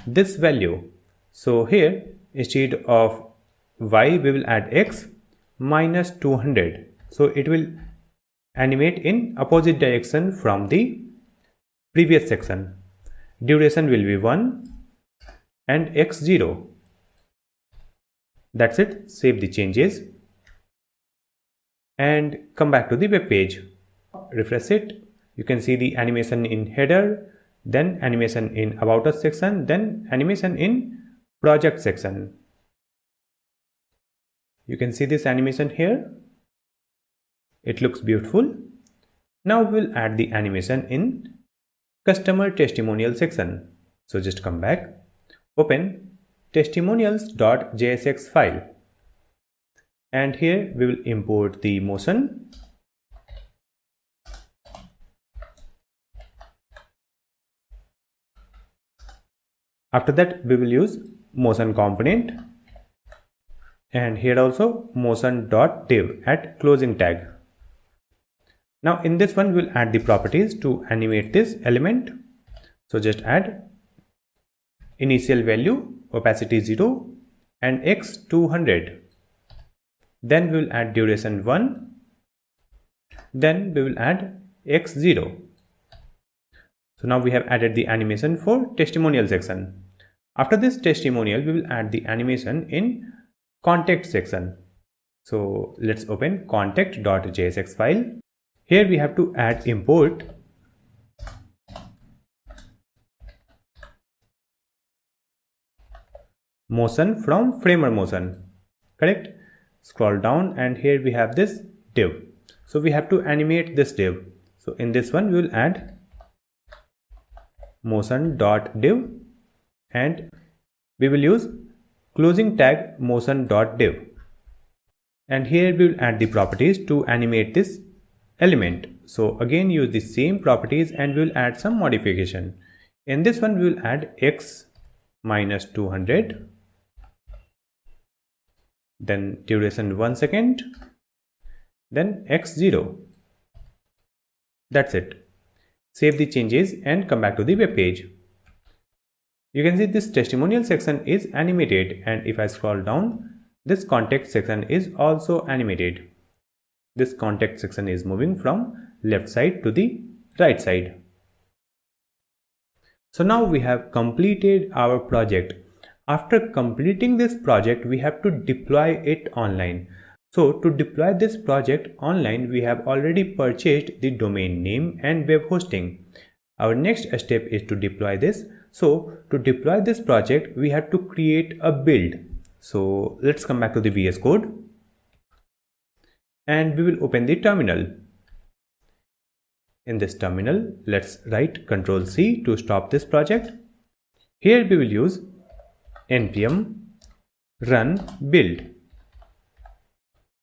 this value. So here instead of Y we will add X minus 200. So it will animate in opposite direction from the previous section. Duration will be 1 and X0. That's it. Save the changes and come back to the web page. Refresh it. You can see the animation in header, then animation in about us section, then animation in project section. You can see this animation here. It looks beautiful. Now we'll add the animation in customer testimonial section. So just come back, open testimonials.jsx file, and here we will import the motion. After that we will use motion component, and here also motion.div at closing tag. Now in this one we'll add the properties to animate this element. So just add initial value opacity 0 and X 200. then we will add duration 1, then we will add x0. So now we have added the animation for testimonial section. After this testimonial, we will add the animation in contact section. So let's open contact.jsx file. Here we have to add import motion from framer motion, correct? Scroll down and here we have this div. So we have to animate this div. So in this one we will add motion.div and we will use closing tag motion.div. And here we will add the properties to animate this element. So again use the same properties and we will add some modification. In this one we will add x minus 200, then duration 1 second, then x0. That's it. Save the changes and come back to the web page. You can see this testimonial section is animated, and if I scroll down, this contact section is also animated. This contact section is moving from left side to the right side. So now we have completed our project. After completing this project, we have to deploy it online. So to deploy this project online, we have already purchased the domain name and web hosting. Our next step is to deploy this. So to deploy this project, we have to create a build. So let's come back to the VS Code and we will open the terminal. In this terminal, let's write Ctrl+C to stop this project. Here we will use npm run build.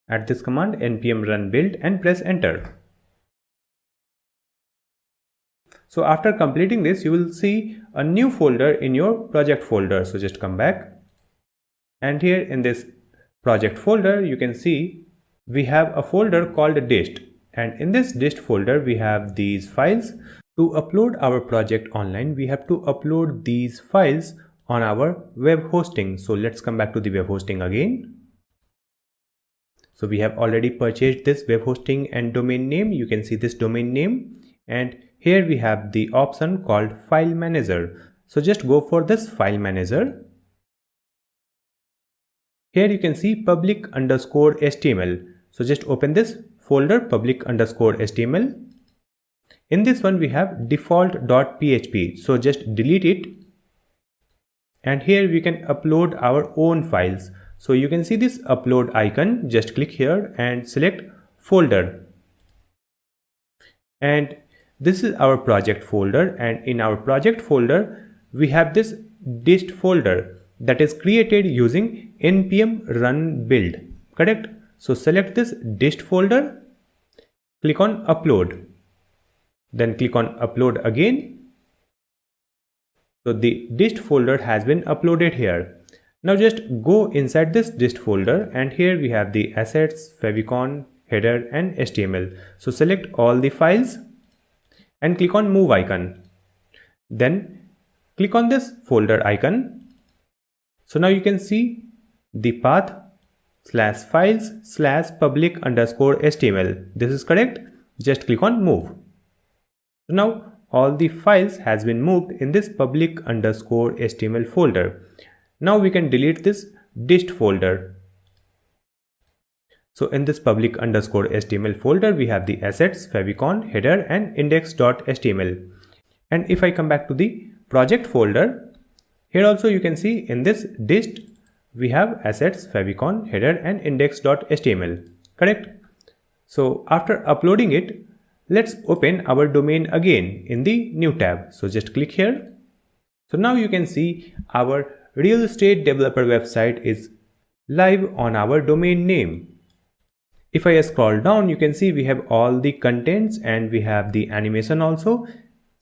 Add this command npm run build and press enter. So after completing this, you will see a new folder in your project folder. So just come back and here in this project folder, you can see we have a folder called dist, and in this dist folder we have these files. To upload our project online, we have to upload these files on our web hosting. So let's come back to the web hosting again. So we have already purchased this web hosting and domain name. You can see this domain name, and here we have the option called file manager. So just go for this file manager. Here you can see public_html. So just open this folder public_html. In this one we have default.php. So just delete it. And here we can upload our own files. So you can see this upload icon. Just click here and select folder. And this is our project folder, and in our project folder we have this dist folder that is created using npm run build, correct? So select this dist folder, click on upload, then click on upload again. So the dist folder has been uploaded here. Now just go inside this dist folder and here we have the assets, favicon, header and HTML. So select all the files and click on move icon. Then click on this folder icon. So now you can see the path /files/public_html. This is correct. Just click on move. So now all the files has been moved in this public_html folder. Now we can delete this dist folder. So in this public_html folder, we have the assets, favicon, header and index.html. And if I come back to the project folder, here also you can see in this dist, we have assets, favicon, header and index.html, correct? So after uploading it, let's open our domain again in the new tab. So just click here. So now you can see our real estate developer website is live on our domain name. If I scroll down, you can see we have all the contents and we have the animation also,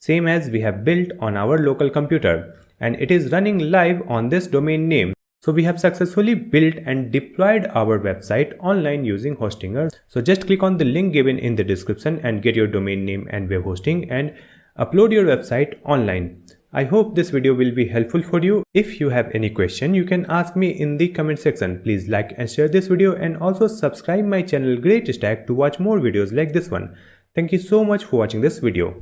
same as we have built on our local computer, and it is running live on this domain name. So we have successfully built and deployed our website online using Hostinger. So just click on the link given in the description and get your domain name and web hosting and upload your website online. I hope this video will be helpful for you. If you have any question, you can ask me in the comment section. Please like and share this video and also subscribe my channel GreatStack to watch more videos like this one. Thank you so much for watching this video.